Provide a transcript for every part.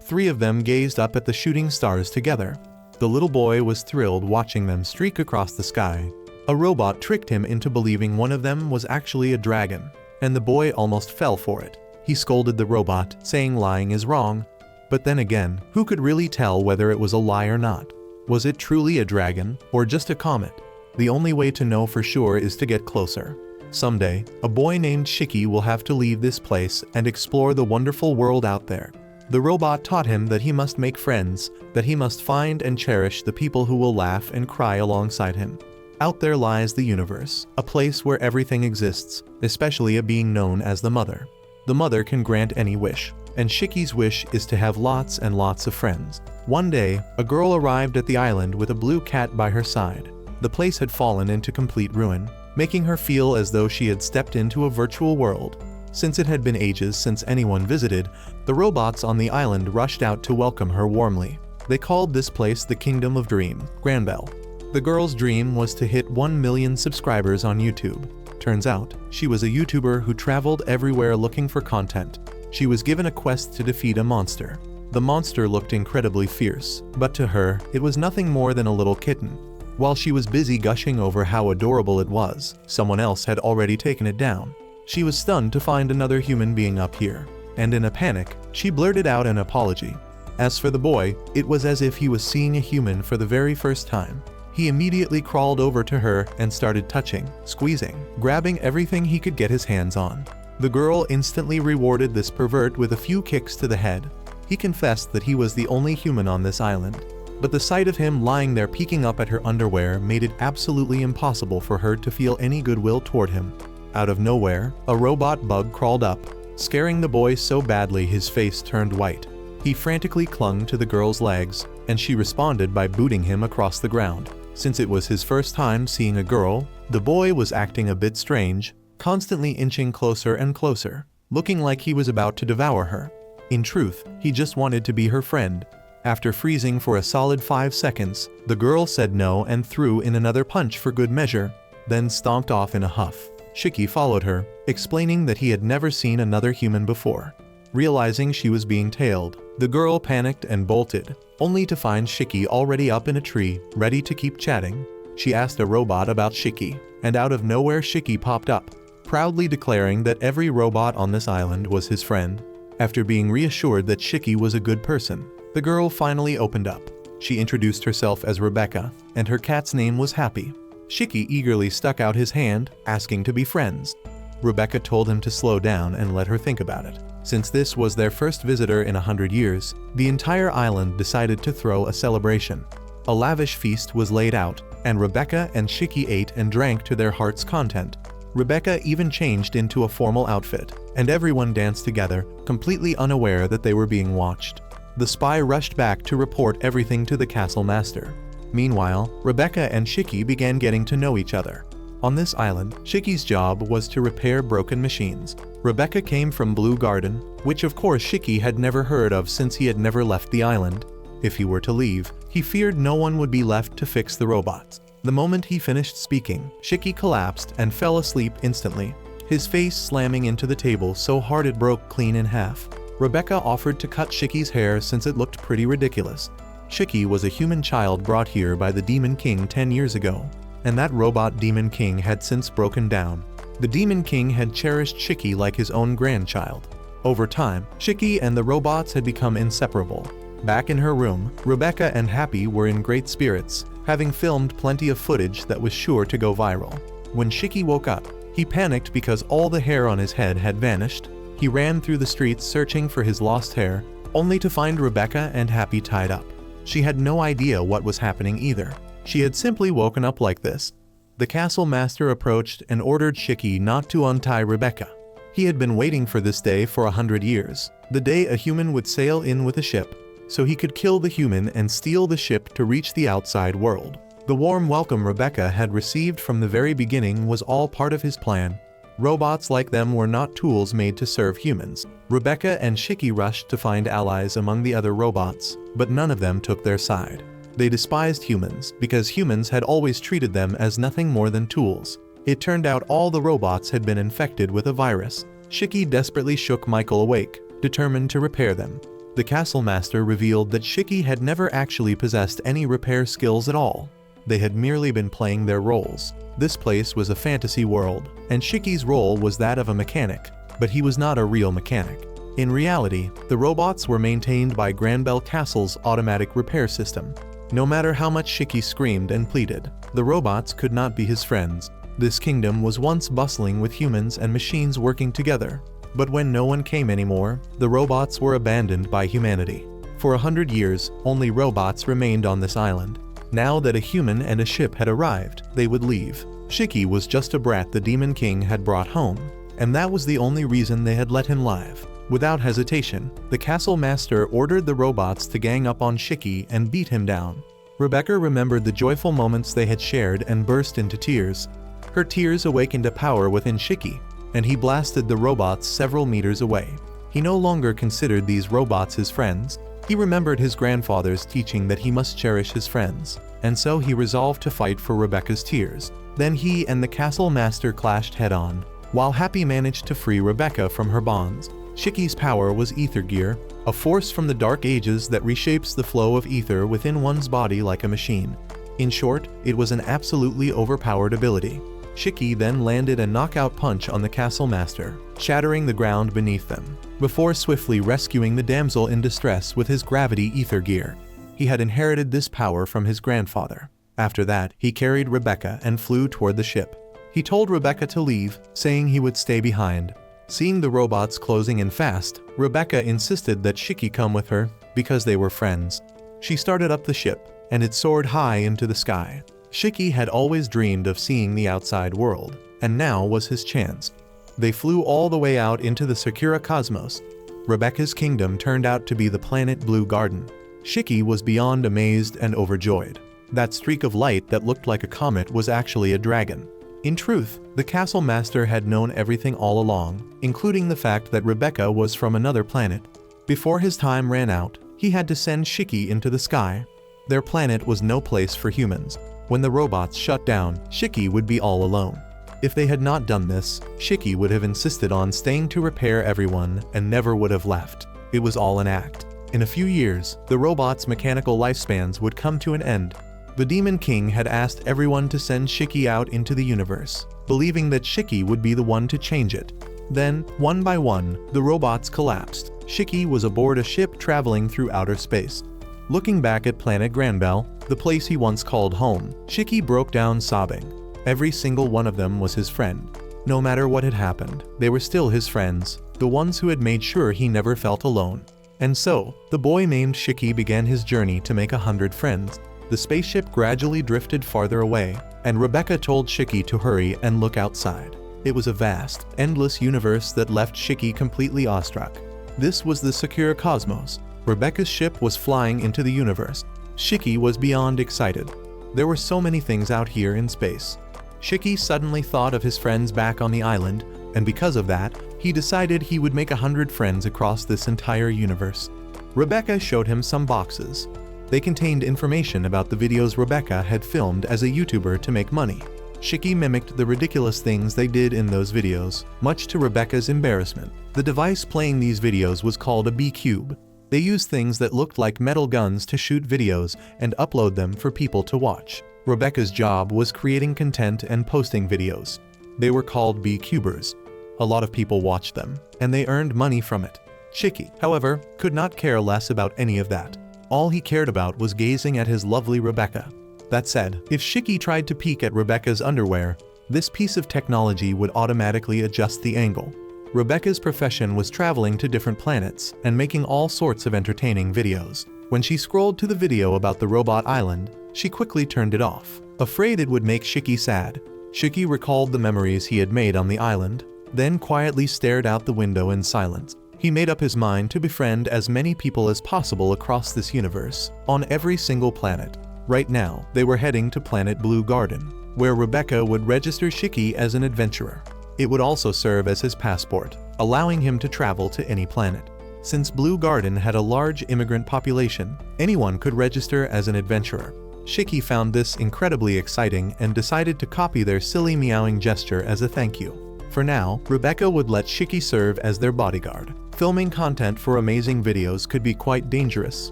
Three of them gazed up at the shooting stars together. The little boy was thrilled watching them streak across the sky. A robot tricked him into believing one of them was actually a dragon, and the boy almost fell for it. He scolded the robot, saying lying is wrong. But then again, who could really tell whether it was a lie or not? Was it truly a dragon, or just a comet? The only way to know for sure is to get closer. Someday, a boy named Shiki will have to leave this place and explore the wonderful world out there. The robot taught him that he must make friends, that he must find and cherish the people who will laugh and cry alongside him. Out there lies the universe, a place where everything exists, especially a being known as the Mother. The Mother can grant any wish, and Shiki's wish is to have lots and lots of friends. One day, a girl arrived at the island with a blue cat by her side. The place had fallen into complete ruin, making her feel as though she had stepped into a virtual world. Since it had been ages since anyone visited, the robots on the island rushed out to welcome her warmly. They called this place the Kingdom of Dream, Granbell. The girl's dream was to hit 1 million subscribers on YouTube. Turns out, she was a YouTuber who traveled everywhere looking for content. She was given a quest to defeat a monster. The monster looked incredibly fierce, but to her, it was nothing more than a little kitten. While she was busy gushing over how adorable it was, someone else had already taken it down. She was stunned to find another human being up here, and in a panic, she blurted out an apology. As for the boy, it was as if he was seeing a human for the very first time. He immediately crawled over to her and started touching, squeezing, grabbing everything he could get his hands on. The girl instantly rewarded this pervert with a few kicks to the head. He confessed that he was the only human on this island, but the sight of him lying there peeking up at her underwear made it absolutely impossible for her to feel any goodwill toward him. Out of nowhere, a robot bug crawled up, scaring the boy so badly his face turned white. He frantically clung to the girl's legs, and she responded by booting him across the ground. Since it was his first time seeing a girl, the boy was acting a bit strange, constantly inching closer and closer, looking like he was about to devour her. In truth, he just wanted to be her friend. After freezing for a solid 5 seconds, the girl said no and threw in another punch for good measure, then stomped off in a huff. Shiki followed her, explaining that he had never seen another human before. Realizing she was being tailed, the girl panicked and bolted, only to find Shiki already up in a tree, ready to keep chatting. She asked a robot about Shiki, and out of nowhere Shiki popped up, proudly declaring that every robot on this island was his friend. After being reassured that Shiki was a good person, the girl finally opened up. She introduced herself as Rebecca, and her cat's name was Happy. Shiki eagerly stuck out his hand, asking to be friends. Rebecca told him to slow down and let her think about it. Since this was their first visitor in 100 years, the entire island decided to throw a celebration. A lavish feast was laid out, and Rebecca and Shiki ate and drank to their heart's content. Rebecca even changed into a formal outfit, and everyone danced together, completely unaware that they were being watched. The spy rushed back to report everything to the castle master. Meanwhile, Rebecca and Shiki began getting to know each other. On this island, Shiki's job was to repair broken machines. Rebecca came from Blue Garden, which of course Shiki had never heard of since he had never left the island. If he were to leave, he feared no one would be left to fix the robots. The moment he finished speaking, Shiki collapsed and fell asleep instantly, his face slamming into the table so hard it broke clean in half. Rebecca offered to cut Shiki's hair since it looked pretty ridiculous. Shiki was a human child brought here by the Demon King 10 years ago, and that robot Demon King had since broken down. The Demon King had cherished Shiki like his own grandchild. Over time, Shiki and the robots had become inseparable. Back in her room, Rebecca and Happy were in great spirits, having filmed plenty of footage that was sure to go viral. When Shiki woke up, he panicked because all the hair on his head had vanished. He ran through the streets searching for his lost hair, only to find Rebecca and Happy tied up. She had no idea what was happening either. She had simply woken up like this. The castle master approached and ordered Shiki not to untie Rebecca. He had been waiting for this day for 100 years, the day a human would sail in with a ship, so he could kill the human and steal the ship to reach the outside world. The warm welcome Rebecca had received from the very beginning was all part of his plan. Robots like them were not tools made to serve humans. Rebecca and Shiki rushed to find allies among the other robots, but none of them took their side. They despised humans because humans had always treated them as nothing more than tools. It turned out all the robots had been infected with a virus. Shiki desperately shook Michael awake, determined to repair them. the castle master revealed that Shiki had never actually possessed any repair skills at all. They had merely been playing their roles. This place was a fantasy world, and Shiki's role was that of a mechanic, but he was not a real mechanic. In reality, the robots were maintained by Granbell Castle's automatic repair system. No matter how much Shiki screamed and pleaded, the robots could not be his friends. This kingdom was once bustling with humans and machines working together. But when no one came anymore, the robots were abandoned by humanity. For 100 years, only robots remained on this island. Now that a human and a ship had arrived, they would leave. Shiki was just a brat the Demon King had brought home, and that was the only reason they had let him live. Without hesitation, the castle master ordered the robots to gang up on Shiki and beat him down. Rebecca remembered the joyful moments they had shared and burst into tears. Her tears awakened a power within Shiki, and he blasted the robots several meters away. He no longer considered these robots his friends. He remembered his grandfather's teaching that he must cherish his friends, and so he resolved to fight for Rebecca's tears. Then he and the castle master clashed head-on, while Happy managed to free Rebecca from her bonds. Shiki's power was ether gear, a force from the dark ages that reshapes the flow of ether within one's body like a machine. In short, it was an absolutely overpowered ability. Shiki then landed a knockout punch on the castle master, shattering the ground beneath them, before swiftly rescuing the damsel in distress with his gravity ether gear. He had inherited this power from his grandfather. After that, he carried Rebecca and flew toward the ship. He told Rebecca to leave, saying he would stay behind. Seeing the robots closing in fast, Rebecca insisted that Shiki come with her, because they were friends. She started up the ship, and it soared high into the sky. Shiki had always dreamed of seeing the outside world, and now was his chance. They flew all the way out into the Sakura cosmos. Rebecca's kingdom turned out to be the planet Blue Garden. Shiki was beyond amazed and overjoyed. That streak of light that looked like a comet was actually a dragon. In truth, the castle master had known everything all along, including the fact that Rebecca was from another planet. Before his time ran out, he had to send Shiki into the sky. Their planet was no place for humans. When the robots shut down, Shiki would be all alone. If they had not done this, Shiki would have insisted on staying to repair everyone and never would have left. It was all an act. In a few years, the robots' mechanical lifespans would come to an end. The Demon King had asked everyone to send Shiki out into the universe, believing that Shiki would be the one to change it. Then, one by one, the robots collapsed. Shiki was aboard a ship traveling through outer space. Looking back at planet Granbell, the place he once called home, Shiki broke down sobbing. Every single one of them was his friend. No matter what had happened, they were still his friends, the ones who had made sure he never felt alone. And so, the boy named Shiki began his journey to make 100 friends. The spaceship gradually drifted farther away, and Rebecca told Shiki to hurry and look outside. It was a vast, endless universe that left Shiki completely awestruck. This was the Sakura cosmos. Rebecca's ship was flying into the universe. Shiki was beyond excited. There were so many things out here in space. Shiki suddenly thought of his friends back on the island, and because of that, he decided he would make 100 friends across this entire universe. Rebecca showed him some boxes. They contained information about the videos Rebecca had filmed as a YouTuber to make money. Shiki mimicked the ridiculous things they did in those videos, much to Rebecca's embarrassment. The device playing these videos was called a B-Cube. They used things that looked like metal guns to shoot videos and upload them for people to watch. Rebecca's job was creating content and posting videos. They were called B-Cubers. A lot of people watched them, and they earned money from it. Shiki, however, could not care less about any of that. All he cared about was gazing at his lovely Rebecca. That said, if Shiki tried to peek at Rebecca's underwear, this piece of technology would automatically adjust the angle. Rebecca's profession was traveling to different planets and making all sorts of entertaining videos. When she scrolled to the video about the robot island, she quickly turned it off, afraid it would make Shiki sad. Shiki recalled the memories he had made on the island, then quietly stared out the window in silence. He made up his mind to befriend as many people as possible across this universe, on every single planet. Right now, they were heading to planet Blue Garden, where Rebecca would register Shiki as an adventurer. It would also serve as his passport, allowing him to travel to any planet. Since Blue Garden had a large immigrant population, anyone could register as an adventurer. Shiki found this incredibly exciting and decided to copy their silly meowing gesture as a thank you. For now, Rebecca would let Shiki serve as their bodyguard. Filming content for amazing videos could be quite dangerous,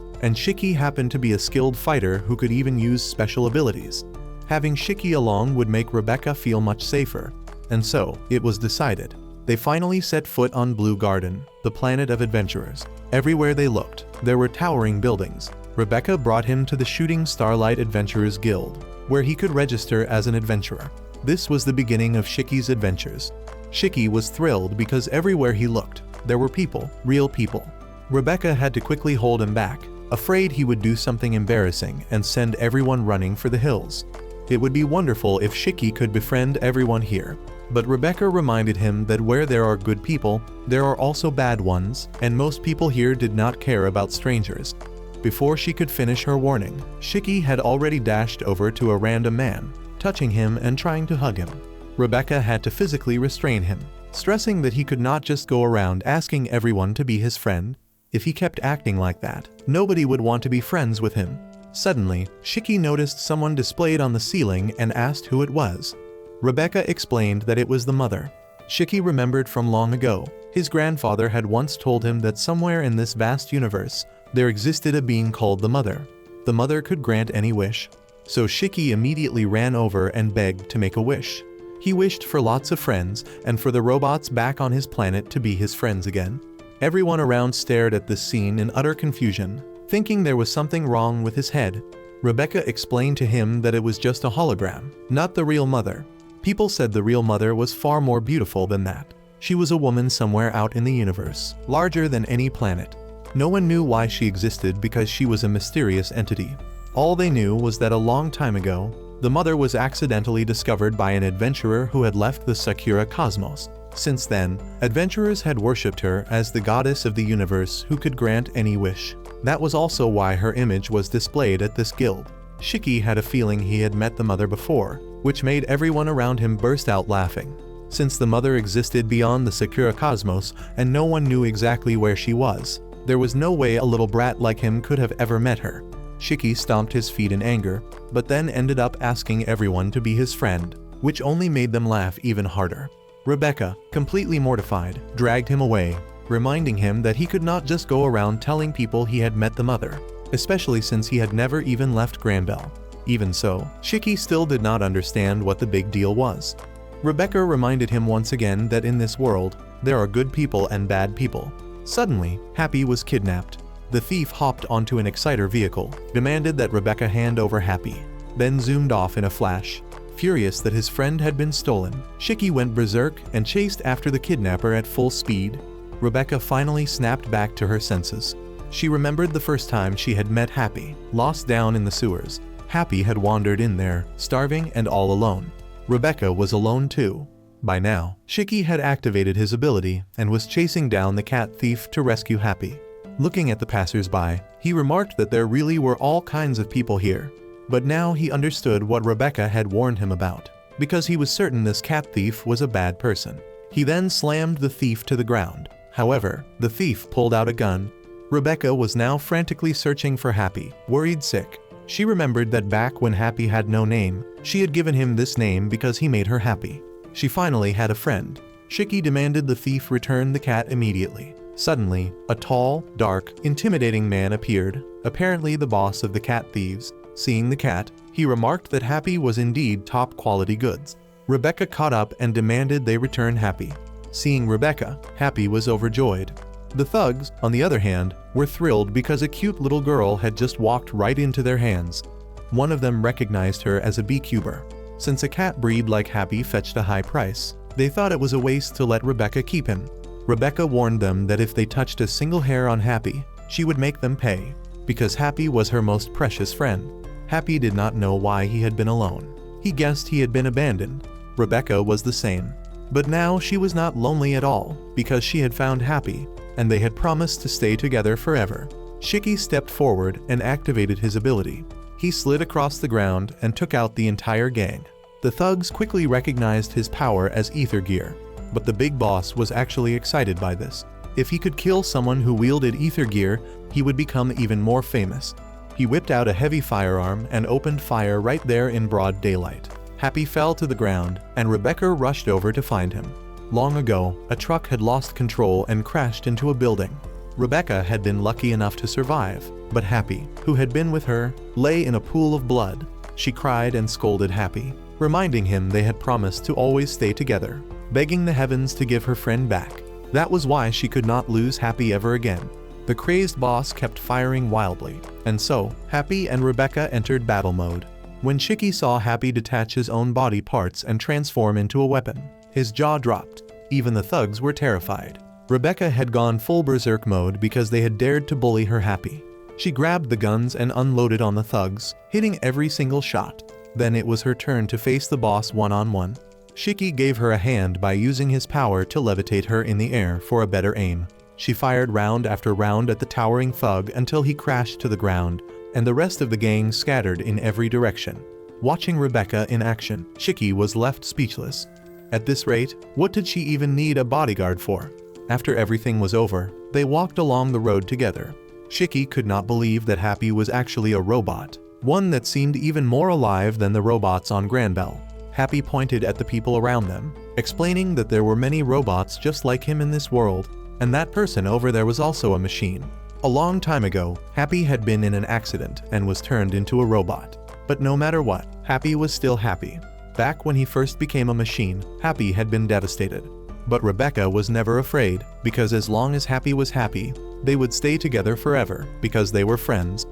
and Shiki happened to be a skilled fighter who could even use special abilities. Having Shiki along would make Rebecca feel much safer, and so, it was decided. They finally set foot on Blue Garden, the planet of adventurers. Everywhere they looked, there were towering buildings. Rebecca brought him to the Shooting Starlight Adventurers Guild, where he could register as an adventurer. This was the beginning of Shiki's adventures. Shiki was thrilled because everywhere he looked, there were people, real people. Rebecca had to quickly hold him back, afraid he would do something embarrassing and send everyone running for the hills. It would be wonderful if Shiki could befriend everyone here. But Rebecca reminded him that where there are good people, there are also bad ones, and most people here did not care about strangers. Before she could finish her warning, Shiki had already dashed over to a random man, touching him and trying to hug him. Rebecca had to physically restrain him, stressing that he could not just go around asking everyone to be his friend. If he kept acting like that, nobody would want to be friends with him. Suddenly, Shiki noticed someone displayed on the ceiling and asked who it was. Rebecca explained that it was the mother. Shiki remembered from long ago. His grandfather had once told him that somewhere in this vast universe, there existed a being called the mother. The mother could grant any wish. So Shiki immediately ran over and begged to make a wish. He wished for lots of friends and for the robots back on his planet to be his friends again. Everyone around stared at this scene in utter confusion, thinking there was something wrong with his head. Rebecca explained to him that it was just a hologram, not the real mother. People said the real mother was far more beautiful than that. She was a woman somewhere out in the universe, larger than any planet. No one knew why she existed because she was a mysterious entity. All they knew was that a long time ago, the mother was accidentally discovered by an adventurer who had left the Sakura cosmos. Since then, adventurers had worshipped her as the goddess of the universe who could grant any wish. That was also why her image was displayed at this guild. Shiki had a feeling he had met the mother before, which made everyone around him burst out laughing. Since the mother existed beyond the Sakura cosmos and no one knew exactly where she was, there was no way a little brat like him could have ever met her. Shiki stomped his feet in anger, but then ended up asking everyone to be his friend, which only made them laugh even harder. Rebecca, completely mortified, dragged him away, reminding him that he could not just go around telling people he had met the mother, especially since he had never even left Granbell. Even so, Shiki still did not understand what the big deal was. Rebecca reminded him once again that in this world, there are good people and bad people. Suddenly, Happy was kidnapped. The thief hopped onto an exciter vehicle, demanded that Rebecca hand over Happy, then zoomed off in a flash. Furious that his friend had been stolen, Shiki went berserk and chased after the kidnapper at full speed. Rebecca finally snapped back to her senses. She remembered the first time she had met Happy, lost down in the sewers. Happy had wandered in there, starving and all alone. Rebecca was alone too. By now, Shiki had activated his ability and was chasing down the cat thief to rescue Happy. Looking at the passers-by, he remarked that there really were all kinds of people here. But now he understood what Rebecca had warned him about, because he was certain this cat thief was a bad person. He then slammed the thief to the ground. However, the thief pulled out a gun. Rebecca was now frantically searching for Happy, worried sick. She remembered that back when Happy had no name, she had given him this name because he made her happy. She finally had a friend. Shiki demanded the thief return the cat immediately. Suddenly, a tall, dark, intimidating man appeared, apparently the boss of the cat thieves. Seeing the cat, he remarked that Happy was indeed top-quality goods. Rebecca caught up and demanded they return Happy. Seeing Rebecca, Happy was overjoyed. The thugs, on the other hand, were thrilled because a cute little girl had just walked right into their hands. One of them recognized her as a beekeeper. Since a cat breed like Happy fetched a high price, they thought it was a waste to let Rebecca keep him. Rebecca warned them that if they touched a single hair on Happy, she would make them pay, because Happy was her most precious friend. Happy did not know why he had been alone. He guessed he had been abandoned. Rebecca was the same. But now she was not lonely at all, because she had found Happy, and they had promised to stay together forever. Shiki stepped forward and activated his ability. He slid across the ground and took out the entire gang. The thugs quickly recognized his power as ether gear, but the big boss was actually excited by this. If he could kill someone who wielded ether gear, he would become even more famous. He whipped out a heavy firearm and opened fire right there in broad daylight. Happy fell to the ground, and Rebecca rushed over to find him. Long ago, a truck had lost control and crashed into a building. Rebecca had been lucky enough to survive, but Happy, who had been with her, lay in a pool of blood. She cried and scolded Happy, reminding him they had promised to always stay together, begging the heavens to give her friend back. That was why she could not lose Happy ever again. The crazed boss kept firing wildly, and so, Happy and Rebecca entered battle mode. When Shiki saw Happy detach his own body parts and transform into a weapon, his jaw dropped. Even the thugs were terrified. Rebecca had gone full berserk mode because they had dared to bully her Happy. She grabbed the guns and unloaded on the thugs, hitting every single shot. Then it was her turn to face the boss one-on-one. Shiki gave her a hand by using his power to levitate her in the air for a better aim. She fired round after round at the towering thug until he crashed to the ground, and the rest of the gang scattered in every direction. Watching Rebecca in action, Shiki was left speechless. At this rate, what did she even need a bodyguard for? After everything was over, they walked along the road together. Shiki could not believe that Happy was actually a robot, one that seemed even more alive than the robots on Granbell. Happy pointed at the people around them, explaining that there were many robots just like him in this world, and that person over there was also a machine. A long time ago, Happy had been in an accident and was turned into a robot. But no matter what, Happy was still Happy. Back when he first became a machine, Happy had been devastated. But Rebecca was never afraid, because as long as Happy was happy, they would stay together forever, because they were friends.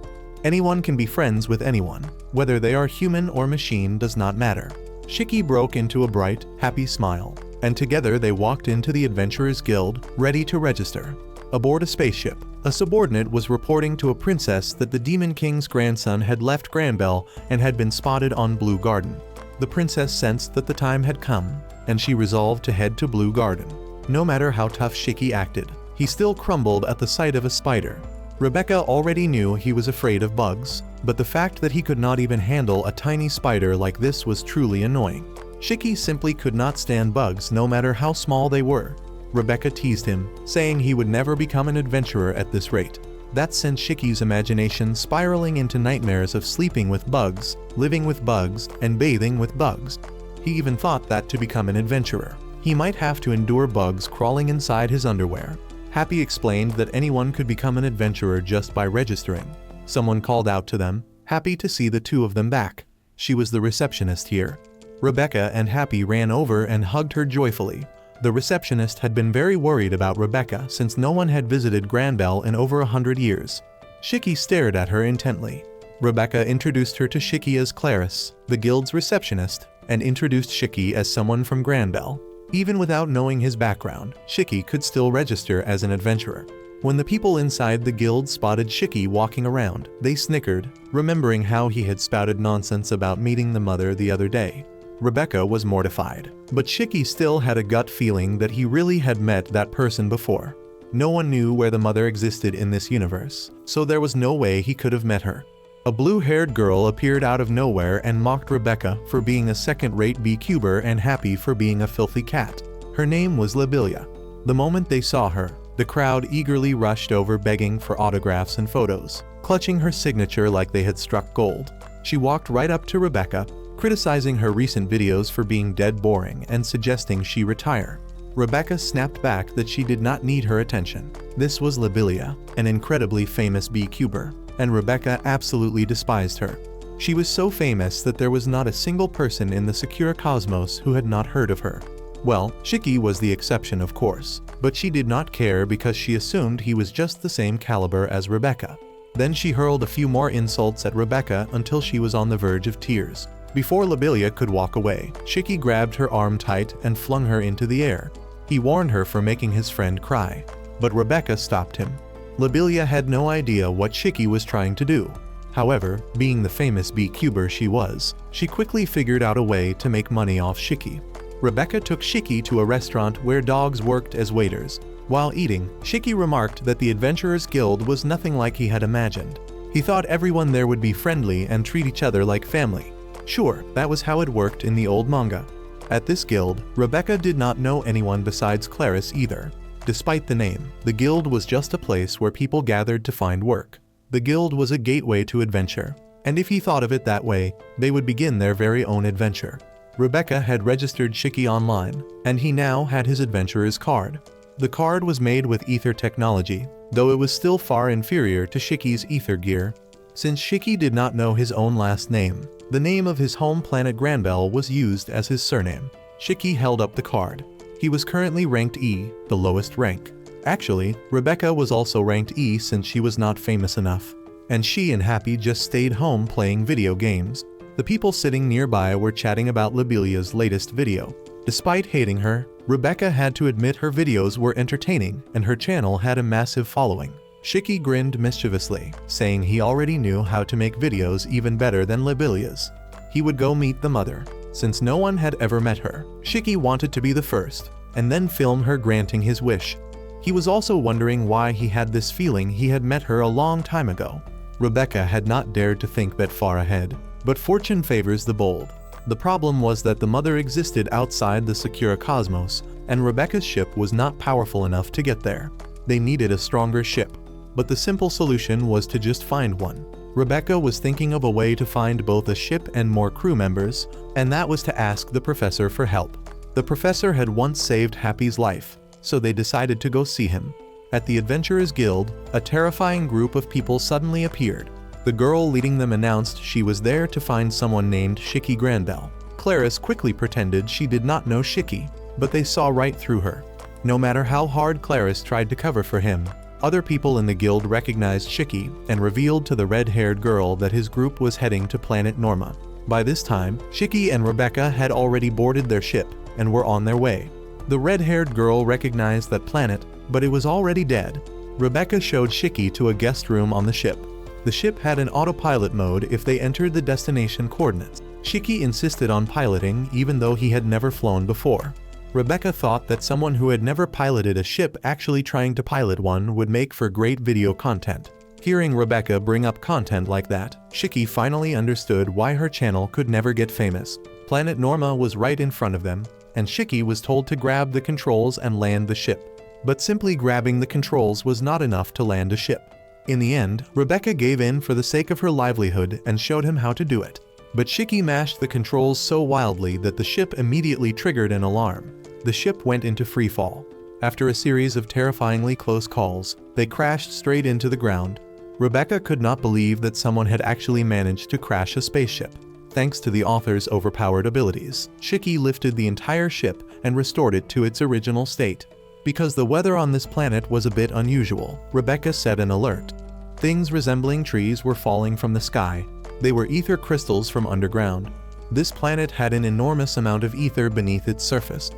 Anyone can be friends with anyone, whether they are human or machine does not matter. Shiki broke into a bright, happy smile, and together they walked into the Adventurers Guild, ready to register. Aboard a spaceship, a subordinate was reporting to a princess that the Demon King's grandson had left Granbell and had been spotted on Blue Garden. The princess sensed that the time had come, and she resolved to head to Blue Garden. No matter how tough Shiki acted, he still crumbled at the sight of a spider. Rebecca already knew he was afraid of bugs, but the fact that he could not even handle a tiny spider like this was truly annoying. Shiki simply could not stand bugs no matter how small they were. Rebecca teased him, saying he would never become an adventurer at this rate. That sent Shiki's imagination spiraling into nightmares of sleeping with bugs, living with bugs, and bathing with bugs. He even thought that to become an adventurer, he might have to endure bugs crawling inside his underwear. Happy explained that anyone could become an adventurer just by registering. Someone called out to them, happy to see the two of them back. She was the receptionist here. Rebecca and Happy ran over and hugged her joyfully. The receptionist had been very worried about Rebecca since no one had visited Granbell in over 100 years. Shiki stared at her intently. Rebecca introduced her to Shiki as Clarice, the guild's receptionist, and introduced Shiki as someone from Granbell. Even without knowing his background, Shiki could still register as an adventurer. When the people inside the guild spotted Shiki walking around, they snickered, remembering how he had spouted nonsense about meeting the mother the other day. Rebecca was mortified, but Shiki still had a gut feeling that he really had met that person before. No one knew where the mother existed in this universe, so there was no way he could have met her. A blue-haired girl appeared out of nowhere and mocked Rebecca for being a second-rate beecuber and Happy for being a filthy cat. Her name was Libilia. The moment they saw her, the crowd eagerly rushed over begging for autographs and photos, clutching her signature like they had struck gold. She walked right up to Rebecca, criticizing her recent videos for being dead boring and suggesting she retire. Rebecca snapped back that she did not need her attention. This was Libilia, an incredibly famous beecuber, and Rebecca absolutely despised her. She was so famous that there was not a single person in the secure cosmos who had not heard of her. Well, Shiki was the exception, of course, but she did not care because she assumed he was just the same caliber as Rebecca. Then she hurled a few more insults at Rebecca until she was on the verge of tears. Before Libilia could walk away, Shiki grabbed her arm tight and flung her into the air. He warned her for making his friend cry, but Rebecca stopped him. Libilia had no idea what Shiki was trying to do. However, being the famous beecuber she was, she quickly figured out a way to make money off Shiki. Rebecca took Shiki to a restaurant where dogs worked as waiters. While eating, Shiki remarked that the Adventurers Guild was nothing like he had imagined. He thought everyone there would be friendly and treat each other like family. Sure, that was how it worked in the old manga. At this guild, Rebecca did not know anyone besides Clarice either. Despite the name, the guild was just a place where people gathered to find work. The guild was a gateway to adventure, and if he thought of it that way, they would begin their very own adventure. Rebecca had registered Shiki online, and he now had his adventurer's card. The card was made with ether technology, though it was still far inferior to Shiki's ether gear. Since Shiki did not know his own last name, the name of his home planet Granbell was used as his surname. Shiki held up the card. He was currently ranked E, the lowest rank. Actually, Rebecca was also ranked E since she was not famous enough. And she and Happy just stayed home playing video games. The people sitting nearby were chatting about Lobelia's latest video. Despite hating her, Rebecca had to admit her videos were entertaining and her channel had a massive following. Shiki grinned mischievously, saying he already knew how to make videos even better than Lobelia's. He would go meet the mother. Since no one had ever met her, Shiki wanted to be the first, and then film her granting his wish. He was also wondering why he had this feeling he had met her a long time ago. Rebecca had not dared to think that far ahead, but fortune favors the bold. The problem was that the mother existed outside the secure cosmos, and Rebecca's ship was not powerful enough to get there. They needed a stronger ship, but the simple solution was to just find one. Rebecca was thinking of a way to find both a ship and more crew members, and that was to ask the professor for help. The professor had once saved Happy's life, so they decided to go see him. At the Adventurers Guild, a terrifying group of people suddenly appeared. The girl leading them announced she was there to find someone named Shiki Granbell. Clarice quickly pretended she did not know Shiki, but they saw right through her. No matter how hard Clarice tried to cover for him, other people in the guild recognized Shiki and revealed to the red-haired girl that his group was heading to planet Norma. By this time, Shiki and Rebecca had already boarded their ship and were on their way. The red-haired girl recognized that planet, but it was already dead. Rebecca showed Shiki to a guest room on the ship. The ship had an autopilot mode if they entered the destination coordinates. Shiki insisted on piloting even though he had never flown before. Rebecca thought that someone who had never piloted a ship actually trying to pilot one would make for great video content. Hearing Rebecca bring up content like that, Shiki finally understood why her channel could never get famous. Planet Norma was right in front of them, and Shiki was told to grab the controls and land the ship. But simply grabbing the controls was not enough to land a ship. In the end, Rebecca gave in for the sake of her livelihood and showed him how to do it. But Shiki mashed the controls so wildly that the ship immediately triggered an alarm. The ship went into freefall. After a series of terrifyingly close calls, they crashed straight into the ground. Rebecca could not believe that someone had actually managed to crash a spaceship. Thanks to the author's overpowered abilities, Shiki lifted the entire ship and restored it to its original state. Because the weather on this planet was a bit unusual, Rebecca set an alert. Things resembling trees were falling from the sky. They were ether crystals from underground. This planet had an enormous amount of ether beneath its surface.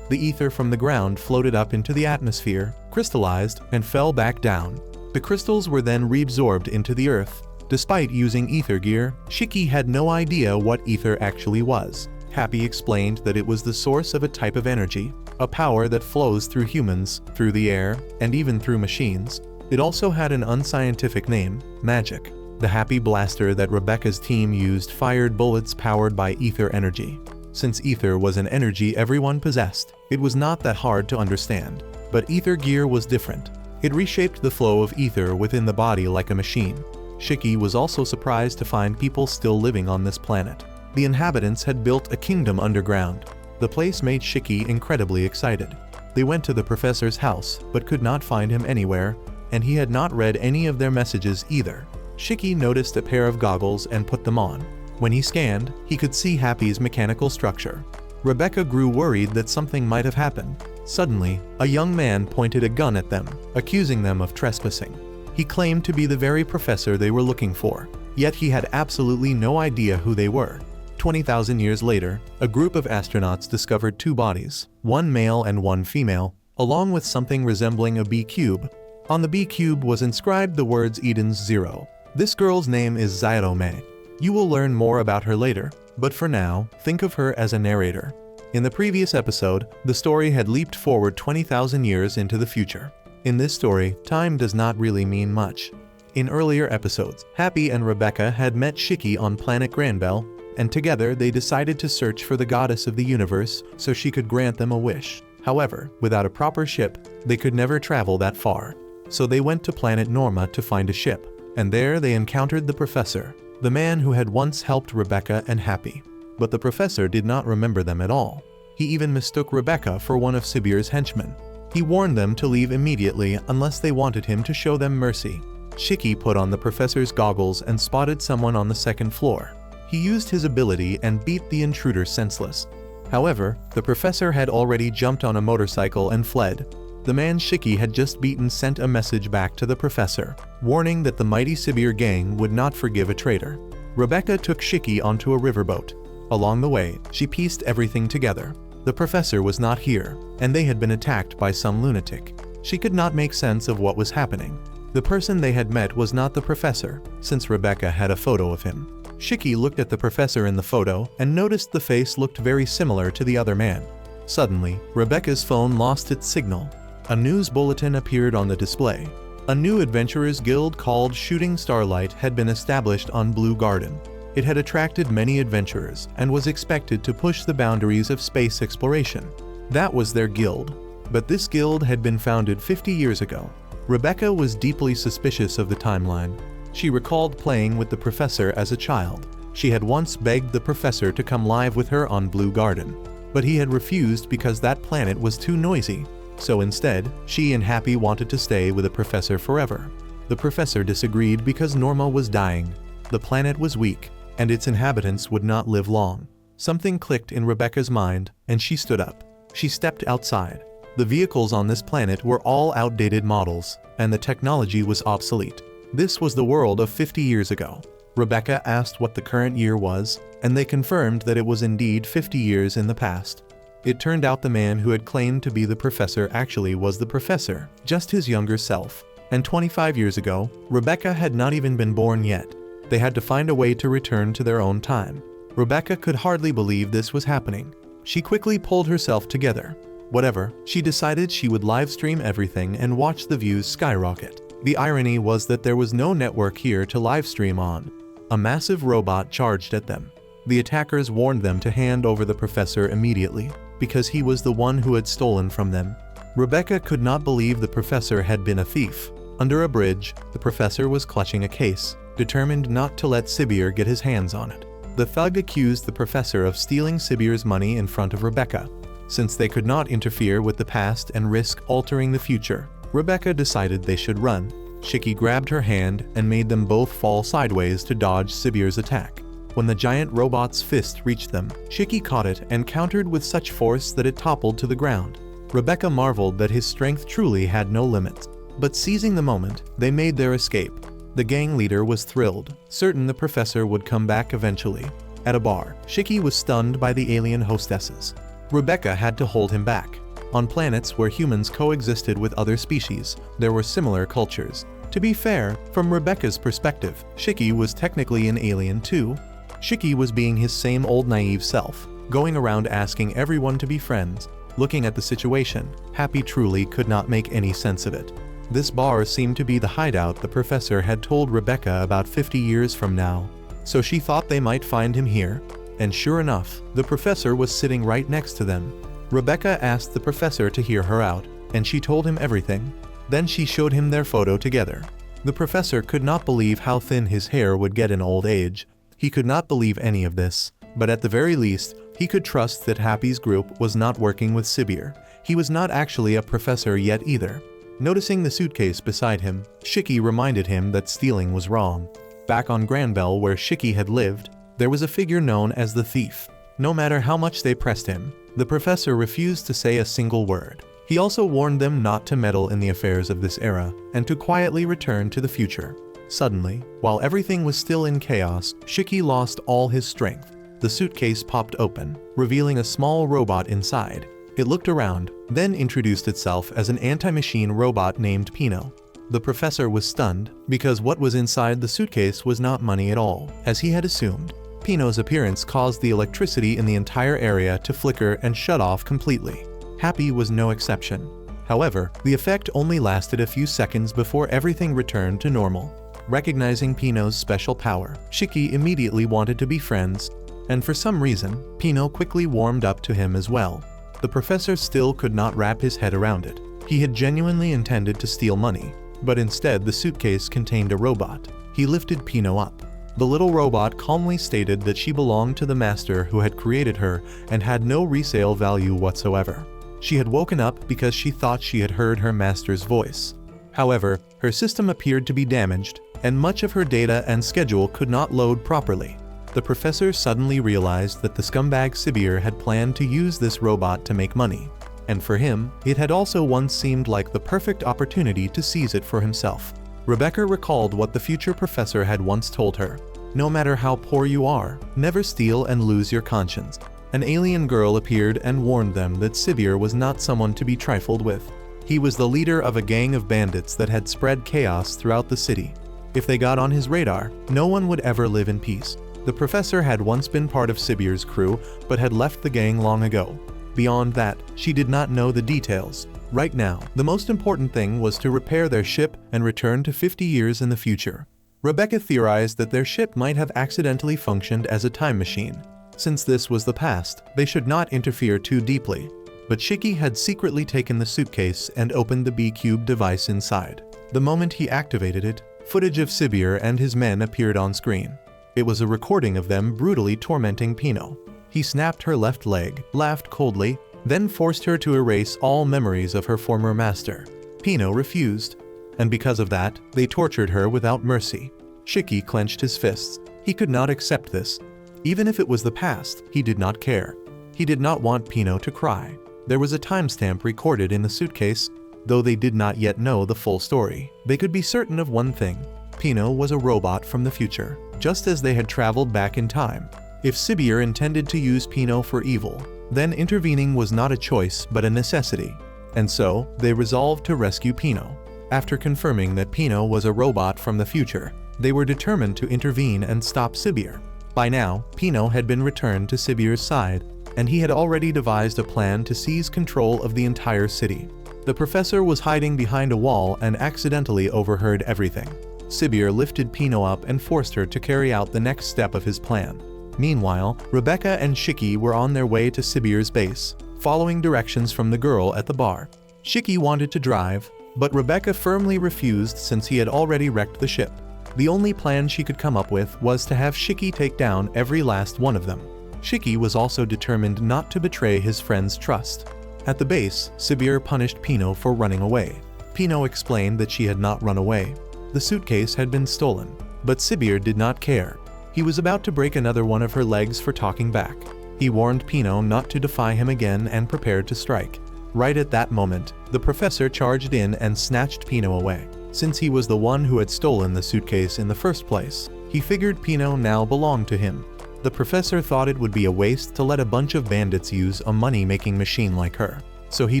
The ether from the ground floated up into the atmosphere, crystallized, and fell back down. The crystals were then reabsorbed into the earth. Despite using ether gear, Shiki had no idea what ether actually was. Happy explained that it was the source of a type of energy, a power that flows through humans, through the air, and even through machines. It also had an unscientific name, magic. The Happy blaster that Rebecca's team used fired bullets powered by ether energy. Since ether was an energy everyone possessed, it was not that hard to understand. But ether gear was different. It reshaped the flow of ether within the body like a machine. Shiki was also surprised to find people still living on this planet. The inhabitants had built a kingdom underground. The place made Shiki incredibly excited. They went to the professor's house, but could not find him anywhere, and he had not read any of their messages either. Shiki noticed a pair of goggles and put them on. When he scanned, he could see Happy's mechanical structure. Rebecca grew worried that something might have happened. Suddenly, a young man pointed a gun at them, accusing them of trespassing. He claimed to be the very professor they were looking for, yet he had absolutely no idea who they were. 20,000 years later, a group of astronauts discovered two bodies, one male and one female, along with something resembling a B-cube. On the B-cube was inscribed the words Eden's Zero. This girl's name is Zairome. You will learn more about her later, but for now, think of her as a narrator. In the previous episode, the story had leaped forward 20,000 years into the future. In this story, time does not really mean much. In earlier episodes, Happy and Rebecca had met Shiki on planet Granbell, and together they decided to search for the goddess of the universe so she could grant them a wish. However, without a proper ship, they could never travel that far. So they went to planet Norma to find a ship, and there they encountered the professor, the man who had once helped Rebecca and Happy. but the professor did not remember them at all. He even mistook Rebecca for one of Cibir's henchmen. He warned them to leave immediately unless they wanted him to show them mercy. Shiki put on the professor's goggles and spotted someone on the second floor. He used his ability and beat the intruder senseless. However, the professor had already jumped on a motorcycle and fled. The man Shiki had just beaten sent a message back to the professor, warning that the mighty Cibir gang would not forgive a traitor. Rebecca took Shiki onto a riverboat. Along the way, she pieced everything together. The professor was not here, and they had been attacked by some lunatic. She could not make sense of what was happening. The person they had met was not the professor, since Rebecca had a photo of him. Shiki looked at the professor in the photo and noticed the face looked very similar to the other man. Suddenly, Rebecca's phone lost its signal. A news bulletin appeared on the display. A new adventurers guild called Shooting Starlight had been established on Blue Garden. It had attracted many adventurers and was expected to push the boundaries of space exploration. That was their guild. But this guild had been founded 50 years ago. Rebecca was deeply suspicious of the timeline. She recalled playing with the professor as a child. She had once begged the professor to come live with her on Blue Garden, but he had refused because that planet was too noisy. So instead, she and Happy wanted to stay with the professor forever. The professor disagreed because Norma was dying. The planet was weak, and its inhabitants would not live long. Something clicked in Rebecca's mind, and she stood up. She stepped outside. The vehicles on this planet were all outdated models, and the technology was obsolete. This was the world of 50 years ago. Rebecca asked what the current year was, and they confirmed that it was indeed 50 years in the past. It turned out the man who had claimed to be the professor actually was the professor, just his younger self. And 25 years ago, Rebecca had not even been born yet. They had to find a way to return to their own time. Rebecca could hardly believe this was happening. She quickly pulled herself together. Whatever, she decided she would live stream everything and watch the views skyrocket. The irony was that there was no network here to livestream on. A massive robot charged at them. The attackers warned them to hand over the professor immediately, because he was the one who had stolen from them. Rebecca could not believe the professor had been a thief. Under a bridge, the professor was clutching a case, determined not to let Cibir get his hands on it. The thug accused the professor of stealing Cibir's money in front of Rebecca. Since they could not interfere with the past and risk altering the future, Rebecca decided they should run. Shiki grabbed her hand and made them both fall sideways to dodge Cibir's attack. When the giant robot's fist reached them, Shiki caught it and countered with such force that it toppled to the ground. Rebecca marveled that his strength truly had no limits. But seizing the moment, they made their escape. The gang leader was thrilled, certain the professor would come back eventually. At a bar, Shiki was stunned by the alien hostesses. Rebecca had to hold him back. On planets where humans coexisted with other species, there were similar cultures. To be fair, from Rebecca's perspective, Shiki was technically an alien too. Shiki was being his same old naive self, going around asking everyone to be friends. Looking at the situation, Happy truly could not make any sense of it. This bar seemed to be the hideout the professor had told Rebecca about 50 years from now. So she thought they might find him here. And sure enough, the professor was sitting right next to them. Rebecca asked the professor to hear her out, and she told him everything. Then she showed him their photo together. The professor could not believe how thin his hair would get in old age. He could not believe any of this, but at the very least, he could trust that Happy's group was not working with Cibir. He was not actually a professor yet either. Noticing the suitcase beside him, Shiki reminded him that stealing was wrong. Back on Granbell, where Shiki had lived, there was a figure known as the Thief. No matter how much they pressed him, the professor refused to say a single word. He also warned them not to meddle in the affairs of this era, and to quietly return to the future. Suddenly, while everything was still in chaos, Shiki lost all his strength. The suitcase popped open, revealing a small robot inside. It looked around, then introduced itself as an anti-machine robot named Pino. The professor was stunned, because what was inside the suitcase was not money at all, as he had assumed. Pino's appearance caused the electricity in the entire area to flicker and shut off completely. Happy was no exception. However, the effect only lasted a few seconds before everything returned to normal. Recognizing Pino's special power, Shiki immediately wanted to be friends, and for some reason, Pino quickly warmed up to him as well. The professor still could not wrap his head around it. He had genuinely intended to steal money, but instead the suitcase contained a robot. He lifted Pino up. The little robot calmly stated that she belonged to the master who had created her and had no resale value whatsoever. She had woken up because she thought she had heard her master's voice. However, her system appeared to be damaged, and much of her data and schedule could not load properly. The professor suddenly realized that the scumbag Cibir had planned to use this robot to make money. And for him, it had also once seemed like the perfect opportunity to seize it for himself. Rebecca recalled what the future professor had once told her. No matter how poor you are, never steal and lose your conscience. An alien girl appeared and warned them that Cibir was not someone to be trifled with. He was the leader of a gang of bandits that had spread chaos throughout the city. If they got on his radar, no one would ever live in peace. The professor had once been part of Cibir's crew, but had left the gang long ago. Beyond that, she did not know the details. Right now, the most important thing was to repair their ship and return to 50 years in the future. Rebecca theorized that their ship might have accidentally functioned as a time machine. Since this was the past, they should not interfere too deeply. But Shiki had secretly taken the suitcase and opened the B-Cube device inside. The moment he activated it, footage of Cibir and his men appeared on screen. It was a recording of them brutally tormenting Pino. He snapped her left leg, laughed coldly, then forced her to erase all memories of her former master. Pino refused, and because of that, they tortured her without mercy. Shiki clenched his fists. He could not accept this. Even if it was the past, he did not care. He did not want Pino to cry. There was a timestamp recorded in the suitcase. Though they did not yet know the full story, they could be certain of one thing. Pino was a robot from the future, just as they had traveled back in time. If Cibir intended to use Pino for evil, then intervening was not a choice but a necessity. And so, they resolved to rescue Pino. After confirming that Pino was a robot from the future, they were determined to intervene and stop Cibir. By now, Pino had been returned to Cibir's side, and he had already devised a plan to seize control of the entire city. The professor was hiding behind a wall and accidentally overheard everything. Cibir lifted Pino up and forced her to carry out the next step of his plan. Meanwhile, Rebecca and Shiki were on their way to Cibir's base, following directions from the girl at the bar. Shiki wanted to drive, but Rebecca firmly refused since he had already wrecked the ship. The only plan she could come up with was to have Shiki take down every last one of them. Shiki was also determined not to betray his friend's trust. At the base, Cibir punished Pino for running away. Pino explained that she had not run away. The suitcase had been stolen, but Cibir did not care. He was about to break another one of her legs for talking back. He warned Pino not to defy him again and prepared to strike. Right at that moment, the professor charged in and snatched Pino away. Since he was the one who had stolen the suitcase in the first place, he figured Pino now belonged to him. The professor thought it would be a waste to let a bunch of bandits use a money-making machine like her, so he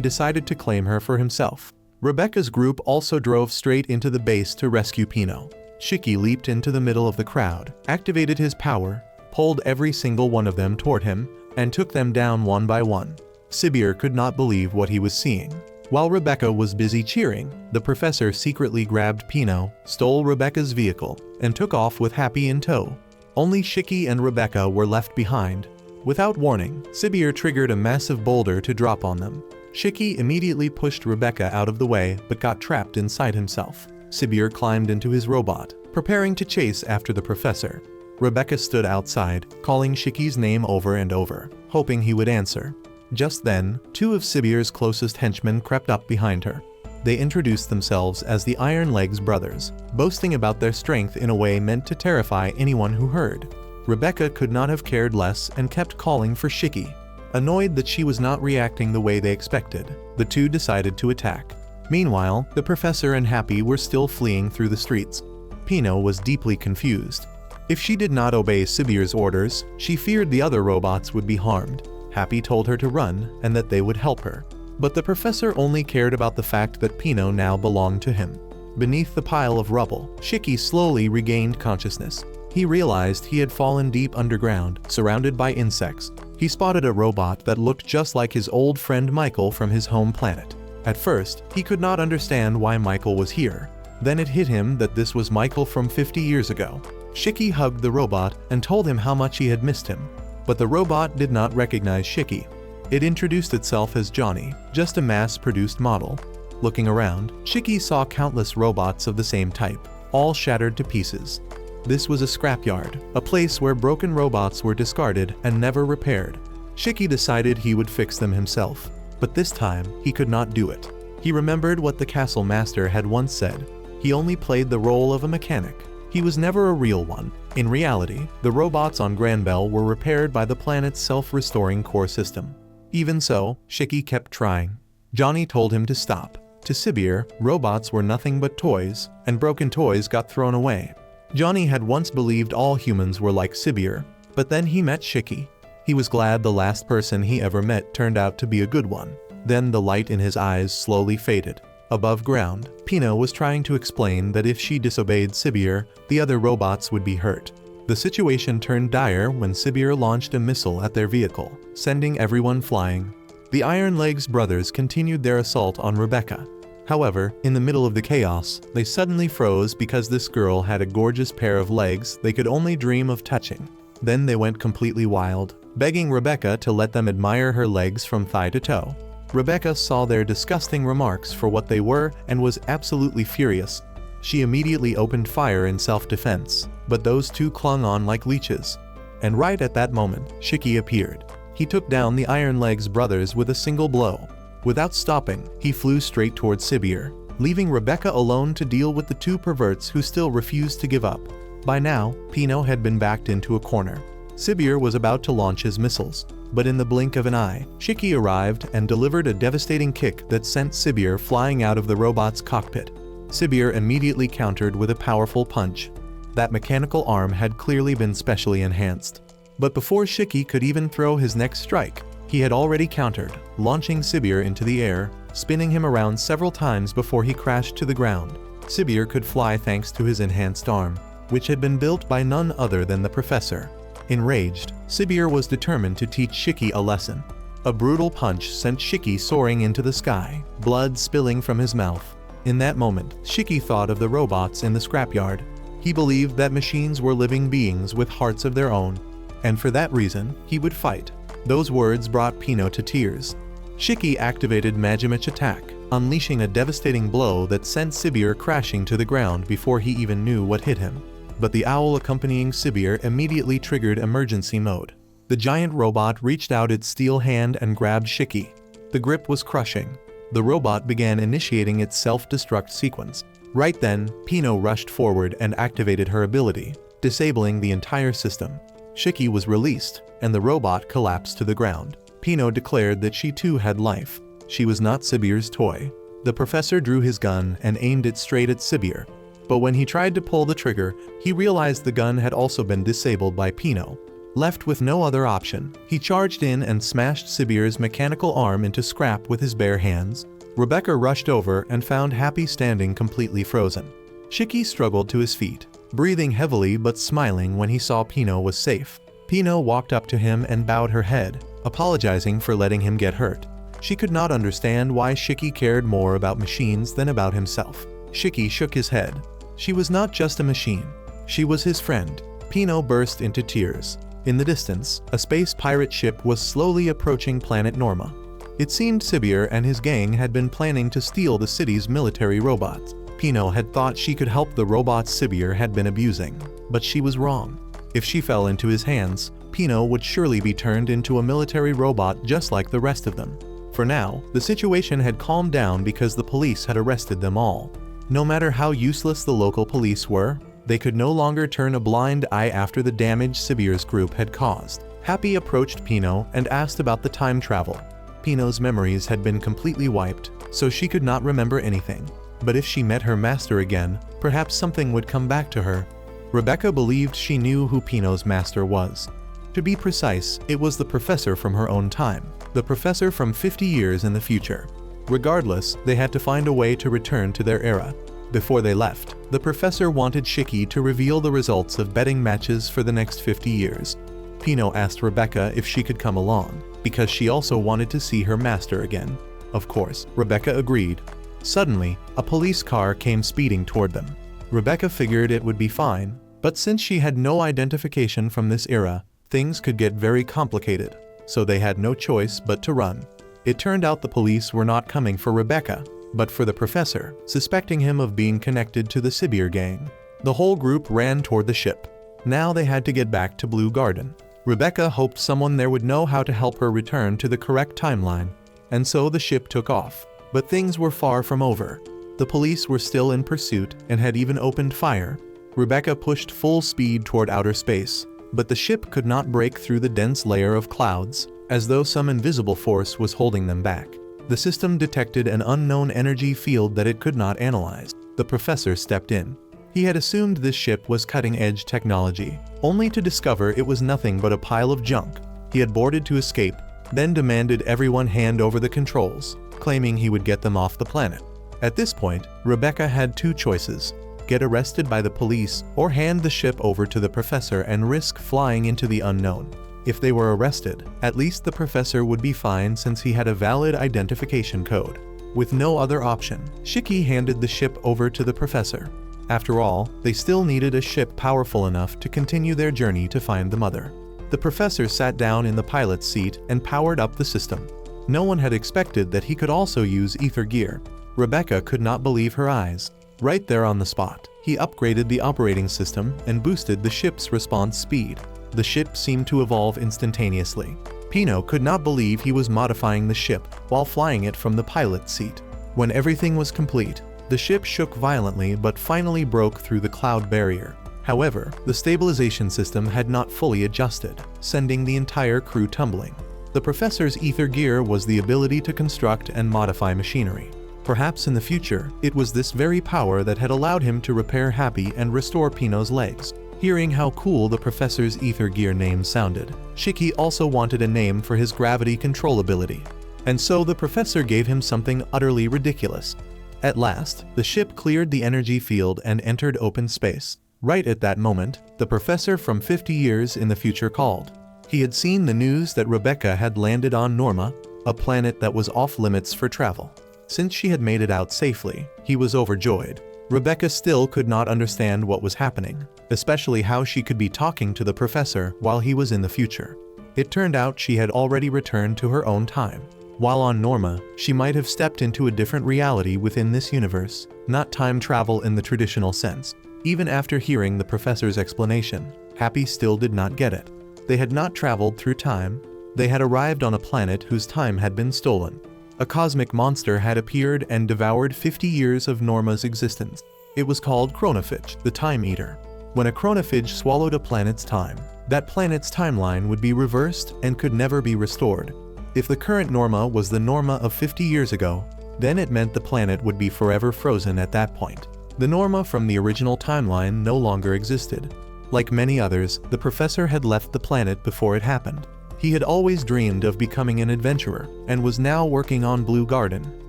decided to claim her for himself. Rebecca's group also drove straight into the base to rescue Pino. Shiki leaped into the middle of the crowd, activated his power, pulled every single one of them toward him, and took them down one by one. Cibir could not believe what he was seeing. While Rebecca was busy cheering, the professor secretly grabbed Pino, stole Rebecca's vehicle, and took off with Happy in tow. Only Shiki and Rebecca were left behind. Without warning, Cibir triggered a massive boulder to drop on them. Shiki immediately pushed Rebecca out of the way but got trapped inside himself. Cibir climbed into his robot, preparing to chase after the professor. Rebecca stood outside, calling Shiki's name over and over, hoping he would answer. Just then, two of Cibir's closest henchmen crept up behind her. They introduced themselves as the Iron Legs brothers, boasting about their strength in a way meant to terrify anyone who heard. Rebecca could not have cared less and kept calling for Shiki. Annoyed that she was not reacting the way they expected, the two decided to attack. Meanwhile, the professor and Happy were still fleeing through the streets. Pino was deeply confused. If she did not obey Cibir's orders, she feared the other robots would be harmed. Happy told her to run and that they would help her. But the professor only cared about the fact that Pino now belonged to him. Beneath the pile of rubble, Shiki slowly regained consciousness. He realized he had fallen deep underground, surrounded by insects. He spotted a robot that looked just like his old friend Michael from his home planet. At first, he could not understand why Michael was here. Then it hit him that this was Michael from 50 years ago. Shiki hugged the robot and told him how much he had missed him. But the robot did not recognize Shiki. It introduced itself as Johnny, just a mass-produced model. Looking around, Shiki saw countless robots of the same type, all shattered to pieces. This was a scrapyard, a place where broken robots were discarded and never repaired. Shiki decided he would fix them himself, but this time he could not do it. He remembered what the castle master had once said. He only played the role of a mechanic. He was never a real one. In reality, the robots on Granbell were repaired by the planet's self-restoring core system. Even so, Shiki kept trying. Johnny told him to stop. To Cibir, robots were nothing but toys, and broken toys got thrown away. Johnny had once believed all humans were like Cibir, but then he met Shiki. He was glad the last person he ever met turned out to be a good one. Then the light in his eyes slowly faded. Above ground, Pino was trying to explain that if she disobeyed Cibir, the other robots would be hurt. The situation turned dire when Cibir launched a missile at their vehicle, sending everyone flying. The Iron Legs brothers continued their assault on Rebecca. However, in the middle of the chaos, they suddenly froze because this girl had a gorgeous pair of legs they could only dream of touching. Then they went completely wild, begging Rebecca to let them admire her legs from thigh to toe. Rebecca saw their disgusting remarks for what they were and was absolutely furious. She immediately opened fire in self-defense, but those two clung on like leeches. And right at that moment, Shiki appeared. He took down the Iron Legs brothers with a single blow. Without stopping, he flew straight towards Cibir, leaving Rebecca alone to deal with the two perverts who still refused to give up. By now, Pino had been backed into a corner. Cibir was about to launch his missiles, but in the blink of an eye, Shiki arrived and delivered a devastating kick that sent Cibir flying out of the robot's cockpit. Cibir immediately countered with a powerful punch. That mechanical arm had clearly been specially enhanced. But before Shiki could even throw his next strike, he had already countered, launching Cibir into the air, spinning him around several times before he crashed to the ground. Cibir could fly thanks to his enhanced arm, which had been built by none other than the professor. Enraged, Cibir was determined to teach Shiki a lesson. A brutal punch sent Shiki soaring into the sky, blood spilling from his mouth. In that moment, Shiki thought of the robots in the scrapyard. He believed that machines were living beings with hearts of their own, and for that reason, he would fight. Those words brought Pino to tears. Shiki activated Majimich attack, unleashing a devastating blow that sent Cibir crashing to the ground before he even knew what hit him. But the owl accompanying Cibir immediately triggered emergency mode. The giant robot reached out its steel hand and grabbed Shiki. The grip was crushing. The robot began initiating its self-destruct sequence. Right then, Pino rushed forward and activated her ability, disabling the entire system. Shiki was released, and the robot collapsed to the ground. Pino declared that she too had life. She was not Cibir's toy. The professor drew his gun and aimed it straight at Cibir. But when he tried to pull the trigger, he realized the gun had also been disabled by Pino. Left with no other option, he charged in and smashed Cibir's mechanical arm into scrap with his bare hands. Rebecca rushed over and found Happy standing completely frozen. Shiki struggled to his feet, breathing heavily but smiling when he saw Pino was safe. Pino walked up to him and bowed her head, apologizing for letting him get hurt. She could not understand why Shiki cared more about machines than about himself. Shiki shook his head. She was not just a machine. She was his friend. Pino burst into tears. In the distance, a space pirate ship was slowly approaching planet Norma. It seemed Cibir and his gang had been planning to steal the city's military robots. Pino had thought she could help the robots Cibir had been abusing, but she was wrong. If she fell into his hands, Pino would surely be turned into a military robot just like the rest of them. For now, the situation had calmed down because the police had arrested them all. No matter how useless the local police were, they could no longer turn a blind eye after the damage Cibir's group had caused. Happy approached Pino and asked about the time travel. Pino's memories had been completely wiped, so she could not remember anything. But if she met her master again, perhaps something would come back to her. Rebecca believed she knew who Pino's master was. To be precise, it was the professor from her own time, the professor from 50 years in the future. Regardless, they had to find a way to return to their era. Before they left, the professor wanted Shiki to reveal the results of betting matches for the next 50 years. Pino asked Rebecca if she could come along, because she also wanted to see her master again. Of course, Rebecca agreed. Suddenly, a police car came speeding toward them. Rebecca figured it would be fine, but since she had no identification from this era, things could get very complicated, so they had no choice but to run. It turned out the police were not coming for Rebecca, but for the professor, suspecting him of being connected to the Cibir gang. The whole group ran toward the ship. Now they had to get back to Blue Garden. Rebecca hoped someone there would know how to help her return to the correct timeline, and so the ship took off. But things were far from over. The police were still in pursuit and had even opened fire. Rebecca pushed full speed toward outer space, but the ship could not break through the dense layer of clouds, as though some invisible force was holding them back. The system detected an unknown energy field that it could not analyze. The professor stepped in. He had assumed this ship was cutting-edge technology, only to discover it was nothing but a pile of junk. He had boarded to escape, then demanded everyone hand over the controls, claiming he would get them off the planet. At this point, Rebecca had two choices: get arrested by the police or hand the ship over to the professor and risk flying into the unknown. If they were arrested, at least the professor would be fine since he had a valid identification code. With no other option, Shiki handed the ship over to the professor. After all, they still needed a ship powerful enough to continue their journey to find the mother. The professor sat down in the pilot's seat and powered up the system. No one had expected that he could also use ether gear. Rebecca could not believe her eyes. Right there on the spot, he upgraded the operating system and boosted the ship's response speed. The ship seemed to evolve instantaneously. Pino could not believe he was modifying the ship while flying it from the pilot's seat. When everything was complete, the ship shook violently but finally broke through the cloud barrier. However, the stabilization system had not fully adjusted, sending the entire crew tumbling. The professor's ether gear was the ability to construct and modify machinery. Perhaps in the future, it was this very power that had allowed him to repair Happy and restore Pino's legs. Hearing how cool the professor's ether gear name sounded, Shiki also wanted a name for his gravity control ability. And so the professor gave him something utterly ridiculous. At last, the ship cleared the energy field and entered open space. Right at that moment, the professor from 50 years in the future called. He had seen the news that Rebecca had landed on Norma, a planet that was off limits for travel. Since she had made it out safely, he was overjoyed. Rebecca still could not understand what was happening, especially how she could be talking to the professor while he was in the future. It turned out she had already returned to her own time. While on Norma, she might have stepped into a different reality within this universe, not time travel in the traditional sense. Even after hearing the professor's explanation, Happy still did not get it. They had not traveled through time. They had arrived on a planet whose time had been stolen. A cosmic monster had appeared and devoured 50 years of Norma's existence. It was called Chronophage, the Time Eater. When a chronophage swallowed a planet's time, that planet's timeline would be reversed and could never be restored. If the current Norma was the Norma of 50 years ago, then it meant the planet would be forever frozen at that point. The Norma from the original timeline no longer existed. Like many others, the professor had left the planet before it happened. He had always dreamed of becoming an adventurer, and was now working on Blue Garden,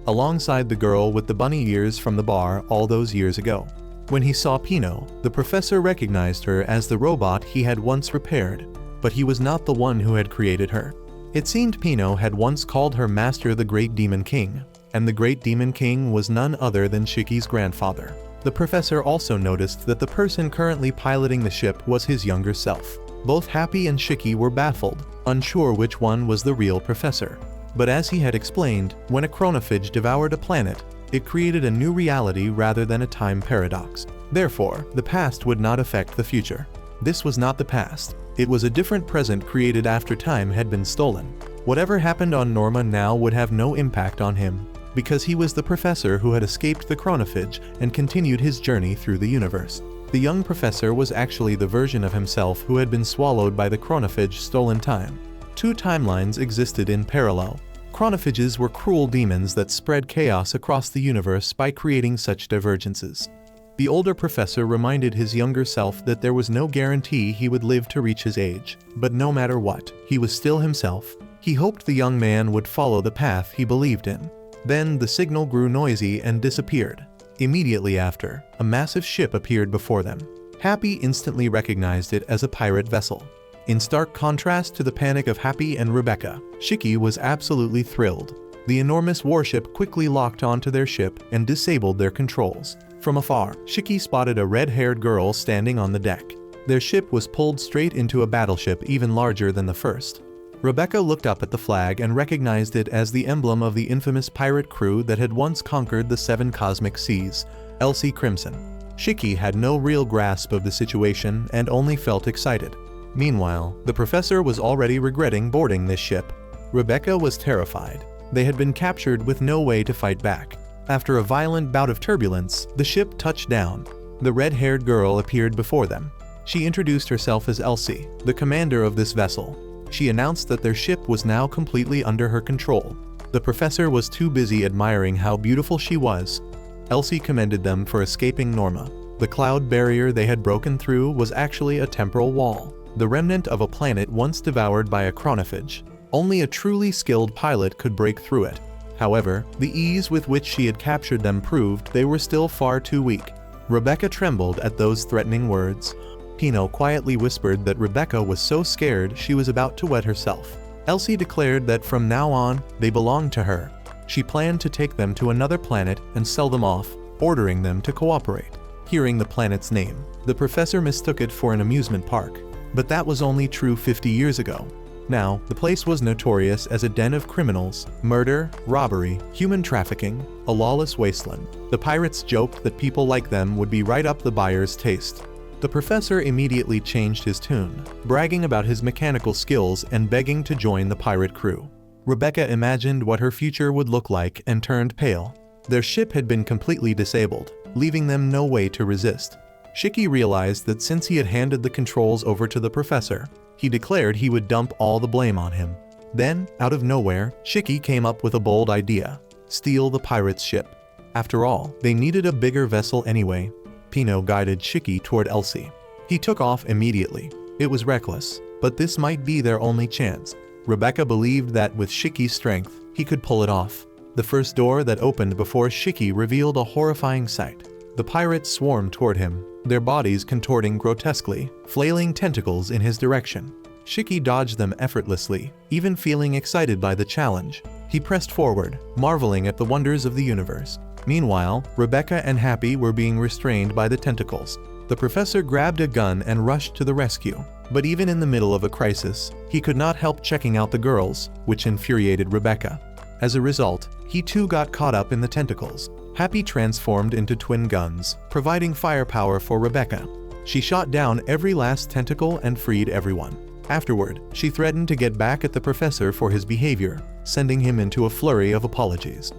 alongside the girl with the bunny ears from the bar all those years ago. When he saw Pino, the professor recognized her as the robot he had once repaired, but he was not the one who had created her. It seemed Pino had once called her Master the Great Demon King, and the Great Demon King was none other than Shiki's grandfather. The professor also noticed that the person currently piloting the ship was his younger self. Both Happy and Shiki were baffled, unsure which one was the real professor. But as he had explained, when a chronophage devoured a planet, it created a new reality rather than a time paradox. Therefore, the past would not affect the future. This was not the past. It was a different present created after time had been stolen. Whatever happened on Norma now would have no impact on him, because he was the professor who had escaped the chronophage and continued his journey through the universe. The young professor was actually the version of himself who had been swallowed by the chronophage's stolen time. Two timelines existed in parallel. Chronophages were cruel demons that spread chaos across the universe by creating such divergences. The older professor reminded his younger self that there was no guarantee he would live to reach his age, but no matter what, he was still himself. He hoped the young man would follow the path he believed in. Then the signal grew noisy and disappeared. Immediately after, a massive ship appeared before them. Happy instantly recognized it as a pirate vessel. In stark contrast to the panic of Happy and Rebecca, Shiki was absolutely thrilled. The enormous warship quickly locked onto their ship and disabled their controls. From afar, Shiki spotted a red-haired girl standing on the deck. Their ship was pulled straight into a battleship even larger than the first. Rebecca looked up at the flag and recognized it as the emblem of the infamous pirate crew that had once conquered the 7 cosmic seas, Elsie Crimson. Shiki had no real grasp of the situation and only felt excited. Meanwhile, the professor was already regretting boarding this ship. Rebecca was terrified. They had been captured with no way to fight back. After a violent bout of turbulence, the ship touched down. The red-haired girl appeared before them. She introduced herself as Elsie, the commander of this vessel. She announced that their ship was now completely under her control. The professor was too busy admiring how beautiful she was. Elsie commended them for escaping Norma. The cloud barrier they had broken through was actually a temporal wall, the remnant of a planet once devoured by a chronophage. Only a truly skilled pilot could break through it. However, the ease with which she had captured them proved they were still far too weak. Rebecca trembled at those threatening words. Pino quietly whispered that Rebecca was so scared she was about to wet herself. Elsie declared that from now on, they belonged to her. She planned to take them to another planet and sell them off, ordering them to cooperate. Hearing the planet's name, the professor mistook it for an amusement park. But that was only true 50 years ago. Now, the place was notorious as a den of criminals, murder, robbery, human trafficking, a lawless wasteland. The pirates joked that people like them would be right up the buyer's taste. The professor immediately changed his tune, bragging about his mechanical skills and begging to join the pirate crew. Rebecca imagined what her future would look like and turned pale. Their ship had been completely disabled, leaving them no way to resist. Shiki realized that since he had handed the controls over to the professor, he declared he would dump all the blame on him. Then, out of nowhere, Shiki came up with a bold idea: steal the pirate's ship. After all, they needed a bigger vessel anyway. Pino guided Shiki toward Elsie. He took off immediately. It was reckless, but this might be their only chance. Rebecca believed that with Shiki's strength, he could pull it off. The first door that opened before Shiki revealed a horrifying sight. The pirates swarmed toward him, their bodies contorting grotesquely, flailing tentacles in his direction. Shiki dodged them effortlessly, even feeling excited by the challenge. He pressed forward, marveling at the wonders of the universe. Meanwhile, Rebecca and Happy were being restrained by the tentacles. The professor grabbed a gun and rushed to the rescue. But even in the middle of a crisis, he could not help checking out the girls, which infuriated Rebecca. As a result, he too got caught up in the tentacles. Happy transformed into twin guns, providing firepower for Rebecca. She shot down every last tentacle and freed everyone. Afterward, she threatened to get back at the professor for his behavior, sending him into a flurry of apologies.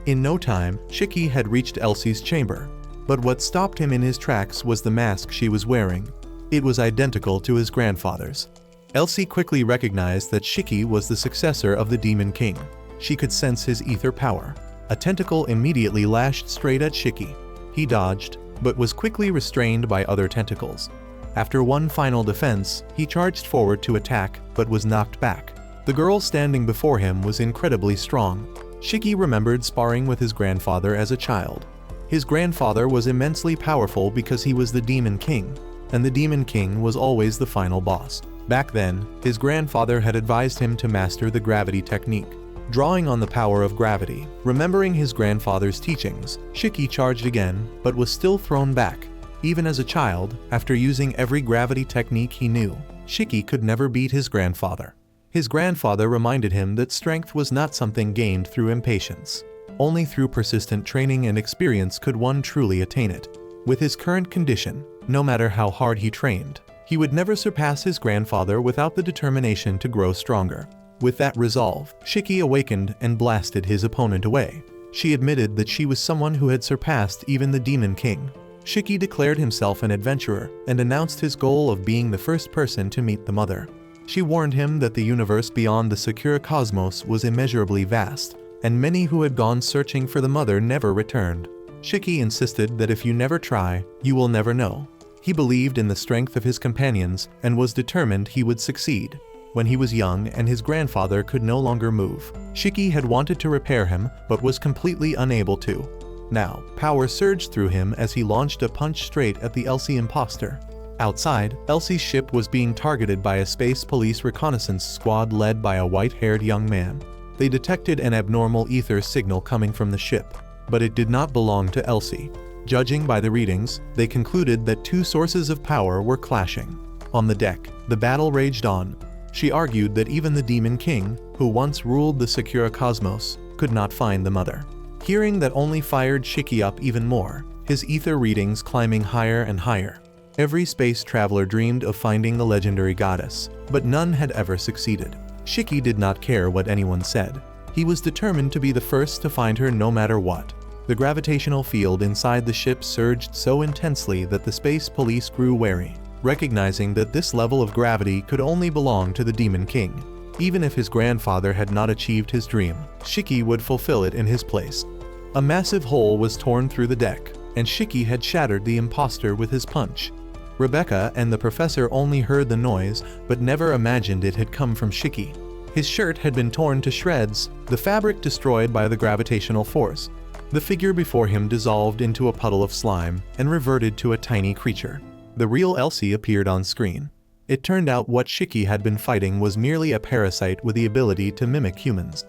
In no time, Shiki had reached Elsie's chamber. But what stopped him in his tracks was the mask she was wearing. It was identical to his grandfather's. Elsie quickly recognized that Shiki was the successor of the Demon King. She could sense his ether power. A tentacle immediately lashed straight at Shiki. He dodged, but was quickly restrained by other tentacles. After one final defense, he charged forward to attack, but was knocked back. The girl standing before him was incredibly strong. Shiki remembered sparring with his grandfather as a child. His grandfather was immensely powerful because he was the Demon King, and the Demon King was always the final boss. Back then, his grandfather had advised him to master the gravity technique. Drawing on the power of gravity, remembering his grandfather's teachings, Shiki charged again, but was still thrown back. Even as a child, after using every gravity technique he knew, Shiki could never beat his grandfather. His grandfather reminded him that strength was not something gained through impatience. Only through persistent training and experience could one truly attain it. With his current condition, no matter how hard he trained, he would never surpass his grandfather without the determination to grow stronger. With that resolve, Shiki awakened and blasted his opponent away. She admitted that she was someone who had surpassed even the Demon King. Shiki declared himself an adventurer and announced his goal of being the first person to meet the mother. She warned him that the universe beyond the secure cosmos was immeasurably vast, and many who had gone searching for the mother never returned. Shiki insisted that if you never try, you will never know. He believed in the strength of his companions and was determined he would succeed. When he was young and his grandfather could no longer move, Shiki had wanted to repair him but was completely unable to. Now, power surged through him as he launched a punch straight at the Elsie imposter. Outside, Elsie's ship was being targeted by a space police reconnaissance squad led by a white-haired young man. They detected an abnormal ether signal coming from the ship, but it did not belong to Elsie. Judging by the readings, they concluded that two sources of power were clashing. On the deck, the battle raged on. She argued that even the Demon King, who once ruled the secure cosmos, could not find the mother. Hearing that only fired Shiki up even more. his ether readings climbing higher and higher. Every space traveler dreamed of finding the legendary goddess, but none had ever succeeded. Shiki did not care what anyone said. He was determined to be the first to find her no matter what. The gravitational field inside the ship surged so intensely that the space police grew wary, recognizing that this level of gravity could only belong to the Demon King. Even if his grandfather had not achieved his dream, Shiki would fulfill it in his place. A massive hole was torn through the deck, and Shiki had shattered the imposter with his punch. Rebecca and the professor only heard the noise, but never imagined it had come from Shiki. His shirt had been torn to shreds, the fabric destroyed by the gravitational force. The figure before him dissolved into a puddle of slime and reverted to a tiny creature. The real Elsie appeared on screen. It turned out what Shiki had been fighting was merely a parasite with the ability to mimic humans.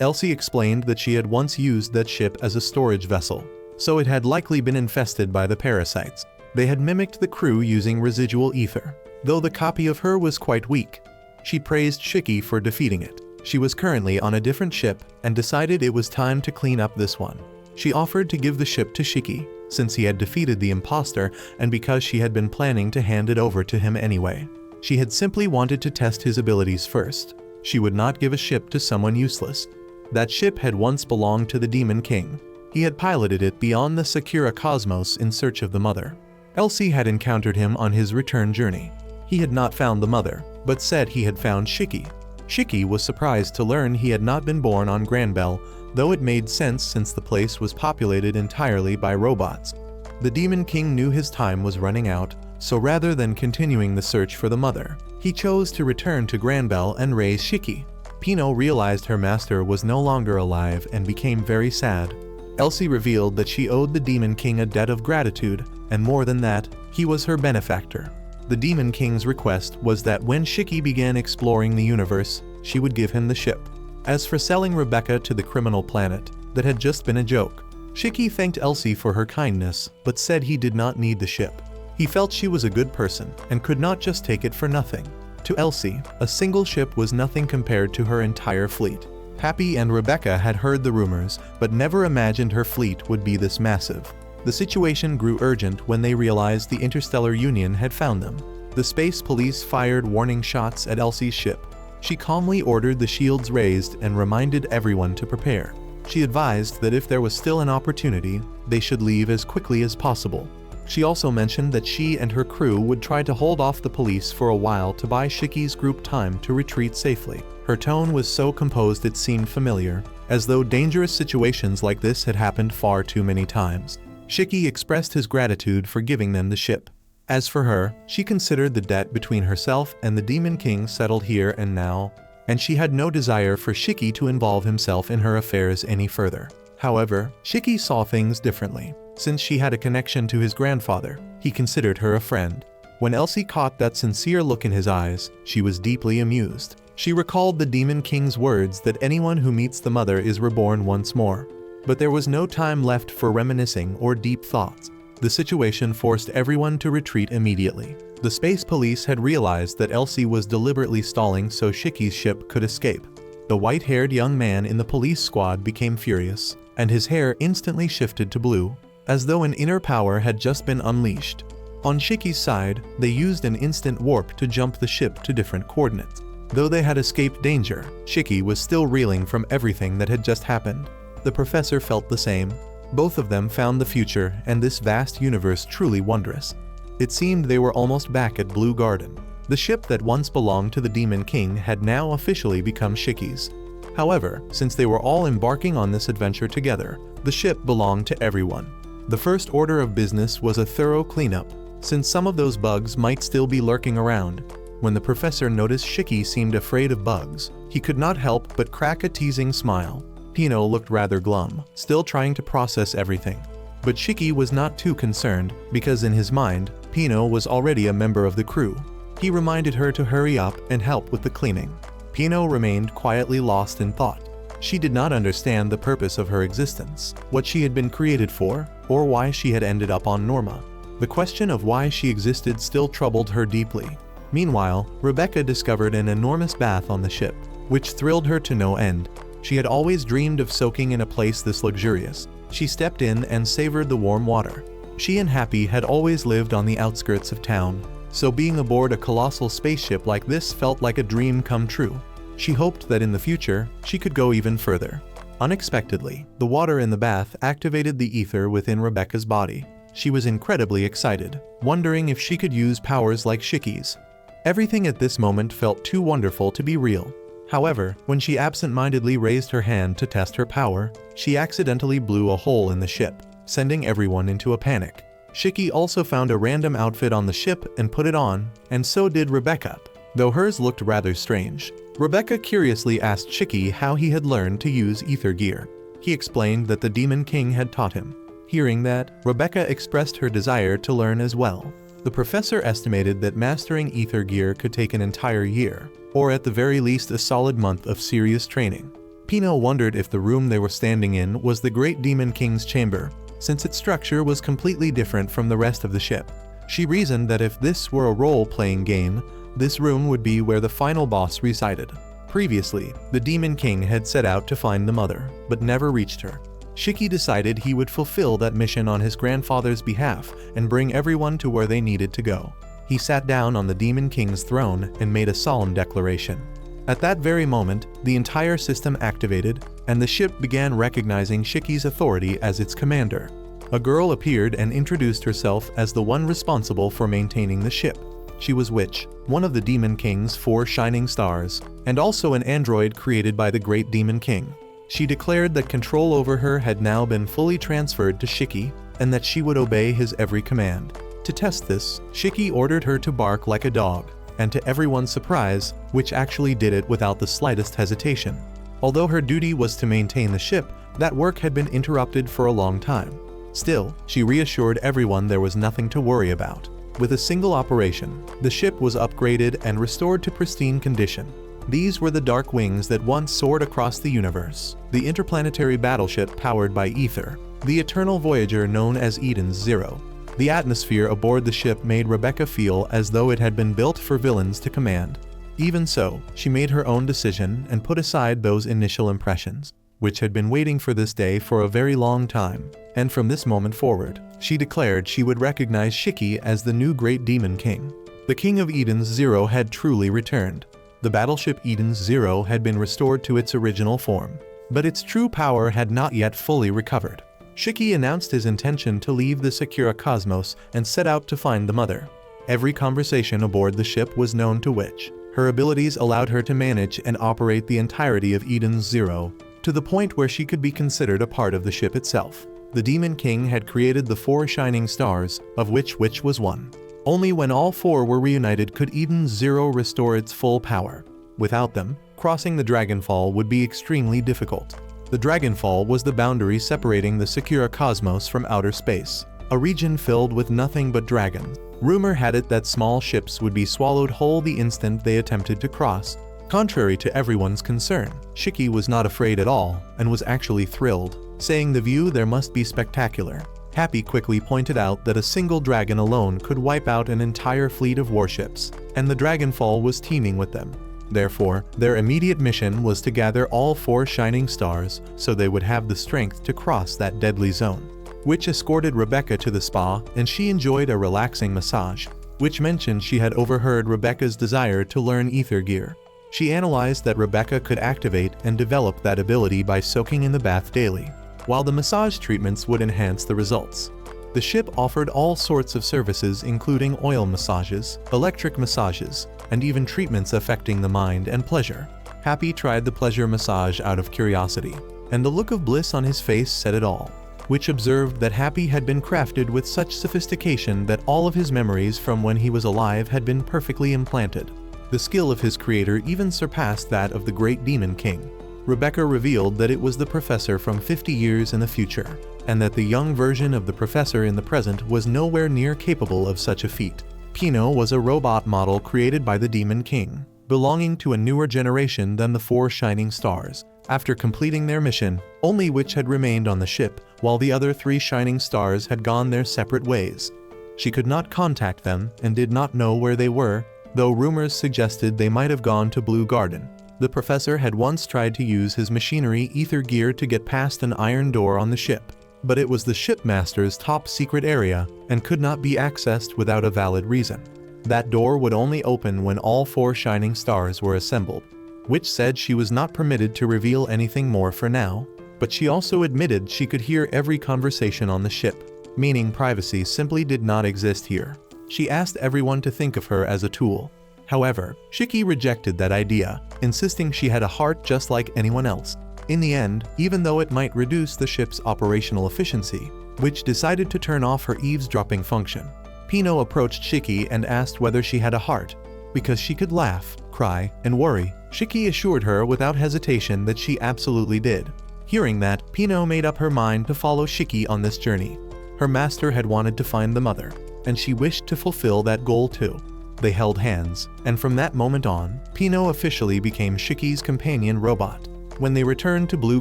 Elsie explained that she had once used that ship as a storage vessel, so it had likely been infested by the parasites. They had mimicked the crew using residual ether, though the copy of her was quite weak. She praised Shiki for defeating it. She was currently on a different ship and decided it was time to clean up this one. She offered to give the ship to Shiki, since he had defeated the imposter and because she had been planning to hand it over to him anyway. She had simply wanted to test his abilities first. She would not give a ship to someone useless. That ship had once belonged to the Demon King. He had piloted it beyond the Sakura cosmos in search of the mother. Elsie had encountered him on his return journey. He had not found the mother, but said he had found Shiki. Shiki was surprised to learn he had not been born on Granbell, though it made sense since the place was populated entirely by robots. The Demon King knew his time was running out, so rather than continuing the search for the mother, he chose to return to Granbell and raise Shiki. Pino realized her master was no longer alive and became very sad. Elsie revealed that she owed the Demon King a debt of gratitude, and more than that, he was her benefactor. The Demon King's request was that when Shiki began exploring the universe, she would give him the ship. As for selling Rebecca to the criminal planet, that had just been a joke. Shiki thanked Elsie for her kindness, but said he did not need the ship. He felt she was a good person and could not just take it for nothing. To Elsie, a single ship was nothing compared to her entire fleet. Happy and Rebecca had heard the rumors, but never imagined her fleet would be this massive. The situation grew urgent when they realized the Interstellar Union had found them. The space police fired warning shots at Elsie's ship. She calmly ordered the shields raised and reminded everyone to prepare. She advised that if there was still an opportunity, they should leave as quickly as possible. She also mentioned that she and her crew would try to hold off the police for a while to buy Shiki's group time to retreat safely. Her tone was so composed it seemed familiar, as though dangerous situations like this had happened far too many times. Shiki expressed his gratitude for giving them the ship. As for her, she considered the debt between herself and the Demon King settled here and now, and she had no desire for Shiki to involve himself in her affairs any further. However, Shiki saw things differently. Since she had a connection to his grandfather, he considered her a friend. When Elsie caught that sincere look in his eyes, she was deeply amused. She recalled the Demon King's words that anyone who meets the mother is reborn once more. But there was no time left for reminiscing or deep thoughts. The situation forced everyone to retreat immediately. The space police had realized that Elsie was deliberately stalling so Shiki's ship could escape. The white-haired young man in the police squad became furious, and his hair instantly shifted to blue, as though an inner power had just been unleashed. On Shiki's side, they used an instant warp to jump the ship to different coordinates. Though they had escaped danger, Shiki was still reeling from everything that had just happened. The professor felt the same. Both of them found the future and this vast universe truly wondrous. It seemed they were almost back at Blue Garden. The ship that once belonged to the Demon King had now officially become Shiki's. However, since they were all embarking on this adventure together, the ship belonged to everyone. The first order of business was a thorough cleanup, since some of those bugs might still be lurking around. When the professor noticed Shiki seemed afraid of bugs, he could not help but crack a teasing smile. Pino looked rather glum, still trying to process everything. But Shiki was not too concerned, because in his mind, Pino was already a member of the crew. He reminded her to hurry up and help with the cleaning. Pino remained quietly lost in thought. She did not understand the purpose of her existence, what she had been created for, or why she had ended up on Norma. The question of why she existed still troubled her deeply. Meanwhile, Rebecca discovered an enormous bath on the ship, which thrilled her to no end. She had always dreamed of soaking in a place this luxurious. She stepped in and savored the warm water. She and Happy had always lived on the outskirts of town, so being aboard a colossal spaceship like this felt like a dream come true. She hoped that in the future, she could go even further. Unexpectedly, the water in the bath activated the ether within Rebecca's body. She was incredibly excited, wondering if she could use powers like Shiki's. Everything at this moment felt too wonderful to be real. However, when she absent-mindedly raised her hand to test her power, she accidentally blew a hole in the ship, sending everyone into a panic. Shiki also found a random outfit on the ship and put it on, and so did Rebecca, though hers looked rather strange. Rebecca curiously asked Shiki how he had learned to use ether gear. He explained that the Demon King had taught him. Hearing that, Rebecca expressed her desire to learn as well. The professor estimated that mastering ether gear could take an entire year, or at the very least a solid month of serious training. Pino wondered if the room they were standing in was the Great Demon King's chamber, since its structure was completely different from the rest of the ship. She reasoned that if this were a role-playing game, this room would be where the final boss resided. Previously, the Demon King had set out to find the mother, but never reached her. Shiki decided he would fulfill that mission on his grandfather's behalf and bring everyone to where they needed to go. He sat down on the Demon King's throne and made a solemn declaration. At that very moment, the entire system activated, and the ship began recognizing Shiki's authority as its commander. A girl appeared and introduced herself as the one responsible for maintaining the ship. She was Witch, one of the Demon King's 4 shining stars, and also an android created by the Great Demon King. She declared that control over her had now been fully transferred to Shiki, and that she would obey his every command. To test this, Shiki ordered her to bark like a dog, and to everyone's surprise, Witch actually did it without the slightest hesitation. Although her duty was to maintain the ship, that work had been interrupted for a long time. Still, she reassured everyone there was nothing to worry about. With a single operation, the ship was upgraded and restored to pristine condition. These were the dark wings that once soared across the universe, the interplanetary battleship powered by ether, the eternal voyager known as Eden's Zero. The atmosphere aboard the ship made Rebecca feel as though it had been built for villains to command. Even so, she made her own decision and put aside those initial impressions, which had been waiting for this day for a very long time, and from this moment forward, she declared she would recognize Shiki as the new Great Demon King. The King of Eden's Zero had truly returned. The battleship Eden's Zero had been restored to its original form, but its true power had not yet fully recovered. Shiki announced his intention to leave the secure cosmos and set out to find the mother. Every conversation aboard the ship was known to Witch. Her abilities allowed her to manage and operate the entirety of Eden's Zero, to the point where she could be considered a part of the ship itself. The Demon King had created the 4 shining stars, of which Witch was one. Only when all 4 were reunited could Eden's Zero restore its full power. Without them, crossing the Dragonfall would be extremely difficult. The Dragonfall was the boundary separating the secure cosmos from outer space, a region filled with nothing but dragons. Rumor had it that small ships would be swallowed whole the instant they attempted to cross. Contrary to everyone's concern, Shiki was not afraid at all, and was actually thrilled, saying the view there must be spectacular. Happy quickly pointed out that a single dragon alone could wipe out an entire fleet of warships, and the Dragonfall was teeming with them. Therefore, their immediate mission was to gather all 4 shining stars so they would have the strength to cross that deadly zone. Witch escorted Rebecca to the spa, and she enjoyed a relaxing massage. Witch mentioned she had overheard Rebecca's desire to learn ether gear. She analyzed that Rebecca could activate and develop that ability by soaking in the bath daily, while the massage treatments would enhance the results. The ship offered all sorts of services including oil massages, electric massages, and even treatments affecting the mind and pleasure. Happy tried the pleasure massage out of curiosity, and the look of bliss on his face said it all. Witch observed that Happy had been crafted with such sophistication that all of his memories from when he was alive had been perfectly implanted. The skill of his creator even surpassed that of the Great Demon King. Rebecca revealed that it was the professor from 50 years in the future, and that the young version of the professor in the present was nowhere near capable of such a feat. Pino was a robot model created by the Demon King, belonging to a newer generation than the 4 shining stars. After completing their mission, only Witch had remained on the ship, while the other 3 shining stars had gone their separate ways. She could not contact them and did not know where they were, though rumors suggested they might have gone to Blue Garden. The professor had once tried to use his machinery ether gear to get past an iron door on the ship. but it was the shipmaster's top secret area and could not be accessed without a valid reason. That door would only open when all 4 shining stars were assembled, which said she was not permitted to reveal anything more for now, but she also admitted she could hear every conversation on the ship, meaning privacy simply did not exist here. She asked everyone to think of her as a tool. However, Shiki rejected that idea, insisting she had a heart just like anyone else. In the end, even though it might reduce the ship's operational efficiency, which decided to turn off her eavesdropping function, Pino approached Shiki and asked whether she had a heart, because she could laugh, cry, and worry. Shiki assured her without hesitation that she absolutely did. Hearing that, Pino made up her mind to follow Shiki on this journey. Her master had wanted to find the mother, and she wished to fulfill that goal too. They held hands, and from that moment on, Pino officially became Shiki's companion robot. When they returned to Blue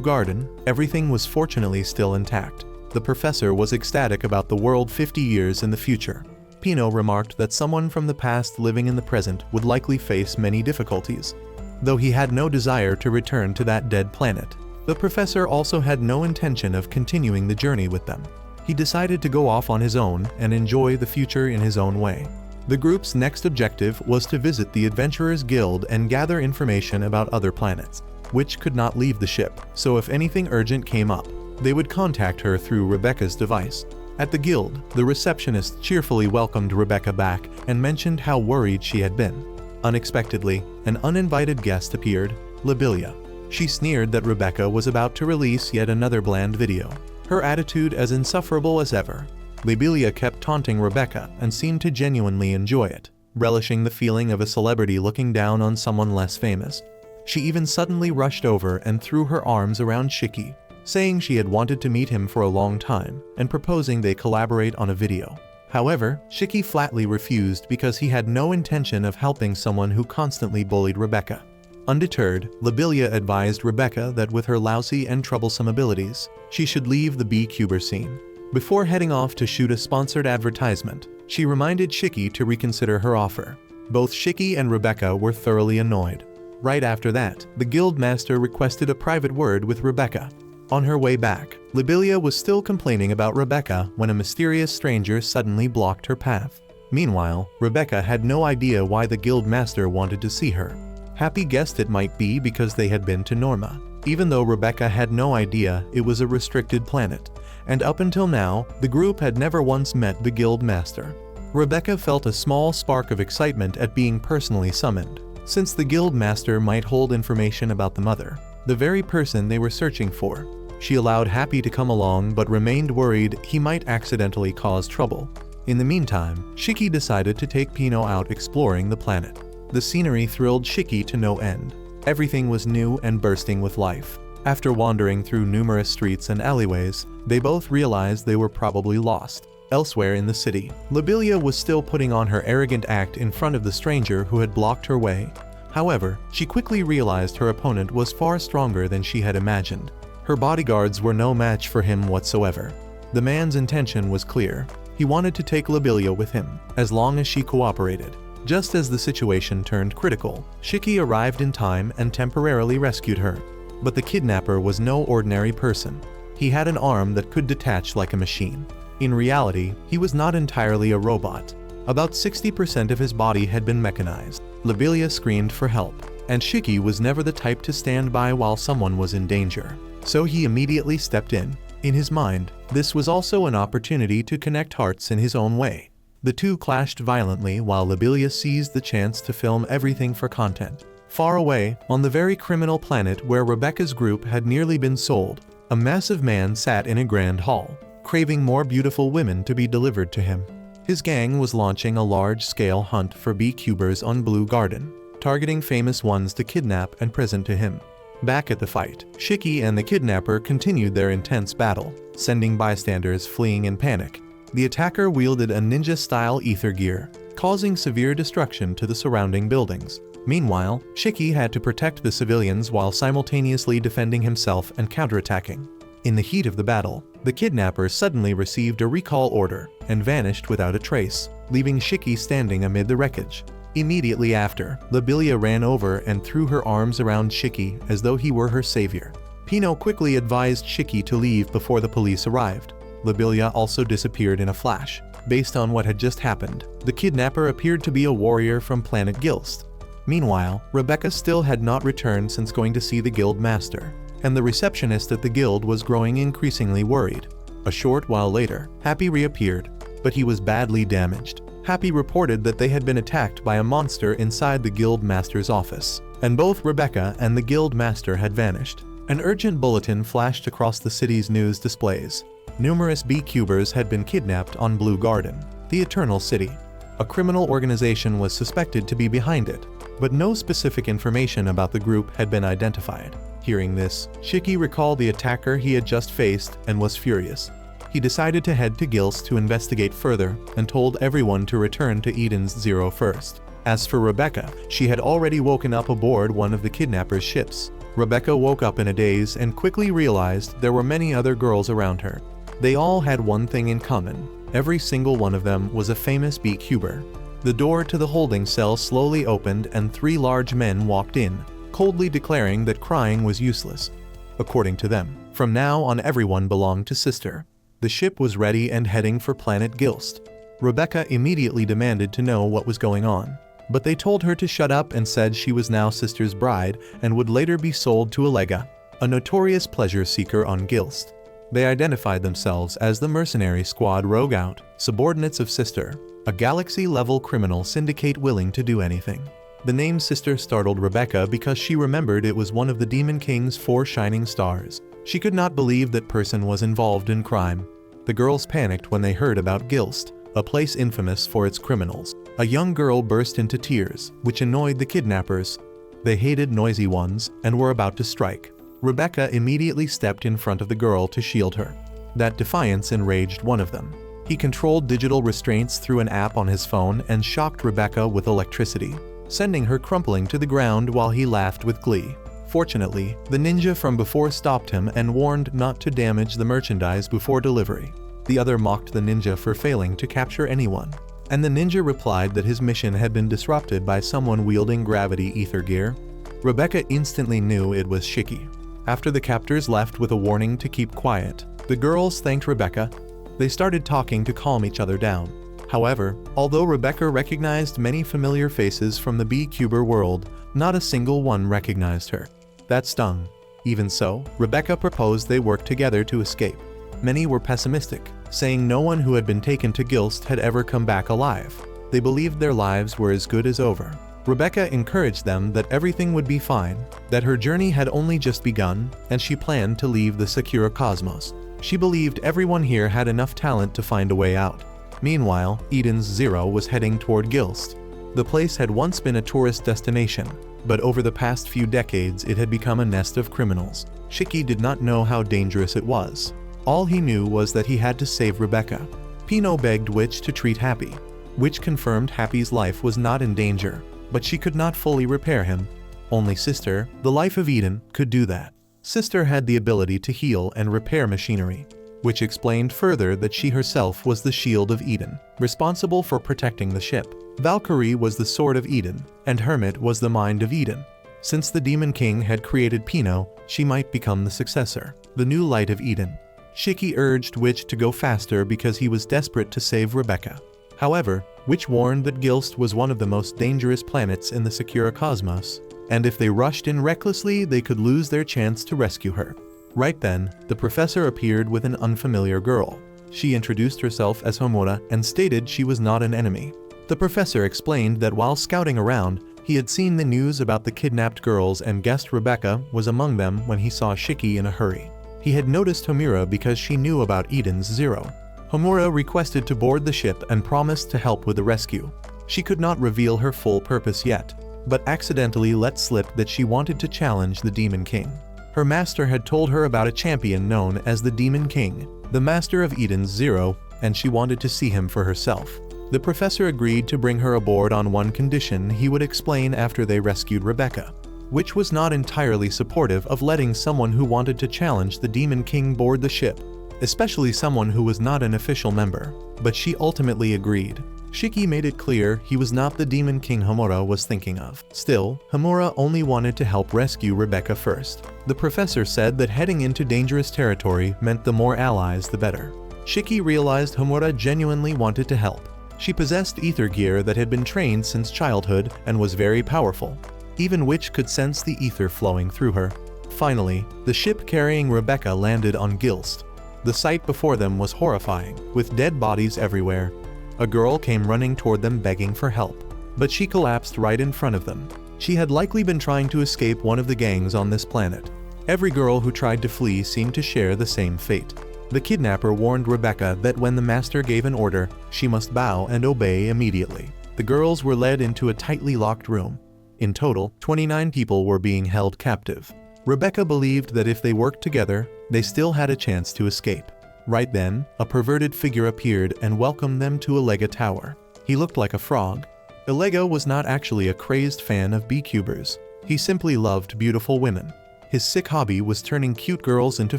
Garden, everything was fortunately still intact. The professor was ecstatic about the world 50 years in the future. Pino remarked that someone from the past living in the present would likely face many difficulties, though he had no desire to return to that dead planet. The professor also had no intention of continuing the journey with them. He decided to go off on his own and enjoy the future in his own way. The group's next objective was to visit the Adventurers Guild and gather information about other planets, which could not leave the ship, so if anything urgent came up, they would contact her through Rebecca's device. At the guild, the receptionist cheerfully welcomed Rebecca back and mentioned how worried she had been. Unexpectedly, an uninvited guest appeared, Lobelia. She sneered that Rebecca was about to release yet another bland video, her attitude as insufferable as ever. Lobelia kept taunting Rebecca and seemed to genuinely enjoy it, relishing the feeling of a celebrity looking down on someone less famous. She even suddenly rushed over and threw her arms around Shiki, saying she had wanted to meet him for a long time and proposing they collaborate on a video. However, Shiki flatly refused because he had no intention of helping someone who constantly bullied Rebecca. Undeterred, Lobelia advised Rebecca that with her lousy and troublesome abilities, she should leave the B-Cuber scene. Before heading off to shoot a sponsored advertisement, she reminded Shiki to reconsider her offer. Both Shiki and Rebecca were thoroughly annoyed. Right after that, the guild master requested a private word with Rebecca. On her way back, Lobelia was still complaining about Rebecca when a mysterious stranger suddenly blocked her path. Meanwhile, Rebecca had no idea why the guild master wanted to see her. Happy guessed it might be because they had been to Norma, even though Rebecca had no idea it was a restricted planet, and up until now, the group had never once met the guild master. Rebecca felt a small spark of excitement at being personally summoned, since the guild master might hold information about the mother, the very person they were searching for. She allowed Happy to come along but remained worried he might accidentally cause trouble. In the meantime, Shiki decided to take Pino out exploring the planet. The scenery thrilled Shiki to no end. Everything was new and bursting with life. After wandering through numerous streets and alleyways, they both realized they were probably lost. Elsewhere in the city, Lobelia was still putting on her arrogant act in front of the stranger who had blocked her way. However, she quickly realized her opponent was far stronger than she had imagined. Her bodyguards were no match for him whatsoever. The man's intention was clear. He wanted to take Lobelia with him, as long as she cooperated. Just as the situation turned critical, Shiki arrived in time and temporarily rescued her. But the kidnapper was no ordinary person. He had an arm that could detach like a machine. In reality, he was not entirely a robot. About 60% of his body had been mechanized. Lobelia screamed for help, and Shiki was never the type to stand by while someone was in danger. So he immediately stepped in. In his mind, this was also an opportunity to connect hearts in his own way. The two clashed violently while Lobelia seized the chance to film everything for content. Far away, on the very criminal planet where Rebecca's group had nearly been sold, a massive man sat in a grand hall, craving more beautiful women to be delivered to him. His gang was launching a large-scale hunt for B-Cubers on Blue Garden, targeting famous ones to kidnap and present to him. Back at the fight, Shiki and the kidnapper continued their intense battle, sending bystanders fleeing in panic. The attacker wielded a ninja-style ether gear, causing severe destruction to the surrounding buildings. Meanwhile, Shiki had to protect the civilians while simultaneously defending himself and counterattacking. In the heat of the battle, the kidnapper suddenly received a recall order and vanished without a trace, leaving Shiki standing amid the wreckage. Immediately after, Lobelia ran over and threw her arms around Shiki as though he were her savior. Pino quickly advised Shiki to leave before the police arrived. Libilia also disappeared in a flash. Based on what had just happened, the kidnapper appeared to be a warrior from planet Gilst. Meanwhile, Rebecca still had not returned since going to see the guild master, and the receptionist at the guild was growing increasingly worried. A short while later, Happy reappeared, but he was badly damaged. Happy reported that they had been attacked by a monster inside the guild master's office, and both Rebecca and the guild master had vanished. An urgent bulletin flashed across the city's news displays. Numerous beekeepers had been kidnapped on Blue Garden, the Eternal City. A criminal organization was suspected to be behind it, but no specific information about the group had been identified. Hearing this, Shiki recalled the attacker he had just faced and was furious. He decided to head to Gilst to investigate further and told everyone to return to Eden's Zero first. As for Rebecca, she had already woken up aboard one of the kidnappers' ships. Rebecca woke up in a daze and quickly realized there were many other girls around her. They all had one thing in common. Every single one of them was a famous beekeeper. The door to the holding cell slowly opened and 3 large men walked in, coldly declaring that crying was useless. According to them, from now on everyone belonged to Sister. The ship was ready and heading for planet Gilst. Rebecca immediately demanded to know what was going on, but they told her to shut up and said she was now Sister's bride and would later be sold to Alega, a notorious pleasure seeker on Gilst. They identified themselves as the mercenary squad Rogue Out, subordinates of Sister, a galaxy-level criminal syndicate willing to do anything. The name Sister startled Rebecca because she remembered it was one of the Demon King's 4 shining stars. She could not believe that person was involved in crime. The girls panicked when they heard about Gilst, a place infamous for its criminals. A young girl burst into tears, which annoyed the kidnappers. They hated noisy ones and were about to strike. Rebecca immediately stepped in front of the girl to shield her. That defiance enraged one of them. He controlled digital restraints through an app on his phone and shocked Rebecca with electricity, sending her crumpling to the ground while he laughed with glee. Fortunately, the ninja from before stopped him and warned not to damage the merchandise before delivery. The other mocked the ninja for failing to capture anyone, and the ninja replied that his mission had been disrupted by someone wielding gravity ether gear. Rebecca instantly knew it was Shiki. After the captors left with a warning to keep quiet, the girls thanked Rebecca. They started talking to calm each other down. However, although Rebecca recognized many familiar faces from the beekeeper world, not a single one recognized her. That stung. Even so, Rebecca proposed they work together to escape. Many were pessimistic, saying no one who had been taken to Gilst had ever come back alive. They believed their lives were as good as over. Rebecca encouraged them that everything would be fine, that her journey had only just begun, and she planned to leave the secure cosmos. She believed everyone here had enough talent to find a way out. Meanwhile, Eden's Zero was heading toward Gilst. The place had once been a tourist destination, but over the past few decades it had become a nest of criminals. Shiki did not know how dangerous it was. All he knew was that he had to save Rebecca. Pino begged Witch to treat Happy. Witch confirmed Happy's life was not in danger, but she could not fully repair him. Only Sister, the life of Eden, could do that. Sister had the ability to heal and repair machinery, which explained further that she herself was the shield of Eden, responsible for protecting the ship. Valkyrie was the sword of Eden, and Hermit was the mind of Eden. Since the Demon King had created Pino, she might become the successor, the new light of Eden. Shiki urged Witch to go faster because he was desperate to save Rebecca. However, Witch warned that Gilst was one of the most dangerous planets in the secure cosmos, and if they rushed in recklessly, they could lose their chance to rescue her. Right then, the professor appeared with an unfamiliar girl. She introduced herself as Homura and stated she was not an enemy. The professor explained that while scouting around, he had seen the news about the kidnapped girls and guessed Rebecca was among them when he saw Shiki in a hurry. He had noticed Homura because she knew about Eden's Zero. Homura requested to board the ship and promised to help with the rescue. She could not reveal her full purpose yet, but accidentally let slip that she wanted to challenge the Demon King. Her master had told her about a champion known as the Demon King, the master of Eden's Zero, and she wanted to see him for herself. The professor agreed to bring her aboard on one condition he would explain after they rescued Rebecca, which was not entirely supportive of letting someone who wanted to challenge the Demon King board the ship, especially someone who was not an official member, but she ultimately agreed. Shiki made it clear he was not the Demon King Homura was thinking of. Still, Homura only wanted to help rescue Rebecca first. The professor said that heading into dangerous territory meant the more allies the better. Shiki realized Homura genuinely wanted to help. She possessed ether gear that had been trained since childhood and was very powerful. Even Witch could sense the ether flowing through her. Finally, the ship carrying Rebecca landed on Gilst. The sight before them was horrifying, with dead bodies everywhere. A girl came running toward them begging for help, but she collapsed right in front of them. She had likely been trying to escape one of the gangs on this planet. Every girl who tried to flee seemed to share the same fate. The kidnapper warned Rebecca that when the master gave an order, she must bow and obey immediately. The girls were led into a tightly locked room. In total, 29 people were being held captive. Rebecca believed that if they worked together, they still had a chance to escape. Right then, a perverted figure appeared and welcomed them to Elega Tower. He looked like a frog. Elega was not actually a crazed fan of beecubers. He simply loved beautiful women. His sick hobby was turning cute girls into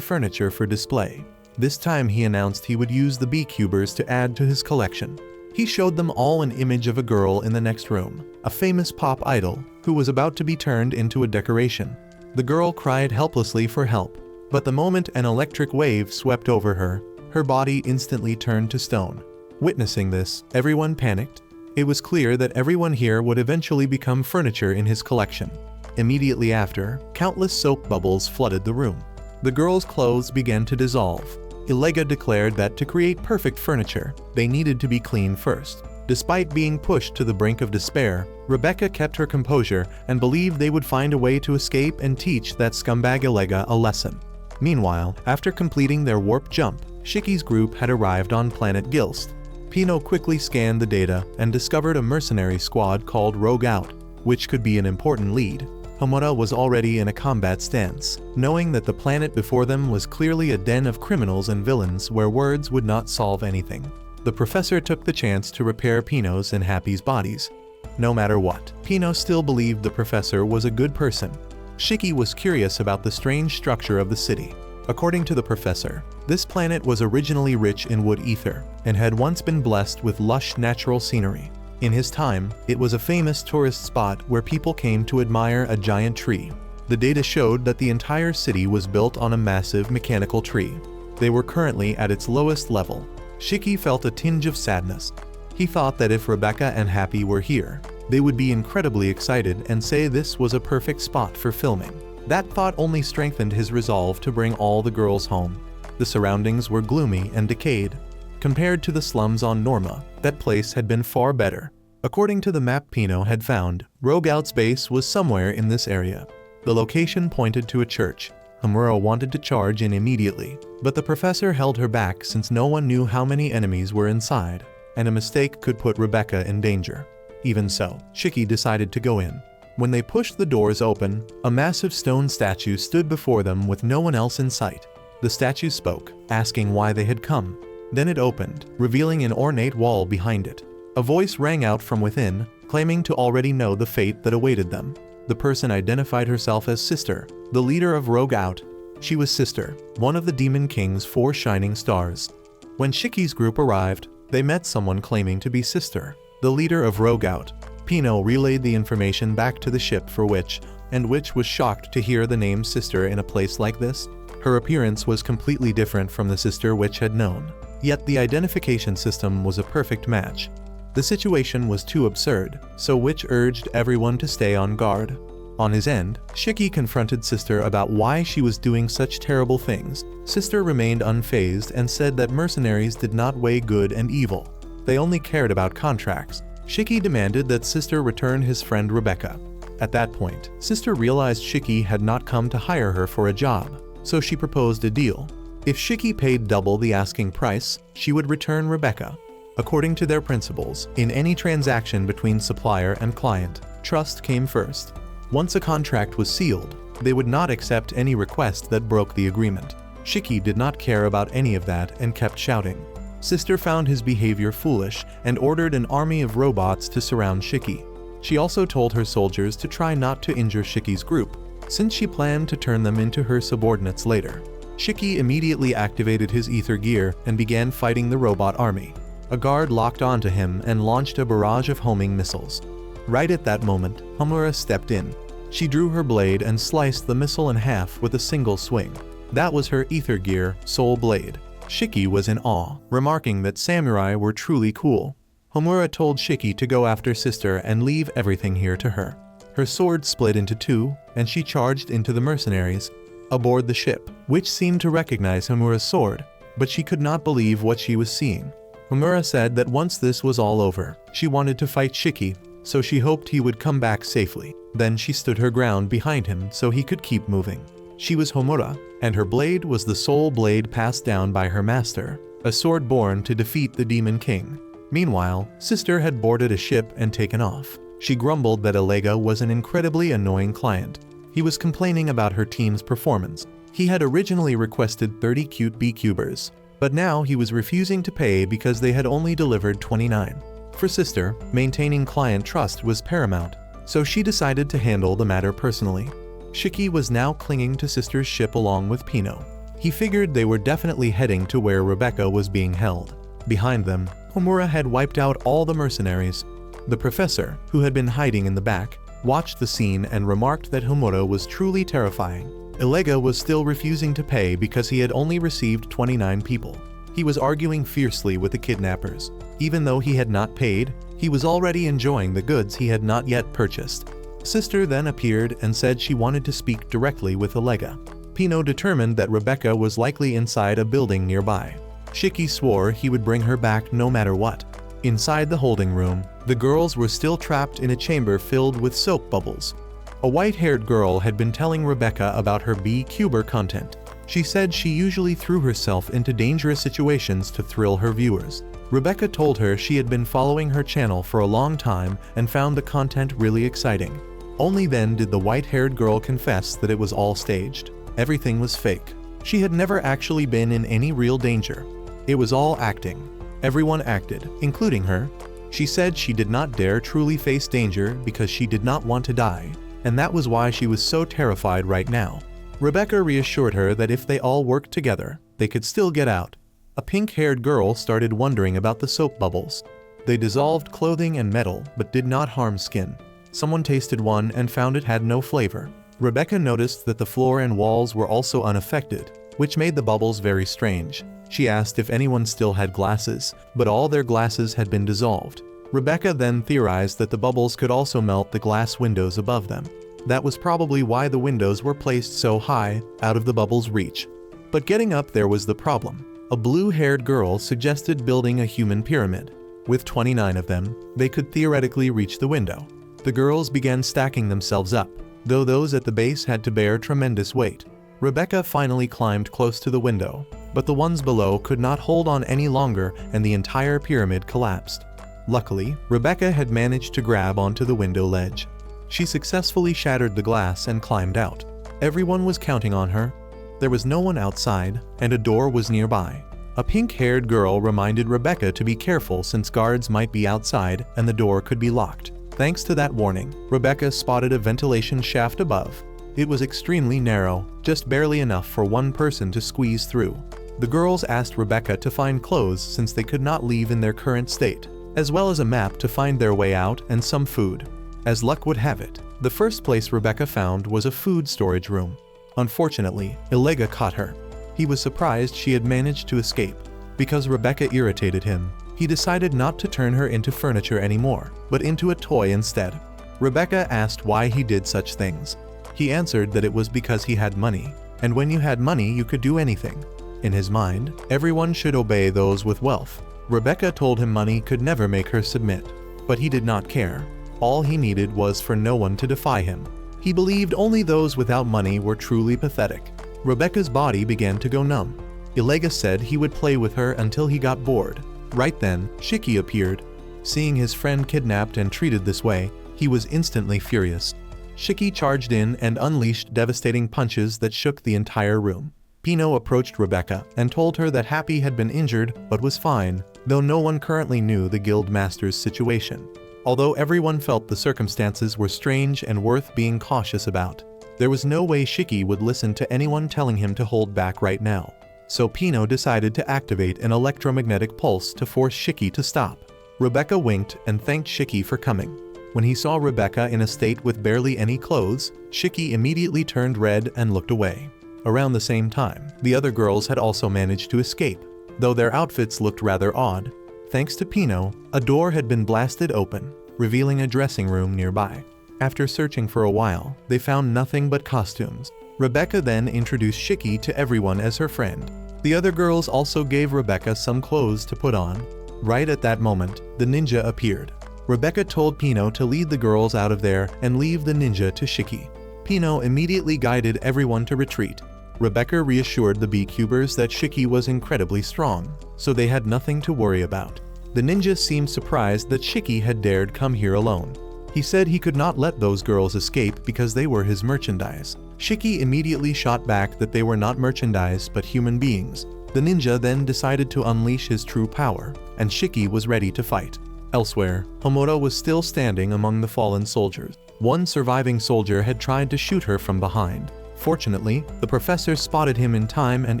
furniture for display. This time he announced he would use the beecubers to add to his collection. He showed them all an image of a girl in the next room, a famous pop idol, who was about to be turned into a decoration. The girl cried helplessly for help, but the moment an electric wave swept over her, her body instantly turned to stone. Witnessing this, everyone panicked. It was clear that everyone here would eventually become furniture in his collection. Immediately after, countless soap bubbles flooded the room. The girl's clothes began to dissolve. Elega declared that to create perfect furniture, they needed to be clean first. Despite being pushed to the brink of despair, Rebecca kept her composure and believed they would find a way to escape and teach that scumbag Elega a lesson. Meanwhile, after completing their warp jump, Shiki's group had arrived on planet Gilst. Pino quickly scanned the data and discovered a mercenary squad called Rogue Out, which could be an important lead. Homura was already in a combat stance, knowing that the planet before them was clearly a den of criminals and villains where words would not solve anything. The professor took the chance to repair Pino's and Happy's bodies. No matter what, Pino still believed the professor was a good person. Shiki was curious about the strange structure of the city. According to the professor, this planet was originally rich in wood ether and had once been blessed with lush natural scenery. In his time, it was a famous tourist spot where people came to admire a giant tree. The data showed that the entire city was built on a massive mechanical tree. They were currently at its lowest level. Shiki felt a tinge of sadness. He thought that if Rebecca and Happy were here, they would be incredibly excited and say this was a perfect spot for filming. That thought only strengthened his resolve to bring all the girls home. The surroundings were gloomy and decayed. Compared to the slums on Norma, that place had been far better. According to the map Pino had found, Rogue Out's base was somewhere in this area. The location pointed to a church. Homura wanted to charge in immediately, but the professor held her back since no one knew how many enemies were inside, and a mistake could put Rebecca in danger. Even so, Shiki decided to go in. When they pushed the doors open, a massive stone statue stood before them with no one else in sight. The statue spoke, asking why they had come. Then it opened, revealing an ornate wall behind it. A voice rang out from within, claiming to already know the fate that awaited them. The person identified herself as Sister, the leader of Rogue Out. She was Sister, one of the Demon King's 4 shining stars. When Shiki's group arrived, they met someone claiming to be Sister, the leader of Rogue Out. Pino relayed the information back to the ship for Witch, and Witch was shocked to hear the name Sister in a place like this. Her appearance was completely different from the Sister Witch had known, yet the identification system was a perfect match. The situation was too absurd, so Witch urged everyone to stay on guard. On his end, Shiki confronted Sister about why she was doing such terrible things. Sister remained unfazed and said that mercenaries did not weigh good and evil. They only cared about contracts. Shiki demanded that Sister return his friend Rebecca. At that point, Sister realized Shiki had not come to hire her for a job, so she proposed a deal. If Shiki paid double the asking price, she would return Rebecca. According to their principles, in any transaction between supplier and client, trust came first. Once a contract was sealed, they would not accept any request that broke the agreement. Shiki did not care about any of that and kept shouting. Sister found his behavior foolish and ordered an army of robots to surround Shiki. She also told her soldiers to try not to injure Shiki's group, since she planned to turn them into her subordinates later. Shiki immediately activated his ether gear and began fighting the robot army. A guard locked onto him and launched a barrage of homing missiles. Right at that moment, Homura stepped in. She drew her blade and sliced the missile in half with a single swing. That was her ether gear, Soul Blade. Shiki was in awe, remarking that samurai were truly cool. Homura told Shiki to go after Sister and leave everything here to her. Her sword split into two, and she charged into the mercenaries aboard the ship, which seemed to recognize Homura's sword, but she could not believe what she was seeing. Homura said that once this was all over, she wanted to fight Shiki, so she hoped he would come back safely. Then she stood her ground behind him so he could keep moving. She was Homura, and her blade was the soul blade passed down by her master, a sword born to defeat the Demon King. Meanwhile, Sister had boarded a ship and taken off. She grumbled that Elega was an incredibly annoying client. He was complaining about her team's performance. He had originally requested 30 cute B-cubers, but now he was refusing to pay because they had only delivered 29. For Sister, maintaining client trust was paramount, so she decided to handle the matter personally. Shiki was now clinging to Sister's ship along with Pino. He figured they were definitely heading to where Rebecca was being held. Behind them, Homura had wiped out all the mercenaries. The professor, who had been hiding in the back, watched the scene and remarked that Homura was truly terrifying. Elega was still refusing to pay because he had only received 29 people. He was arguing fiercely with the kidnappers. Even though he had not paid, he was already enjoying the goods he had not yet purchased. Sister then appeared and said she wanted to speak directly with Elega. Pino determined that Rebecca was likely inside a building nearby. Shiki swore he would bring her back no matter what. Inside the holding room, the girls were still trapped in a chamber filled with soap bubbles. A white-haired girl had been telling Rebecca about her B-cuber content. She said she usually threw herself into dangerous situations to thrill her viewers. Rebecca told her she had been following her channel for a long time and found the content really exciting. Only then did the white-haired girl confess that it was all staged. Everything was fake. She had never actually been in any real danger. It was all acting. Everyone acted, including her. She said she did not dare truly face danger because she did not want to die, and that was why she was so terrified right now. Rebecca reassured her that if they all worked together, they could still get out. A pink-haired girl started wondering about the soap bubbles. They dissolved clothing and metal, but did not harm skin. Someone tasted one and found it had no flavor. Rebecca noticed that the floor and walls were also unaffected, which made the bubbles very strange. She asked if anyone still had glasses, but all their glasses had been dissolved. Rebecca then theorized that the bubbles could also melt the glass windows above them. That was probably why the windows were placed so high, out of the bubble's reach. But getting up there was the problem. A blue-haired girl suggested building a human pyramid. With 29 of them, they could theoretically reach the window. The girls began stacking themselves up, though those at the base had to bear tremendous weight. Rebecca finally climbed close to the window, but the ones below could not hold on any longer and the entire pyramid collapsed. Luckily, Rebecca had managed to grab onto the window ledge. She successfully shattered the glass and climbed out. Everyone was counting on her. There was no one outside, and a door was nearby. A pink-haired girl reminded Rebecca to be careful since guards might be outside and the door could be locked. Thanks to that warning, Rebecca spotted a ventilation shaft above. It was extremely narrow, just barely enough for one person to squeeze through. The girls asked Rebecca to find clothes since they could not leave in their current state, as well as a map to find their way out and some food. As luck would have it, the first place Rebecca found was a food storage room. Unfortunately, Elega caught her. He was surprised she had managed to escape. Because Rebecca irritated him, he decided not to turn her into furniture anymore, but into a toy instead. Rebecca asked why he did such things. He answered that it was because he had money, and when you had money you could do anything. In his mind, everyone should obey those with wealth. Rebecca told him money could never make her submit, but he did not care. All he needed was for no one to defy him. He believed only those without money were truly pathetic. Rebecca's body began to go numb. Elega said he would play with her until he got bored. Right then, Shiki appeared. Seeing his friend kidnapped and treated this way, he was instantly furious. Shiki charged in and unleashed devastating punches that shook the entire room. Pino approached Rebecca and told her that Happy had been injured but was fine, though no one currently knew the guild master's situation. Although everyone felt the circumstances were strange and worth being cautious about, there was no way Shiki would listen to anyone telling him to hold back right now. So Pino decided to activate an electromagnetic pulse to force Shiki to stop. Rebecca winked and thanked Shiki for coming. When he saw Rebecca in a state with barely any clothes, Shiki immediately turned red and looked away. Around the same time, the other girls had also managed to escape. though their outfits looked rather odd. Thanks to Pino, a door had been blasted open, revealing a dressing room nearby. After searching for a while, they found nothing but costumes. Rebecca then introduced Shiki to everyone as her friend. The other girls also gave Rebecca some clothes to put on. Right at that moment, the ninja appeared. Rebecca told Pino to lead the girls out of there and leave the ninja to Shiki. Pino immediately guided everyone to retreat. Rebecca reassured the beecubers that Shiki was incredibly strong, so they had nothing to worry about. The ninja seemed surprised that Shiki had dared come here alone. He said he could not let those girls escape because they were his merchandise. Shiki immediately shot back that they were not merchandise but human beings. The ninja then decided to unleash his true power, and Shiki was ready to fight. Elsewhere, Homura was still standing among the fallen soldiers. One surviving soldier had tried to shoot her from behind. Fortunately, the professor spotted him in time and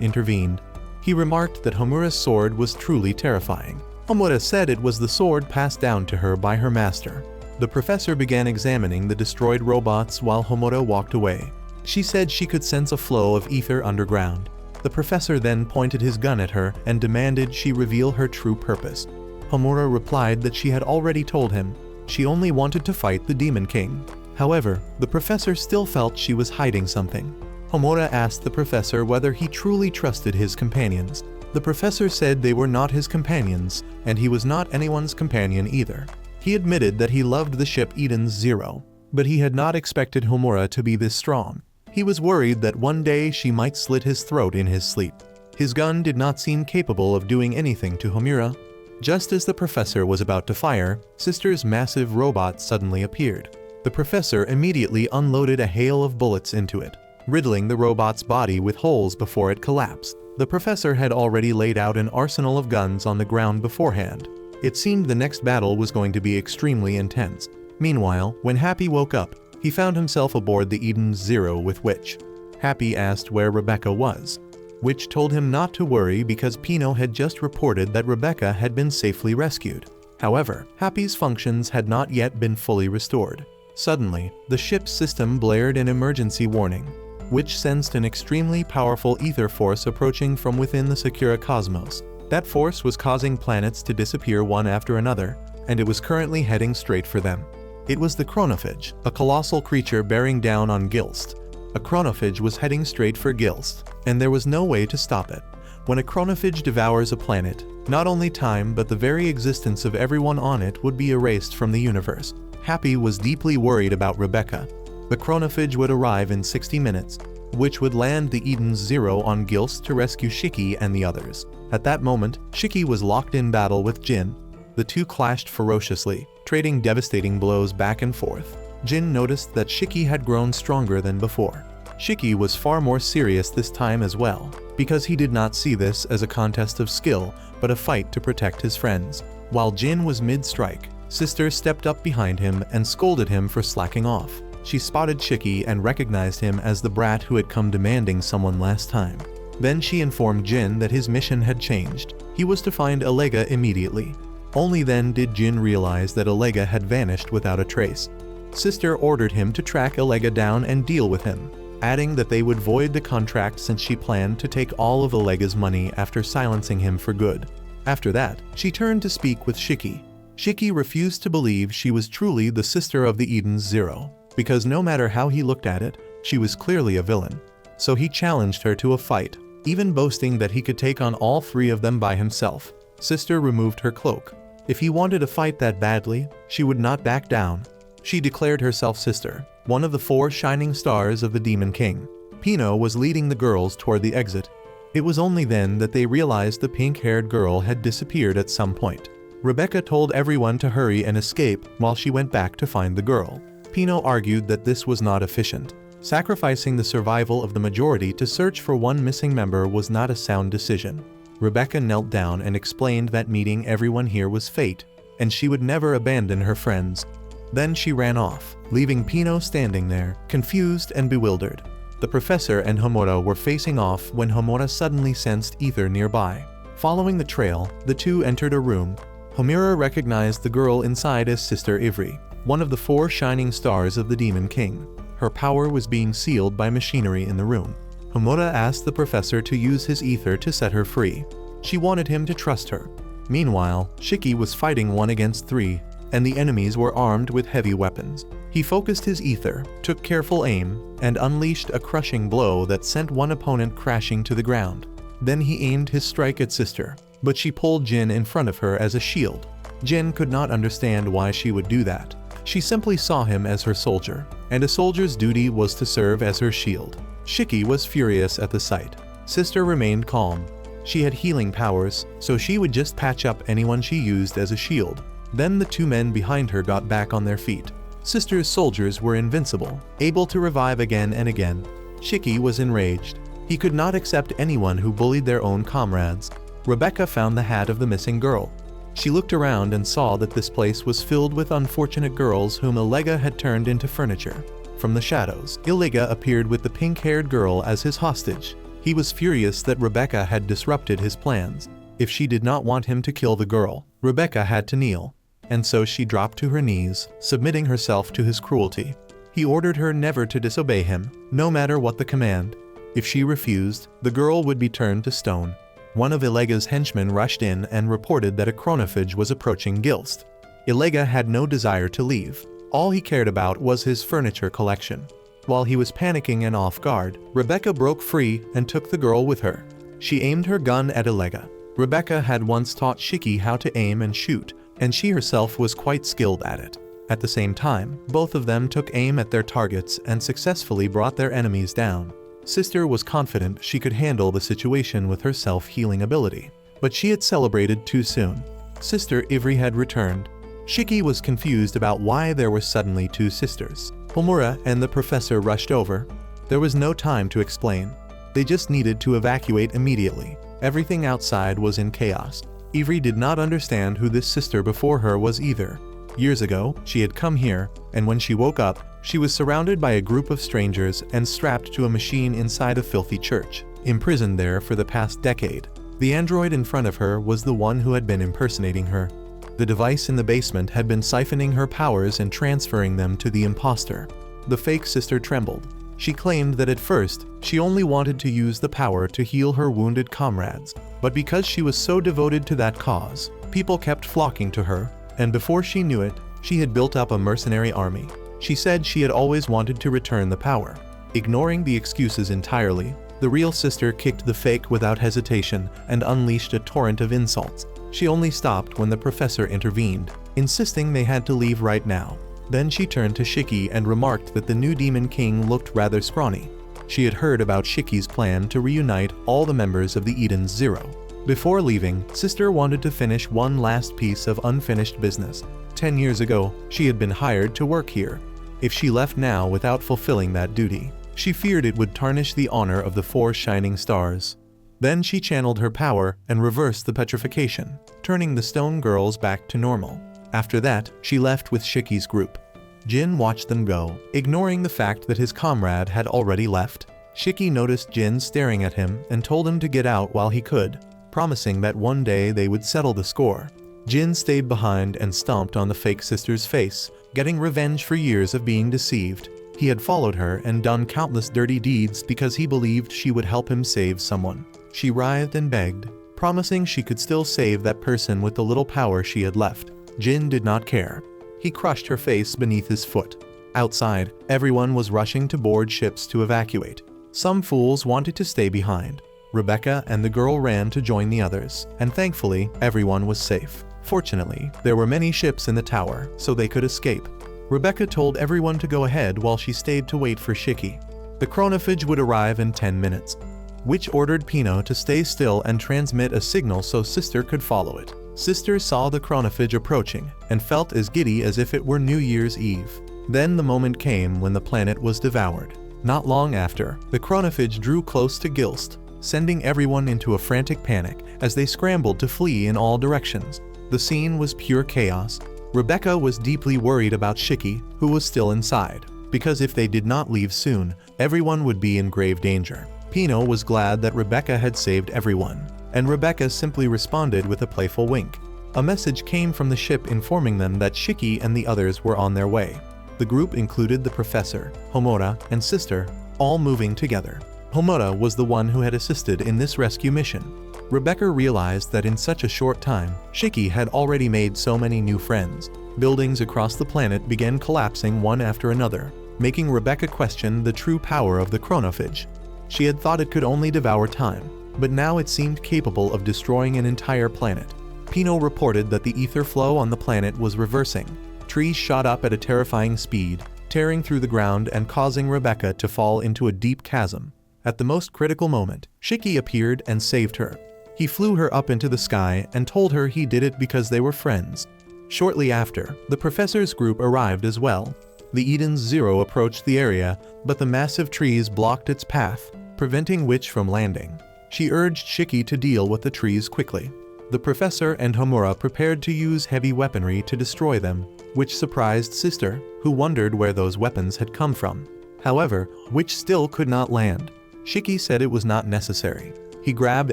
intervened. He remarked that Homura's sword was truly terrifying. Homura said it was the sword passed down to her by her master. The professor began examining the destroyed robots while Homura walked away. She said she could sense a flow of ether underground. The professor then pointed his gun at her and demanded she reveal her true purpose. Homura replied that she had already told him. She only wanted to fight the Demon King. However, the professor still felt she was hiding something. Homura asked the professor whether he truly trusted his companions. The professor said they were not his companions, and he was not anyone's companion either. He admitted that he loved the ship Eden's Zero, but he had not expected Homura to be this strong. He was worried that one day she might slit his throat in his sleep. His gun did not seem capable of doing anything to Homura. Just as the professor was about to fire, Sister's massive robot suddenly appeared. The professor immediately unloaded a hail of bullets into it, riddling the robot's body with holes before it collapsed. The professor had already laid out an arsenal of guns on the ground beforehand. It seemed the next battle was going to be extremely intense. Meanwhile, when Happy woke up, he found himself aboard the Eden's Zero with Witch. Happy asked where Rebecca was. Witch told him not to worry because Pino had just reported that Rebecca had been safely rescued. However, Happy's functions had not yet been fully restored. Suddenly, the ship's system blared an emergency warning, which sensed an extremely powerful ether force approaching from within the secure cosmos. That force was causing planets to disappear one after another, and it was currently heading straight for them. It was the chronophage, a colossal creature bearing down on Gilst. A chronophage was heading straight for Gilst, and there was no way to stop it. When a chronophage devours a planet, not only time but the very existence of everyone on it would be erased from the universe. Happy was deeply worried about Rebecca. The chronophage would arrive in 60 minutes, which would land the Eden's Zero on Gilst to rescue Shiki and the others. At that moment, Shiki was locked in battle with Jin. The two clashed ferociously, trading devastating blows back and forth. Jin noticed that Shiki had grown stronger than before. Shiki was far more serious this time as well, because he did not see this as a contest of skill, but a fight to protect his friends. While Jin was mid-strike, Sister stepped up behind him and scolded him for slacking off. She spotted Shiki and recognized him as the brat who had come demanding someone last time. Then she informed Jin that his mission had changed. He was to find Alega immediately. Only then did Jin realize that Alega had vanished without a trace. Sister ordered him to track Alega down and deal with him, adding that they would void the contract since she planned to take all of Alega's money after silencing him for good. After that, she turned to speak with Shiki. Shiki refused to believe she was truly the sister of the Eden's Zero, because no matter how he looked at it, she was clearly a villain. So he challenged her to a fight, even boasting that he could take on all three of them by himself. Sister removed her cloak. If he wanted to fight that badly, she would not back down. She declared herself Sister, one of the 4 shining stars of the Demon King. Pino was leading the girls toward the exit. It was only then that they realized the pink-haired girl had disappeared at some point. Rebecca told everyone to hurry and escape while she went back to find the girl. Pino argued that this was not efficient. Sacrificing the survival of the majority to search for one missing member was not a sound decision. Rebecca knelt down and explained that meeting everyone here was fate, and she would never abandon her friends. Then she ran off, leaving Pino standing there, confused and bewildered. The professor and Homura were facing off when Homura suddenly sensed ether nearby. Following the trail, the two entered a room. Homura recognized the girl inside as Sister Ivry, one of the 4 shining stars of the Demon King. Her power was being sealed by machinery in the room. Homura asked the professor to use his ether to set her free. She wanted him to trust her. Meanwhile, Shiki was fighting 1 against 3, and the enemies were armed with heavy weapons. He focused his ether, took careful aim, and unleashed a crushing blow that sent one opponent crashing to the ground. Then he aimed his strike at Sister, but she pulled Jin in front of her as a shield. Jin could not understand why she would do that. She simply saw him as her soldier, and a soldier's duty was to serve as her shield. Shiki was furious at the sight. Sister remained calm. She had healing powers, so she would just patch up anyone she used as a shield. Then the 2 men behind her got back on their feet. Sister's soldiers were invincible, able to revive again and again. Shiki was enraged. He could not accept anyone who bullied their own comrades. Rebecca found the hat of the missing girl. She looked around and saw that this place was filled with unfortunate girls whom Illega had turned into furniture. From the shadows, Illega appeared with the pink-haired girl as his hostage. He was furious that Rebecca had disrupted his plans. If she did not want him to kill the girl, Rebecca had to kneel. And so she dropped to her knees, submitting herself to his cruelty. He ordered her never to disobey him, no matter what the command. If she refused, the girl would be turned to stone. One of Ilega's henchmen rushed in and reported that a chronophage was approaching Gilst. Illega had no desire to leave. All he cared about was his furniture collection. While he was panicking and off guard, Rebecca broke free and took the girl with her. She aimed her gun at Illega. Rebecca had once taught Shiki how to aim and shoot, and she herself was quite skilled at it. At the same time, both of them took aim at their targets and successfully brought their enemies down. Sister was confident she could handle the situation with her self-healing ability, but she had celebrated too soon. Sister Ivry had returned. Shiki was confused about why there were suddenly 2 sisters. Homura and the professor rushed over. There was no time to explain. They just needed to evacuate immediately. Everything outside was in chaos. Ivry did not understand who this sister before her was either. Years ago, she had come here, and when she woke up, she was surrounded by a group of strangers and strapped to a machine inside a filthy church, imprisoned there for the past decade. The android in front of her was the one who had been impersonating her. The device in the basement had been siphoning her powers and transferring them to the imposter. The fake sister trembled. She claimed that at first, she only wanted to use the power to heal her wounded comrades. But because she was so devoted to that cause, people kept flocking to her, and before she knew it, she had built up a mercenary army. She said she had always wanted to return the power. Ignoring the excuses entirely, the real sister kicked the fake without hesitation and unleashed a torrent of insults. She only stopped when the professor intervened, insisting they had to leave right now. Then she turned to Shiki and remarked that the new Demon King looked rather scrawny. She had heard about Shiki's plan to reunite all the members of the Eden's Zero. Before leaving, Sister wanted to finish one last piece of unfinished business. 10 years ago, she had been hired to work here. If she left now without fulfilling that duty, she feared it would tarnish the honor of the 4 shining stars. Then she channeled her power and reversed the petrification, turning the stone girls back to normal. After that, she left with Shiki's group. Jin watched them go, ignoring the fact that his comrade had already left. Shiki noticed Jin staring at him and told him to get out while he could, promising that one day they would settle the score. Jin stayed behind and stomped on the fake sister's face, getting revenge for years of being deceived. He had followed her and done countless dirty deeds because he believed she would help him save someone. She writhed and begged, promising she could still save that person with the little power she had left. Jin did not care. He crushed her face beneath his foot. Outside, everyone was rushing to board ships to evacuate. Some fools wanted to stay behind. Rebecca and the girl ran to join the others, and thankfully, everyone was safe. Fortunately, there were many ships in the tower, so they could escape. Rebecca told everyone to go ahead while she stayed to wait for Shiki. The chronophage would arrive in 10 minutes. Which ordered Pino to stay still and transmit a signal so Sister could follow it. Sister saw the chronophage approaching and felt as giddy as if it were New Year's Eve. Then the moment came when the planet was devoured. Not long after, the chronophage drew close to Gilst, sending everyone into a frantic panic as they scrambled to flee in all directions. The scene was pure chaos. Rebecca was deeply worried about Shiki, who was still inside, because if they did not leave soon, everyone would be in grave danger. Pino was glad that Rebecca had saved everyone, and Rebecca simply responded with a playful wink. A message came from the ship informing them that Shiki and the others were on their way. The group included the professor, Homura, and Sister, all moving together. Homura was the one who had assisted in this rescue mission. Rebecca realized that in such a short time, Shiki had already made so many new friends. Buildings across the planet began collapsing one after another, making Rebecca question the true power of the chronophage. She had thought it could only devour time, but now it seemed capable of destroying an entire planet. Pino reported that the ether flow on the planet was reversing. Trees shot up at a terrifying speed, tearing through the ground and causing Rebecca to fall into a deep chasm. At the most critical moment, Shiki appeared and saved her. He flew her up into the sky and told her he did it because they were friends. Shortly after, the professor's group arrived as well. The Eden's Zero approached the area, but the massive trees blocked its path, preventing Witch from landing. She urged Shiki to deal with the trees quickly. The professor and Homura prepared to use heavy weaponry to destroy them, which surprised Sister, who wondered where those weapons had come from. However, Witch still could not land. Shiki said it was not necessary. He grabbed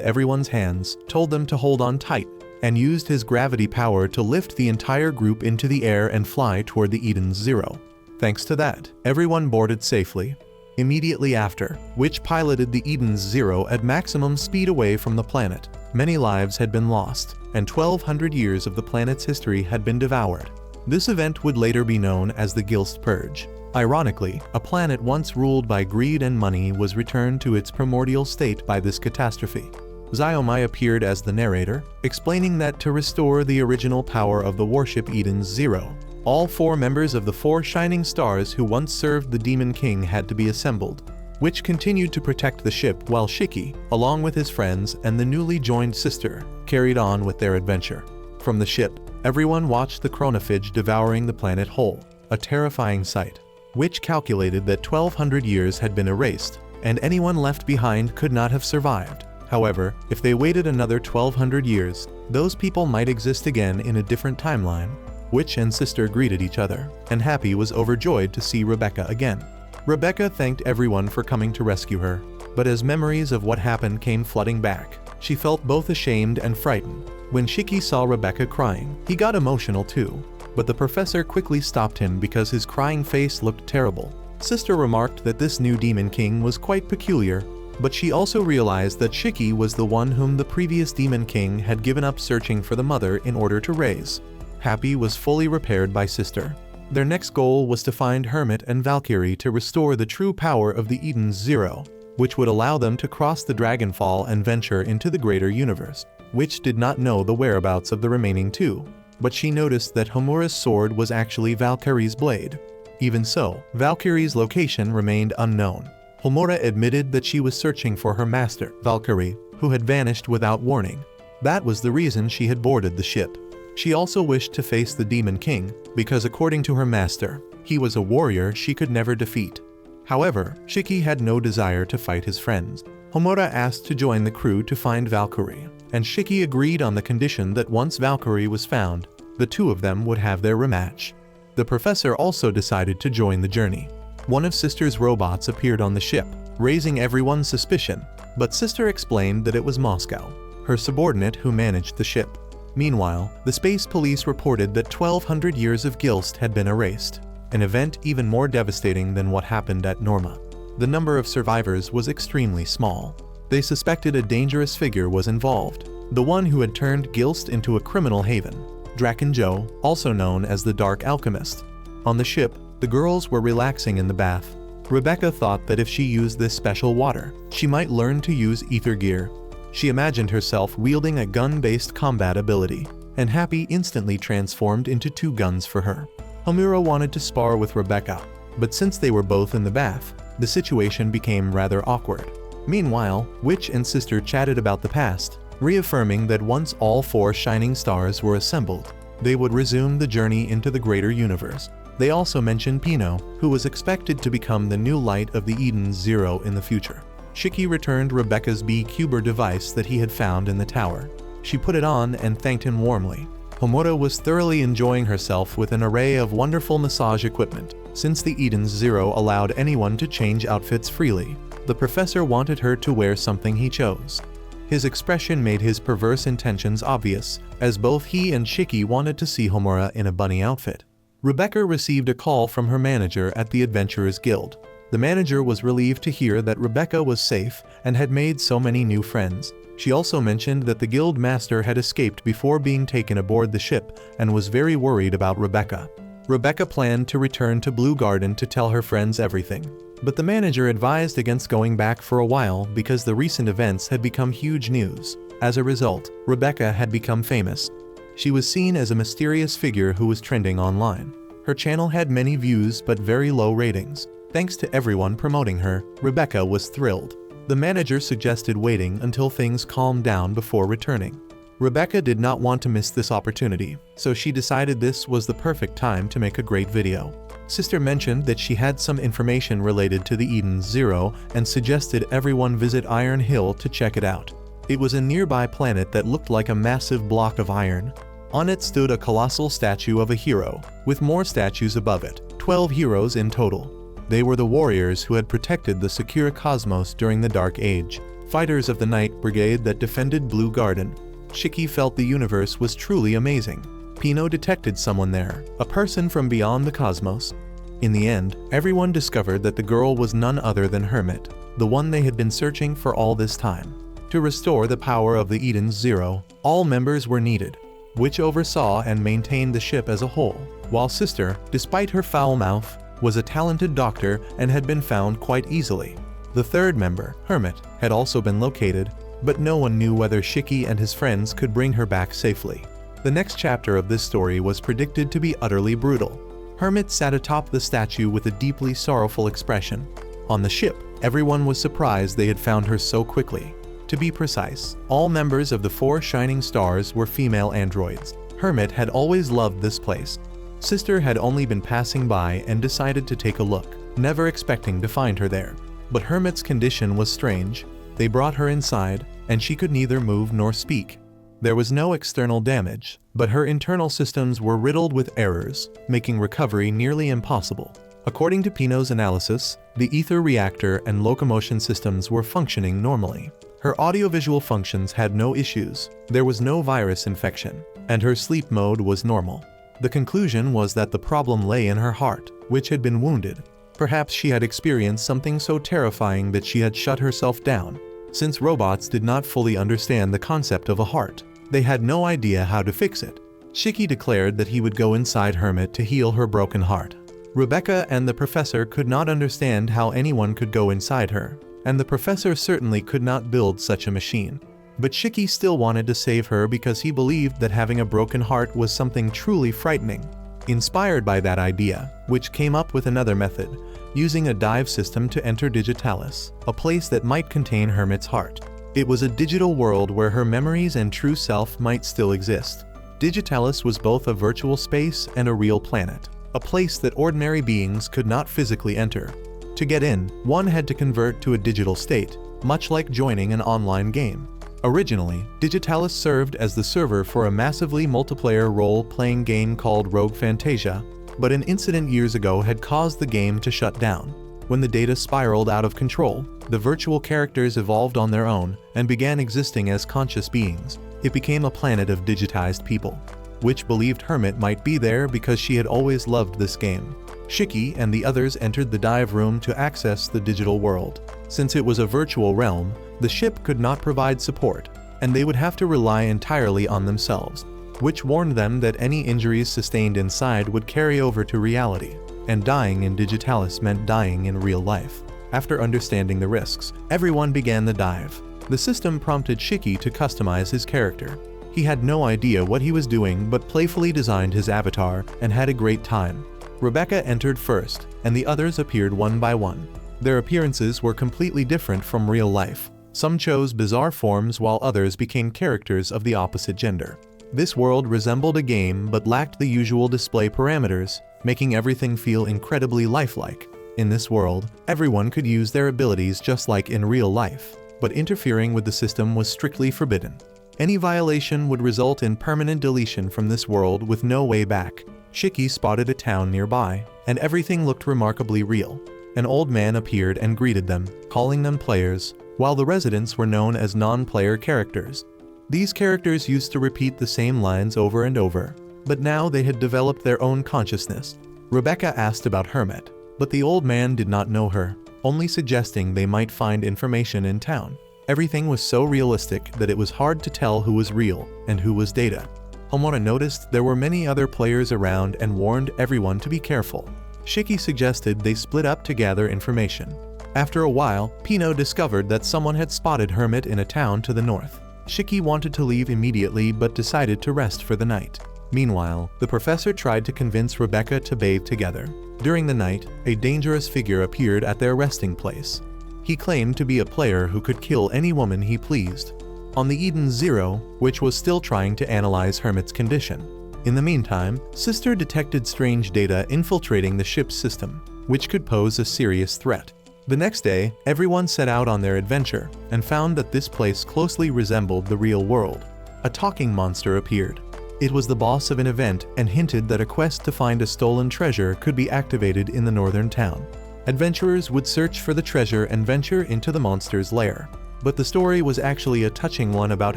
everyone's hands, told them to hold on tight, and used his gravity power to lift the entire group into the air and fly toward the Eden's Zero. Thanks to that, everyone boarded safely. Immediately after, Witch piloted the Eden's Zero at maximum speed away from the planet. Many lives had been lost, and 1,200 years of the planet's history had been devoured. This event would later be known as the Gilst Purge. Ironically, a planet once ruled by greed and money was returned to its primordial state by this catastrophe. Xiaomai appeared as the narrator, explaining that to restore the original power of the warship Eden's Zero, all 4 members of the 4 shining stars who once served the Demon King had to be assembled, which continued to protect the ship while Shiki, along with his friends and the newly joined Sister, carried on with their adventure. From the ship, everyone watched the chronophage devouring the planet whole, a terrifying sight. Witch calculated that 1,200 years had been erased, and anyone left behind could not have survived. However, if they waited another 1,200 years, those people might exist again in a different timeline. Witch and Sister greeted each other, and Happy was overjoyed to see Rebecca again. Rebecca thanked everyone for coming to rescue her, but as memories of what happened came flooding back, she felt both ashamed and frightened. When Shiki saw Rebecca crying, he got emotional too, but the professor quickly stopped him because his crying face looked terrible. Sister remarked that this new Demon King was quite peculiar, but she also realized that Shiki was the one whom the previous Demon King had given up searching for the mother in order to raise. Happy was fully repaired by Sister. Their next goal was to find Hermit and Valkyrie to restore the true power of the Eden's Zero, which would allow them to cross the Dragonfall and venture into the greater universe. Witch did not know the whereabouts of the remaining 2, but she noticed that Homura's sword was actually Valkyrie's blade. Even so, Valkyrie's location remained unknown. Homura admitted that she was searching for her master, Valkyrie, who had vanished without warning. That was the reason she had boarded the ship. She also wished to face the Demon King, because according to her master, he was a warrior she could never defeat. However, Shiki had no desire to fight his friends. Homura asked to join the crew to find Valkyrie, and Shiki agreed on the condition that once Valkyrie was found, the 2 of them would have their rematch. The professor also decided to join the journey. One of Sister's robots appeared on the ship, raising everyone's suspicion, but Sister explained that it was Moscow, her subordinate who managed the ship. Meanwhile, the space police reported that 1,200 years of Gilst had been erased, an event even more devastating than what happened at Norma. The number of survivors was extremely small. They suspected a dangerous figure was involved, the one who had turned Gilst into a criminal haven, Draken Joe, also known as the Dark Alchemist. On the ship, the girls were relaxing in the bath. Rebecca thought that if she used this special water, she might learn to use ether gear. She imagined herself wielding a gun-based combat ability, and Happy instantly transformed into 2 guns for her. Homura wanted to spar with Rebecca, but since they were both in the bath, the situation became rather awkward. Meanwhile, Witch and Sister chatted about the past, reaffirming that once all 4 shining stars were assembled, they would resume the journey into the greater universe. They also mentioned Pino, who was expected to become the new light of the Eden's Zero in the future. Shiki returned Rebecca's B-Cuber device that he had found in the tower. She put it on and thanked him warmly. Homura was thoroughly enjoying herself with an array of wonderful massage equipment. Since the Eden's Zero allowed anyone to change outfits freely, the professor wanted her to wear something he chose. His expression made his perverse intentions obvious, as both he and Shiki wanted to see Homura in a bunny outfit. Rebecca received a call from her manager at the Adventurers Guild. The manager was relieved to hear that Rebecca was safe and had made so many new friends. She also mentioned that the guild master had escaped before being taken aboard the ship and was very worried about Rebecca. Rebecca planned to return to Blue Garden to tell her friends everything. But the manager advised against going back for a while because the recent events had become huge news. As a result, Rebecca had become famous. She was seen as a mysterious figure who was trending online. Her channel had many views but very low ratings. Thanks to everyone promoting her, Rebecca was thrilled. The manager suggested waiting until things calmed down before returning. Rebecca did not want to miss this opportunity, so she decided this was the perfect time to make a great video. Sister mentioned that she had some information related to the Eden Zero and suggested everyone visit Iron Hill to check it out. It was a nearby planet that looked like a massive block of iron. On it stood a colossal statue of a hero, with more statues above it, 12 heroes in total. They were the warriors who had protected the secure cosmos during the Dark Age, fighters of the Night Brigade that defended Blue Garden. Shiki felt the universe was truly amazing. Pino detected someone there, a person from beyond the cosmos. In the end, everyone discovered that the girl was none other than Hermit, the one they had been searching for all this time. To restore the power of the Eden Zero, all members were needed, which oversaw and maintained the ship as a whole, while Sister, despite her foul mouth, was a talented doctor and had been found quite easily. The third member, Hermit, had also been located, but no one knew whether Shiki and his friends could bring her back safely. The next chapter of this story was predicted to be utterly brutal. Hermit sat atop the statue with a deeply sorrowful expression. On the ship, everyone was surprised they had found her so quickly. To be precise, all members of the 4 shining stars were female androids. Hermit had always loved this place. Sister had only been passing by and decided to take a look, never expecting to find her there. But Hermit's condition was strange. They brought her inside, and she could neither move nor speak. There was no external damage, but her internal systems were riddled with errors, making recovery nearly impossible. According to Pino's analysis, the ether reactor and locomotion systems were functioning normally. Her audiovisual functions had no issues, there was no virus infection, and her sleep mode was normal. The conclusion was that the problem lay in her heart, which had been wounded. Perhaps she had experienced something so terrifying that she had shut herself down. Since robots did not fully understand the concept of a heart, they had no idea how to fix it. Shiki declared that he would go inside Hermit to heal her broken heart. Rebecca and the professor could not understand how anyone could go inside her, and the professor certainly could not build such a machine. But Shiki still wanted to save her because he believed that having a broken heart was something truly frightening. Inspired by that idea, which came up with another method, using a dive system to enter Digitalis, a place that might contain Hermit's heart. It was a digital world where her memories and true self might still exist. Digitalis was both a virtual space and a real planet, a place that ordinary beings could not physically enter. To get in, one had to convert to a digital state, much like joining an online game. Originally, Digitalis served as the server for a massively multiplayer role-playing game called Rogue Fantasia, but an incident years ago had caused the game to shut down. When the data spiraled out of control, the virtual characters evolved on their own and began existing as conscious beings. It became a planet of digitized people, which believed Hermit might be there because she had always loved this game. Shiki and the others entered the dive room to access the digital world. Since it was a virtual realm, the ship could not provide support, and they would have to rely entirely on themselves, which warned them that any injuries sustained inside would carry over to reality, and dying in Digitalis meant dying in real life. After understanding the risks, everyone began the dive. The system prompted Shiki to customize his character. He had no idea what he was doing but playfully designed his avatar and had a great time. Rebecca entered first, and the others appeared one by one. Their appearances were completely different from real life. Some chose bizarre forms while others became characters of the opposite gender. This world resembled a game but lacked the usual display parameters, making everything feel incredibly lifelike. In this world, everyone could use their abilities just like in real life, but interfering with the system was strictly forbidden. Any violation would result in permanent deletion from this world with no way back. Shiki spotted a town nearby, and everything looked remarkably real. An old man appeared and greeted them, calling them players, while the residents were known as non-player characters. These characters used to repeat the same lines over and over, but now they had developed their own consciousness. Rebecca asked about Hermit, but the old man did not know her. only suggesting they might find information in town. Everything was so realistic that it was hard to tell who was real and who was data. Homura noticed there were many other players around and warned everyone to be careful. Shiki suggested they split up to gather information. After a while, Pino discovered that someone had spotted Hermit in a town to the north. Shiki wanted to leave immediately but decided to rest for the night. Meanwhile, the professor tried to convince Rebecca to bathe together. During the night, a dangerous figure appeared at their resting place. He claimed to be a player who could kill any woman he pleased. On the Eden Zero, which was still trying to analyze Hermit's condition. In the meantime, Sister detected strange data infiltrating the ship's system, which could pose a serious threat. The next day, everyone set out on their adventure and found that this place closely resembled the real world. A talking monster appeared. It was the boss of an event and hinted that a quest to find a stolen treasure could be activated in the northern town. Adventurers would search for the treasure and venture into the monster's lair. But the story was actually a touching one about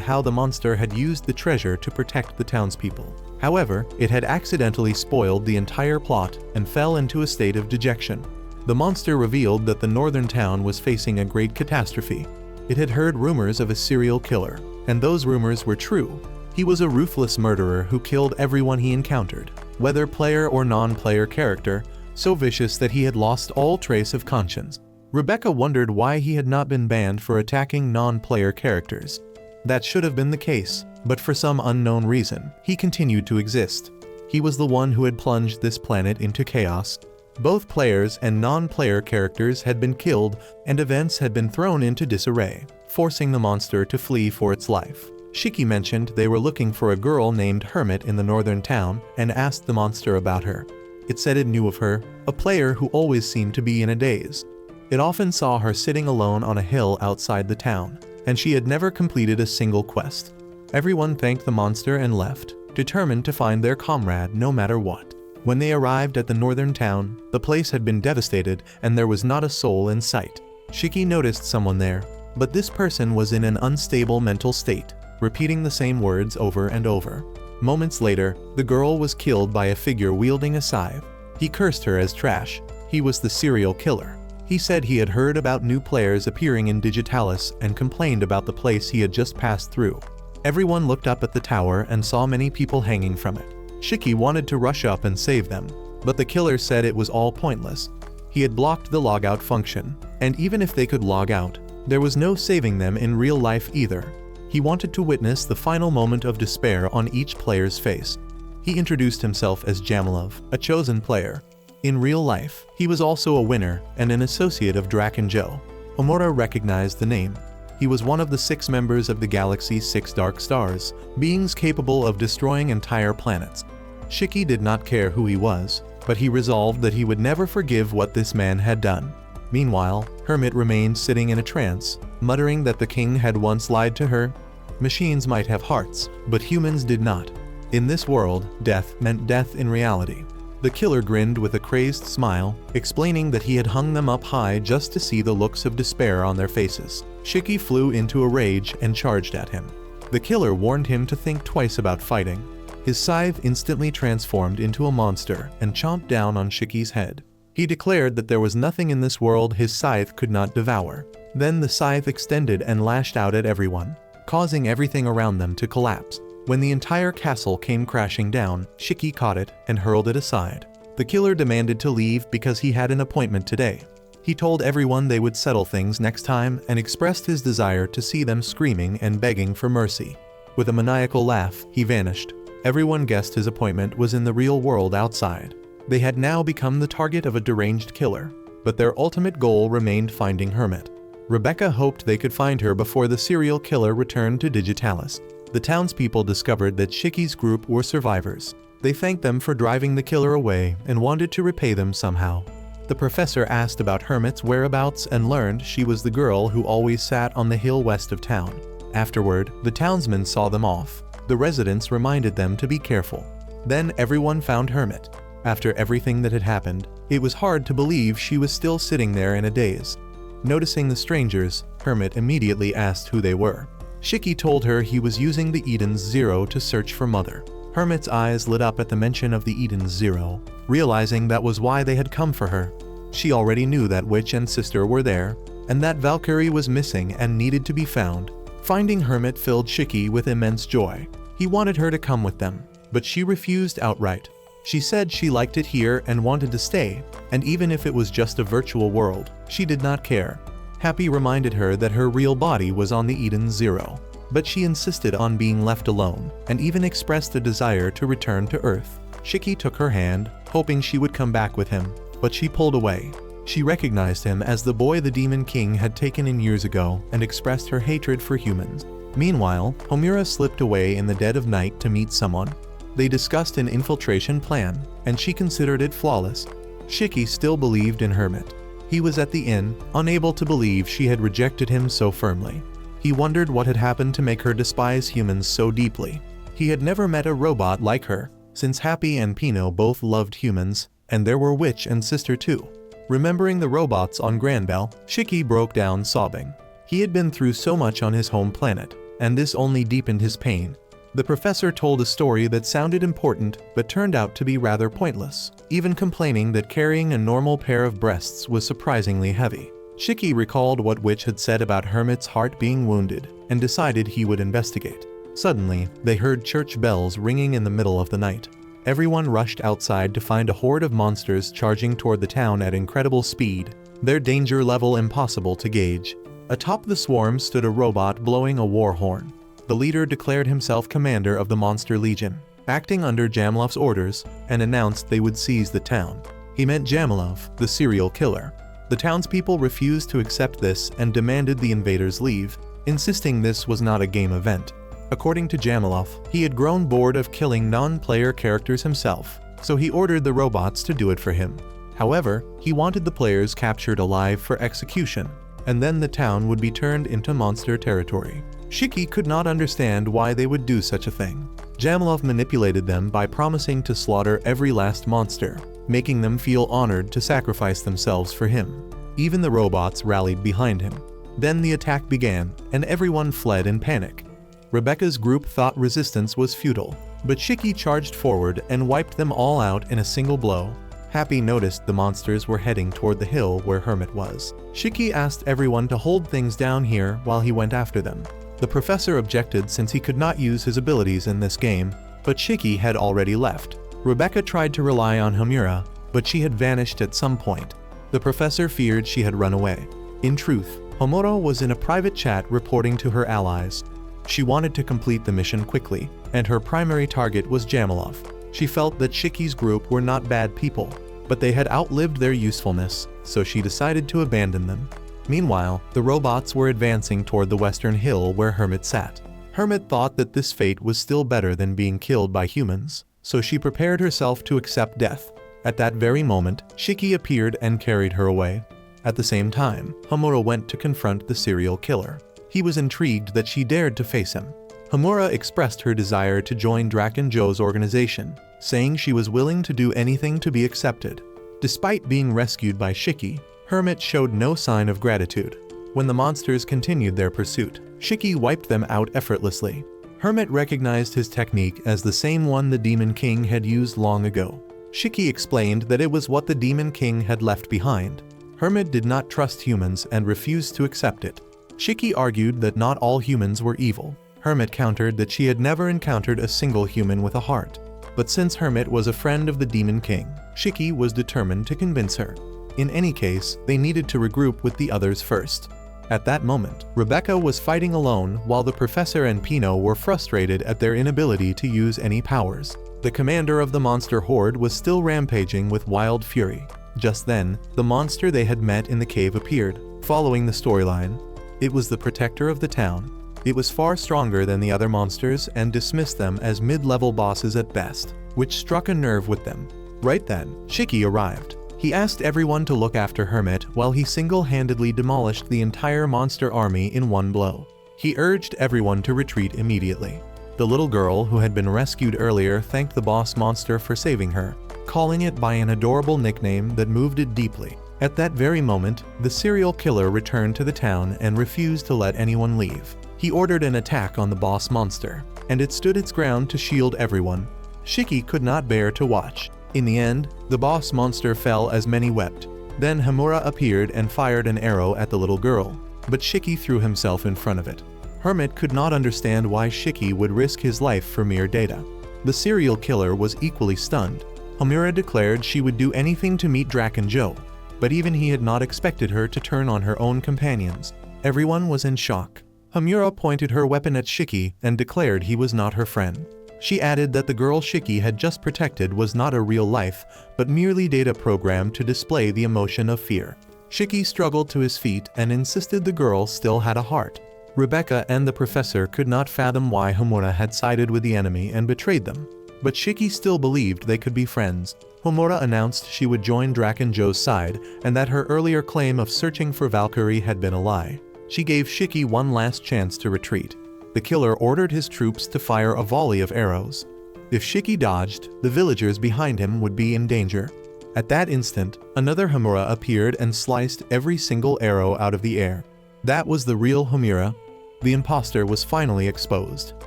how the monster had used the treasure to protect the townspeople. However, it had accidentally spoiled the entire plot and fell into a state of dejection. The monster revealed that the northern town was facing a great catastrophe. It had heard rumors of a serial killer, and those rumors were true. He was a ruthless murderer who killed everyone he encountered, whether player or non-player character, so vicious that he had lost all trace of conscience. Rebecca wondered why he had not been banned for attacking non-player characters. That should have been the case, but for some unknown reason, he continued to exist. He was the one who had plunged this planet into chaos. Both players and non-player characters had been killed, and events had been thrown into disarray, forcing the monster to flee for its life. Shiki mentioned they were looking for a girl named Hermit in the northern town and asked the monster about her. It said it knew of her, a player who always seemed to be in a daze. It often saw her sitting alone on a hill outside the town, and she had never completed a single quest. Everyone thanked the monster and left, determined to find their comrade no matter what. When they arrived at the northern town, the place had been devastated and there was not a soul in sight. Shiki noticed someone there, but this person was in an unstable mental state, repeating the same words over and over. Moments later, the girl was killed by a figure wielding a scythe. He cursed her as trash. He was the serial killer. He said he had heard about new players appearing in Digitalis and complained about the place he had just passed through. Everyone looked up at the tower and saw many people hanging from it. Shiki wanted to rush up and save them, but the killer said it was all pointless. He had blocked the logout function, and even if they could log out, there was no saving them in real life either. He wanted to witness the final moment of despair on each player's face. He introduced himself as Jamilov, a chosen player. In real life, he was also a winner and an associate of Draken Joe. Homura recognized the name. He was one of the 6 members of the galaxy's 6 dark stars, beings capable of destroying entire planets. Shiki did not care who he was, but he resolved that he would never forgive what this man had done. Meanwhile, Hermit remained sitting in a trance, muttering that the king had once lied to her. Machines might have hearts, but humans did not. In this world, death meant death in reality. The killer grinned with a crazed smile, explaining that he had hung them up high just to see the looks of despair on their faces. Shiki flew into a rage and charged at him. The killer warned him to think twice about fighting. His scythe instantly transformed into a monster and chomped down on Shiki's head. He declared that there was nothing in this world his scythe could not devour. Then the scythe extended and lashed out at everyone, causing everything around them to collapse. When the entire castle came crashing down, Shiki caught it and hurled it aside. The killer demanded to leave because he had an appointment today. He told everyone they would settle things next time and expressed his desire to see them screaming and begging for mercy. With a maniacal laugh, he vanished. Everyone guessed his appointment was in the real world outside. They had now become the target of a deranged killer, but their ultimate goal remained finding Hermit. Rebecca hoped they could find her before the serial killer returned to Digitalis. The townspeople discovered that Shiki's group were survivors. They thanked them for driving the killer away and wanted to repay them somehow. The professor asked about Hermit's whereabouts and learned she was the girl who always sat on the hill west of town. Afterward, the townsmen saw them off. The residents reminded them to be careful. Then everyone found Hermit. After everything that had happened, it was hard to believe she was still sitting there in a daze. Noticing the strangers, Hermit immediately asked who they were. Shiki told her he was using the Eden's Zero to search for Mother. Hermit's eyes lit up at the mention of the Eden's Zero, realizing that was why they had come for her. She already knew that Witch and Sister were there, and that Valkyrie was missing and needed to be found. Finding Hermit filled Shiki with immense joy. He wanted her to come with them, but she refused outright. She said she liked it here and wanted to stay, and even if it was just a virtual world, she did not care. Happy reminded her that her real body was on the Eden Zero, but she insisted on being left alone, and even expressed a desire to return to Earth. Shiki took her hand, hoping she would come back with him, but she pulled away. She recognized him as the boy the Demon King had taken in years ago and expressed her hatred for humans. Meanwhile, Homura slipped away in the dead of night to meet someone. They discussed an infiltration plan, and she considered it flawless. Shiki still believed in Hermit. He was at the inn, unable to believe she had rejected him so firmly. He wondered what had happened to make her despise humans so deeply. He had never met a robot like her, since Happy and Pino both loved humans, and there were Witch and Sister too. Remembering the robots on Granbell, Shiki broke down sobbing. He had been through so much on his home planet, and this only deepened his pain. The professor told a story that sounded important but turned out to be rather pointless, even complaining that carrying a normal pair of breasts was surprisingly heavy. Shiki recalled what Witch had said about Hermit's heart being wounded, and decided he would investigate. Suddenly, they heard church bells ringing in the middle of the night. Everyone rushed outside to find a horde of monsters charging toward the town at incredible speed, their danger level impossible to gauge. Atop the swarm stood a robot blowing a war horn. The leader declared himself commander of the Monster Legion, acting under Jamlov's orders, and announced they would seize the town. He meant Jamlov, the serial killer. The townspeople refused to accept this and demanded the invaders leave, insisting this was not a game event. According to Jamlov, he had grown bored of killing non-player characters himself, so he ordered the robots to do it for him. However, he wanted the players captured alive for execution, and then the town would be turned into monster territory. Shiki could not understand why they would do such a thing. Jamlov manipulated them by promising to slaughter every last monster, making them feel honored to sacrifice themselves for him. Even the robots rallied behind him. Then the attack began, and everyone fled in panic. Rebecca's group thought resistance was futile, but Shiki charged forward and wiped them all out in a single blow. Happy noticed the monsters were heading toward the hill where Hermit was. Shiki asked everyone to hold things down here while he went after them. The professor objected since he could not use his abilities in this game, but Shiki had already left. Rebecca tried to rely on Homura, but she had vanished at some point. The professor feared she had run away. In truth, Homura was in a private chat reporting to her allies. She wanted to complete the mission quickly, and her primary target was Jamlov. She felt that Shiki's group were not bad people, but they had outlived their usefulness, so she decided to abandon them. Meanwhile, the robots were advancing toward the western hill where Hermit sat. Hermit thought that this fate was still better than being killed by humans, so she prepared herself to accept death. At that very moment, Shiki appeared and carried her away. At the same time, Homura went to confront the serial killer. He was intrigued that she dared to face him. Homura expressed her desire to join Draken Joe's organization, saying she was willing to do anything to be accepted. Despite being rescued by Shiki, Hermit showed no sign of gratitude. When the monsters continued their pursuit, Shiki wiped them out effortlessly. Hermit recognized his technique as the same one the Demon King had used long ago. Shiki explained that it was what the Demon King had left behind. Hermit did not trust humans and refused to accept it. Shiki argued that not all humans were evil. Hermit countered that she had never encountered a single human with a heart. But since Hermit was a friend of the Demon King, Shiki was determined to convince her. In any case, they needed to regroup with the others first. At that moment, Rebecca was fighting alone while the professor and Pino were frustrated at their inability to use any powers. The commander of the monster horde was still rampaging with wild fury. Just then, the monster they had met in the cave appeared, following the storyline. It was the protector of the town. It was far stronger than the other monsters and dismissed them as mid-level bosses at best, which struck a nerve with them. Right then, Shiki arrived. He asked everyone to look after Hermit while he single-handedly demolished the entire monster army in one blow. He urged everyone to retreat immediately. The little girl who had been rescued earlier thanked the boss monster for saving her, calling it by an adorable nickname that moved it deeply. At that very moment, the serial killer returned to the town and refused to let anyone leave. He ordered an attack on the boss monster, and it stood its ground to shield everyone. Shiki could not bear to watch. In the end, the boss monster fell as many wept. Then Homura appeared and fired an arrow at the little girl, but Shiki threw himself in front of it. Hermit could not understand why Shiki would risk his life for mere data. The serial killer was equally stunned. Homura declared she would do anything to meet Draken Joe, but even he had not expected her to turn on her own companions. Everyone was in shock. Homura pointed her weapon at Shiki and declared he was not her friend. She added that the girl Shiki had just protected was not a real life, but merely data programmed to display the emotion of fear. Shiki struggled to his feet and insisted the girl still had a heart. Rebecca and the professor could not fathom why Homura had sided with the enemy and betrayed them, but Shiki still believed they could be friends. Homura announced she would join Draken Joe's side and that her earlier claim of searching for Valkyrie had been a lie. She gave Shiki one last chance to retreat. The killer ordered his troops to fire a volley of arrows. If Shiki dodged, the villagers behind him would be in danger. At that instant, another Homura appeared and sliced every single arrow out of the air. That was the real Homura. The imposter was finally exposed,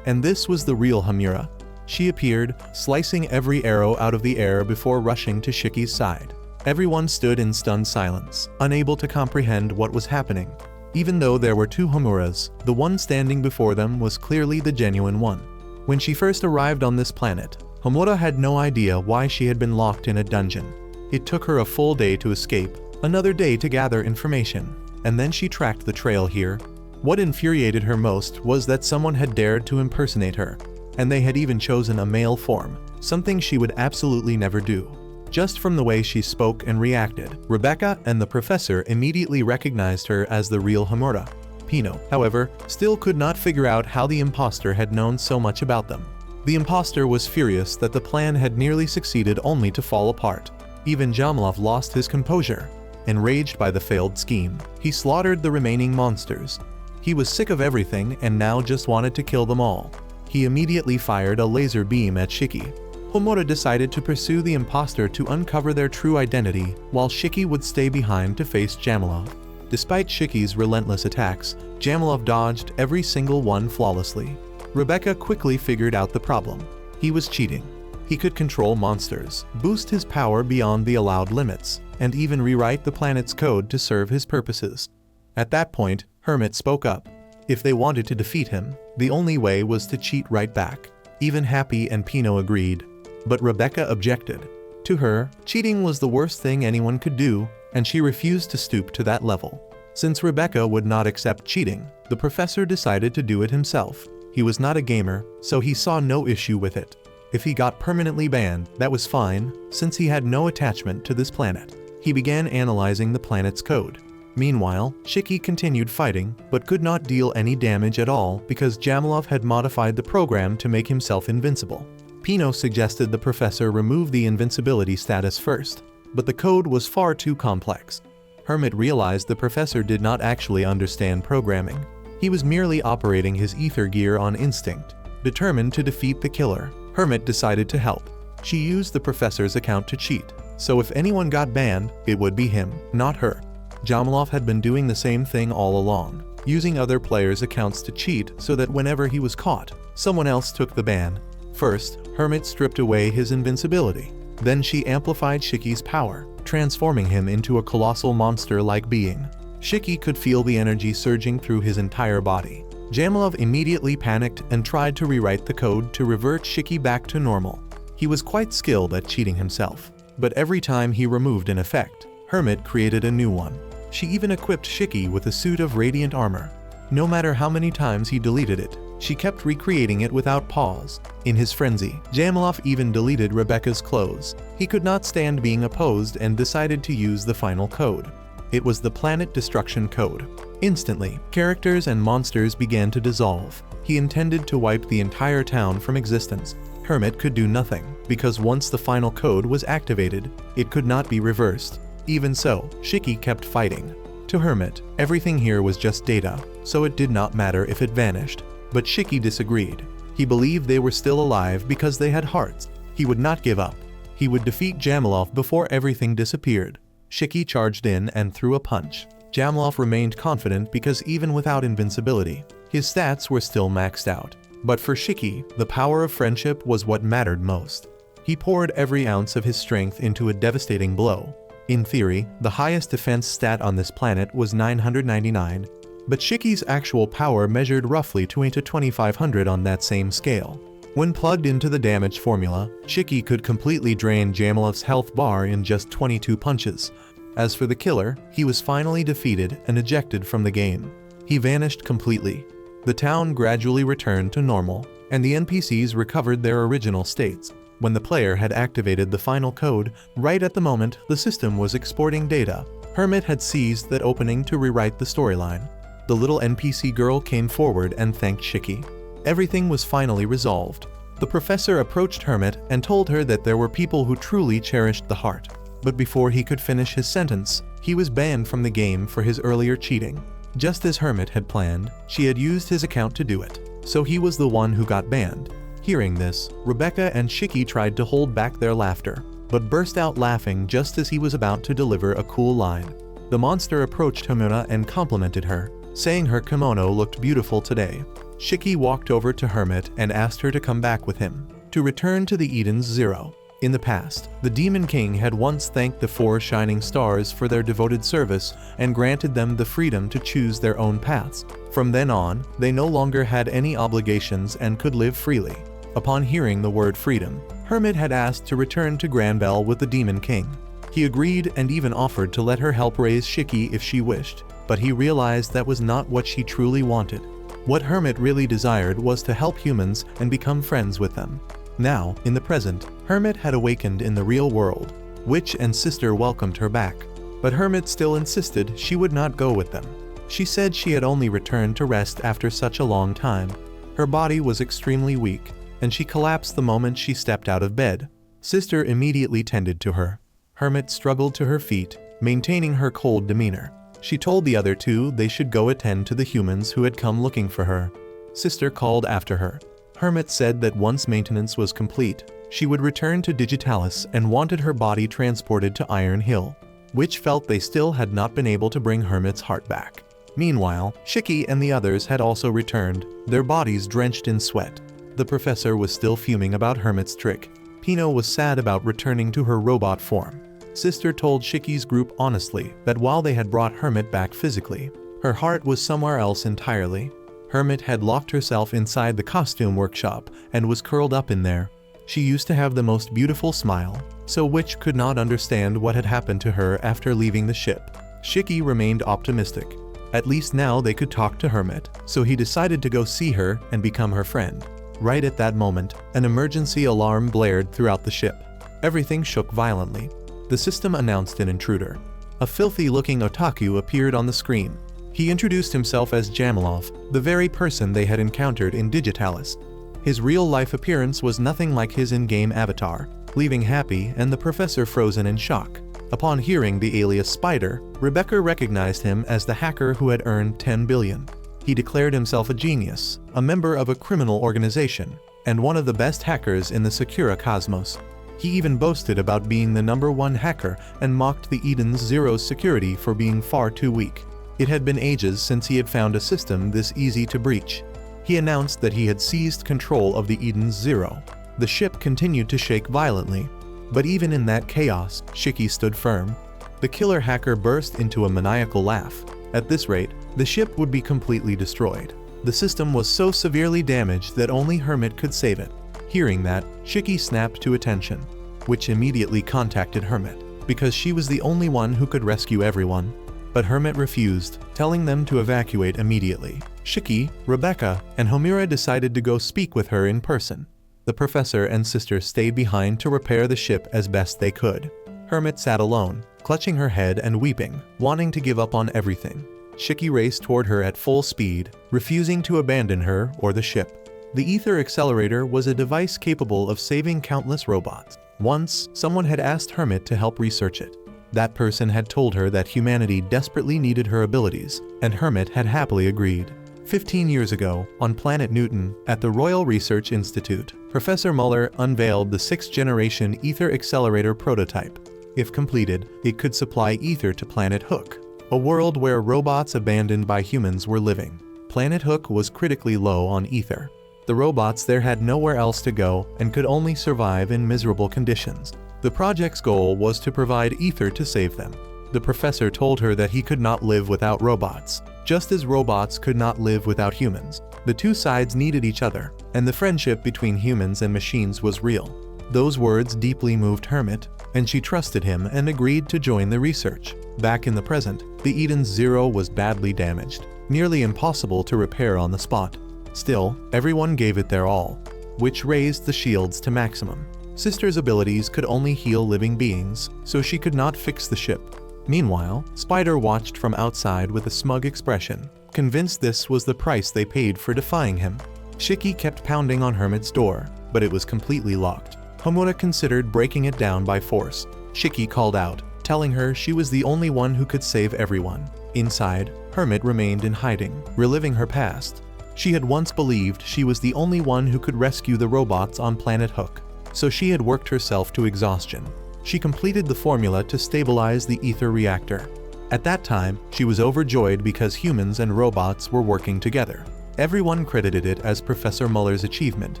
and this was the real Homura. She appeared, slicing every arrow out of the air before rushing to Shiki's side. Everyone stood in stunned silence, unable to comprehend what was happening. Even though there were two Homuras, the one standing before them was clearly the genuine one. When she first arrived on this planet, Homura had no idea why she had been locked in a dungeon. It took her a full day to escape, another day to gather information, and then she tracked the trail here. What infuriated her most was that someone had dared to impersonate her, and they had even chosen a male form, something she would absolutely never do. Just from the way she spoke and reacted, Rebecca and the professor immediately recognized her as the real Homura. Pino, however, still could not figure out how the imposter had known so much about them. The imposter was furious that the plan had nearly succeeded only to fall apart. Even Jamlov lost his composure. Enraged by the failed scheme, he slaughtered the remaining monsters. He was sick of everything and now just wanted to kill them all. He immediately fired a laser beam at Shiki. Homura decided to pursue the imposter to uncover their true identity, while Shiki would stay behind to face Jamlov. Despite Shiki's relentless attacks, Jamlov dodged every single one flawlessly. Rebecca quickly figured out the problem. He was cheating. He could control monsters, boost his power beyond the allowed limits, and even rewrite the planet's code to serve his purposes. At that point, Hermit spoke up. If they wanted to defeat him, the only way was to cheat right back. Even Happy and Pino agreed, but Rebecca objected. To her, cheating was the worst thing anyone could do, and she refused to stoop to that level. Since Rebecca would not accept cheating, the professor decided to do it himself. He was not a gamer, so he saw no issue with it. If he got permanently banned, that was fine, since he had no attachment to this planet. He began analyzing the planet's code. Meanwhile, Shiki continued fighting, but could not deal any damage at all because Jamlov had modified the program to make himself invincible. Pino suggested the professor remove the invincibility status first, but the code was far too complex. Hermit realized the professor did not actually understand programming. He was merely operating his ether gear on instinct. Determined to defeat the killer, Hermit decided to help. She used the professor's account to cheat, so if anyone got banned, it would be him, not her. Jamlov had been doing the same thing all along, using other players' accounts to cheat so that whenever he was caught, someone else took the ban. First, Hermit stripped away his invincibility. Then she amplified Shiki's power, transforming him into a colossal monster-like being. Shiki could feel the energy surging through his entire body. Jamlov immediately panicked and tried to rewrite the code to revert Shiki back to normal. He was quite skilled at cheating himself, but every time he removed an effect, Hermit created a new one. She even equipped Shiki with a suit of radiant armor. No matter how many times he deleted it, she kept recreating it without pause. In his frenzy, Jamlov even deleted Rebecca's clothes. He could not stand being opposed and decided to use the final code. It was the planet destruction code. Instantly, characters and monsters began to dissolve. He intended to wipe the entire town from existence. Hermit could do nothing, because once the final code was activated, it could not be reversed. Even so, Shiki kept fighting. To Hermit, everything here was just data, so it did not matter if it vanished. But Shiki disagreed. He believed they were still alive because they had hearts. He would not give up. He would defeat Jamlov before everything disappeared. Shiki charged in and threw a punch. Jamlov remained confident because even without invincibility, his stats were still maxed out. But for Shiki, the power of friendship was what mattered most. He poured every ounce of his strength into a devastating blow. In theory, the highest defense stat on this planet was 999, but Shiki's actual power measured roughly 20 to 2500 on that same scale. When plugged into the damage formula, Shiki could completely drain Jamilov's health bar in just 22 punches. As for the killer, he was finally defeated and ejected from the game. He vanished completely. The town gradually returned to normal, and the NPCs recovered their original states. When the player had activated the final code, right at the moment the system was exporting data, Hermit had seized that opening to rewrite the storyline. The little NPC girl came forward and thanked Shiki. Everything was finally resolved. The professor approached Hermit and told her that there were people who truly cherished the heart. But before he could finish his sentence, he was banned from the game for his earlier cheating. Just as Hermit had planned, she had used his account to do it, so he was the one who got banned. Hearing this, Rebecca and Shiki tried to hold back their laughter, but burst out laughing just as he was about to deliver a cool line. The monster approached Homura and complimented her, saying her kimono looked beautiful today. Shiki walked over to Hermit and asked her to come back with him, to return to the Eden's Zero. In the past, the Demon King had once thanked the 4 shining stars for their devoted service and granted them the freedom to choose their own paths. From then on, they no longer had any obligations and could live freely. Upon hearing the word freedom, Hermit had asked to return to Granbell with the Demon King. He agreed and even offered to let her help raise Shiki if she wished, but he realized that was not what she truly wanted. What Hermit really desired was to help humans and become friends with them. Now, in the present, Hermit had awakened in the real world. Witch and Sister welcomed her back, but Hermit still insisted she would not go with them. She said she had only returned to rest after such a long time. Her body was extremely weak, and she collapsed the moment she stepped out of bed. Sister immediately tended to her. Hermit struggled to her feet, maintaining her cold demeanor. She told the other 2 they should go attend to the humans who had come looking for her. Sister called after her. Hermit said that once maintenance was complete, she would return to Digitalis and wanted her body transported to Iron Hill. Witch felt they still had not been able to bring Hermit's heart back. Meanwhile, Shiki and the others had also returned, their bodies drenched in sweat. The professor was still fuming about Hermit's trick. Pino was sad about returning to her robot form. Sister told Shiki's group honestly that while they had brought Hermit back physically, her heart was somewhere else entirely. Hermit had locked herself inside the costume workshop and was curled up in there. She used to have the most beautiful smile, so Witch could not understand what had happened to her after leaving the ship. Shiki remained optimistic. At least now they could talk to Hermit, so he decided to go see her and become her friend. Right at that moment, an emergency alarm blared throughout the ship. Everything shook violently. The system announced an intruder. A filthy-looking otaku appeared on the screen. He introduced himself as Jamilov, the very person they had encountered in Digitalis. His real-life appearance was nothing like his in-game avatar, leaving Happy and the professor frozen in shock. Upon hearing the alias Spider, Rebecca recognized him as the hacker who had earned 10 billion. He declared himself a genius, a member of a criminal organization, and one of the best hackers in the Secura cosmos. He even boasted about being the #1 hacker and mocked the Eden's Zero's security for being far too weak. It had been ages since he had found a system this easy to breach. He announced that he had seized control of the Eden's Zero. The ship continued to shake violently, but even in that chaos, Shiki stood firm. The killer hacker burst into a maniacal laugh. At this rate, the ship would be completely destroyed. The system was so severely damaged that only Hermit could save it. Hearing that, Shiki snapped to attention, which immediately contacted Hermit, because she was the only one who could rescue everyone. But Hermit refused, telling them to evacuate immediately. Shiki, Rebecca, and Homura decided to go speak with her in person. The professor and sister stayed behind to repair the ship as best they could. Hermit sat alone, clutching her head and weeping, wanting to give up on everything. Shiki raced toward her at full speed, refusing to abandon her or the ship. The ether accelerator was a device capable of saving countless robots. Once, someone had asked Hermit to help research it. That person had told her that humanity desperately needed her abilities, and Hermit had happily agreed. 15 years ago, on planet Newton, at the Royal Research Institute, Professor Muller unveiled the 6th-generation ether accelerator prototype. If completed, it could supply ether to Planet Hook, a world where robots abandoned by humans were living. Planet Hook was critically low on ether. The robots there had nowhere else to go and could only survive in miserable conditions. The project's goal was to provide ether to save them. The professor told her that he could not live without robots, just as robots could not live without humans. The two sides needed each other, and the friendship between humans and machines was real. Those words deeply moved Hermit, and she trusted him and agreed to join the research. Back in the present, the Eden's Zero was badly damaged, nearly impossible to repair on the spot. Still, everyone gave it their all, which raised the shields to maximum. Sister's abilities could only heal living beings, so she could not fix the ship. Meanwhile, Spider watched from outside with a smug expression, convinced this was the price they paid for defying him. Shiki kept pounding on Hermit's door, but it was completely locked. Homura considered breaking it down by force. Shiki called out, telling her she was the only one who could save everyone. Inside, Hermit remained in hiding, reliving her past. She had once believed she was the only one who could rescue the robots on Planet Hook, so she had worked herself to exhaustion. She completed the formula to stabilize the ether reactor. At that time, she was overjoyed because humans and robots were working together. Everyone credited it as Professor Muller's achievement.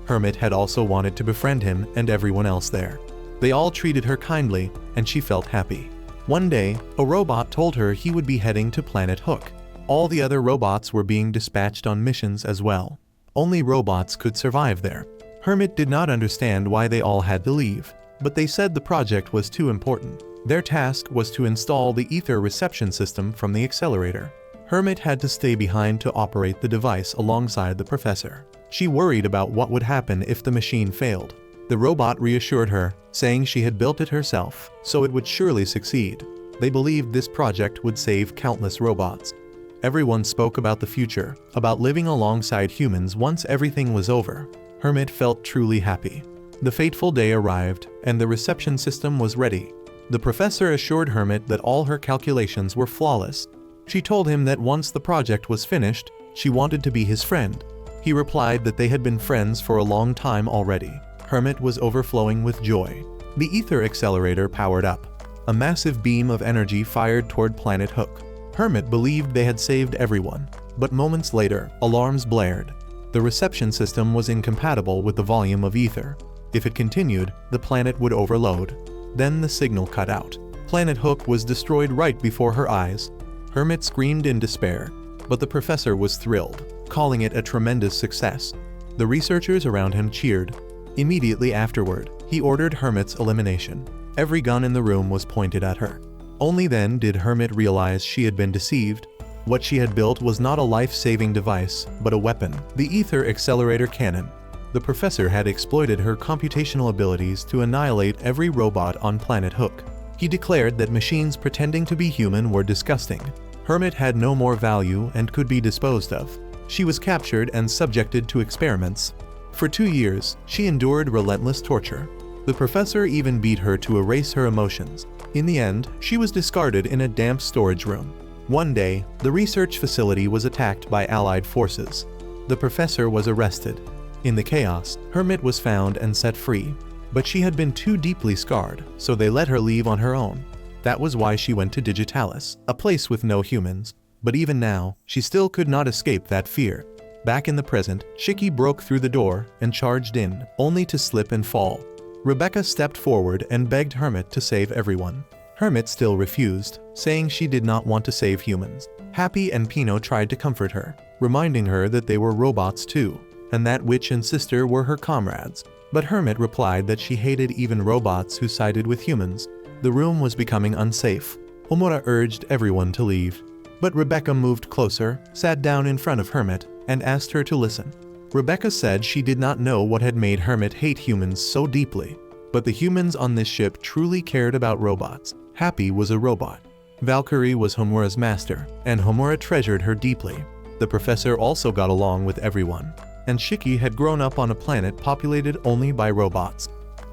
Hermit had also wanted to befriend him and everyone else there. They all treated her kindly, and she felt happy. One day, a robot told her he would be heading to Planet Hook. All the other robots were being dispatched on missions as well. Only robots could survive there. Hermit did not understand why they all had to leave, but they said the project was too important. Their task was to install the ether reception system from the accelerator. Hermit had to stay behind to operate the device alongside the professor. She worried about what would happen if the machine failed. The robot reassured her, saying she had built it herself, so it would surely succeed. They believed this project would save countless robots. Everyone spoke about the future, about living alongside humans once everything was over. Hermit felt truly happy. The fateful day arrived, and the reception system was ready. The professor assured Hermit that all her calculations were flawless. She told him that once the project was finished, she wanted to be his friend. He replied that they had been friends for a long time already. Hermit was overflowing with joy. The ether accelerator powered up. A massive beam of energy fired toward Planet Hook. Hermit believed they had saved everyone, but moments later, alarms blared. The reception system was incompatible with the volume of ether. If it continued, the planet would overload. Then the signal cut out. Planet Hook was destroyed right before her eyes. Hermit screamed in despair, but the professor was thrilled, calling it a tremendous success. The researchers around him cheered. Immediately afterward, he ordered Hermit's elimination. Every gun in the room was pointed at her. Only then did Hermit realize she had been deceived. What she had built was not a life-saving device, but a weapon, the ether accelerator cannon. The professor had exploited her computational abilities to annihilate every robot on Planet Hook. He declared that machines pretending to be human were disgusting. Hermit had no more value and could be disposed of. She was captured and subjected to experiments. For 2 years, she endured relentless torture. The professor even beat her to erase her emotions. In the end, she was discarded in a damp storage room. One day, the research facility was attacked by Allied forces. The professor was arrested. In the chaos, Hermit was found and set free. But she had been too deeply scarred, so they let her leave on her own. That was why she went to Digitalis, a place with no humans. But even now, she still could not escape that fear. Back in the present, Shiki broke through the door and charged in, only to slip and fall. Rebecca stepped forward and begged Hermit to save everyone. Hermit still refused, saying she did not want to save humans. Happy and Pino tried to comfort her, reminding her that they were robots too, and that Witch and Sister were her comrades. But Hermit replied that she hated even robots who sided with humans. The room was becoming unsafe. Homura urged everyone to leave. But Rebecca moved closer, sat down in front of Hermit, and asked her to listen. Rebecca said she did not know what had made Hermit hate humans so deeply. But the humans on this ship truly cared about robots. Happy was a robot. Valkyrie was Homura's master, and Homura treasured her deeply. The professor also got along with everyone. And Shiki had grown up on a planet populated only by robots.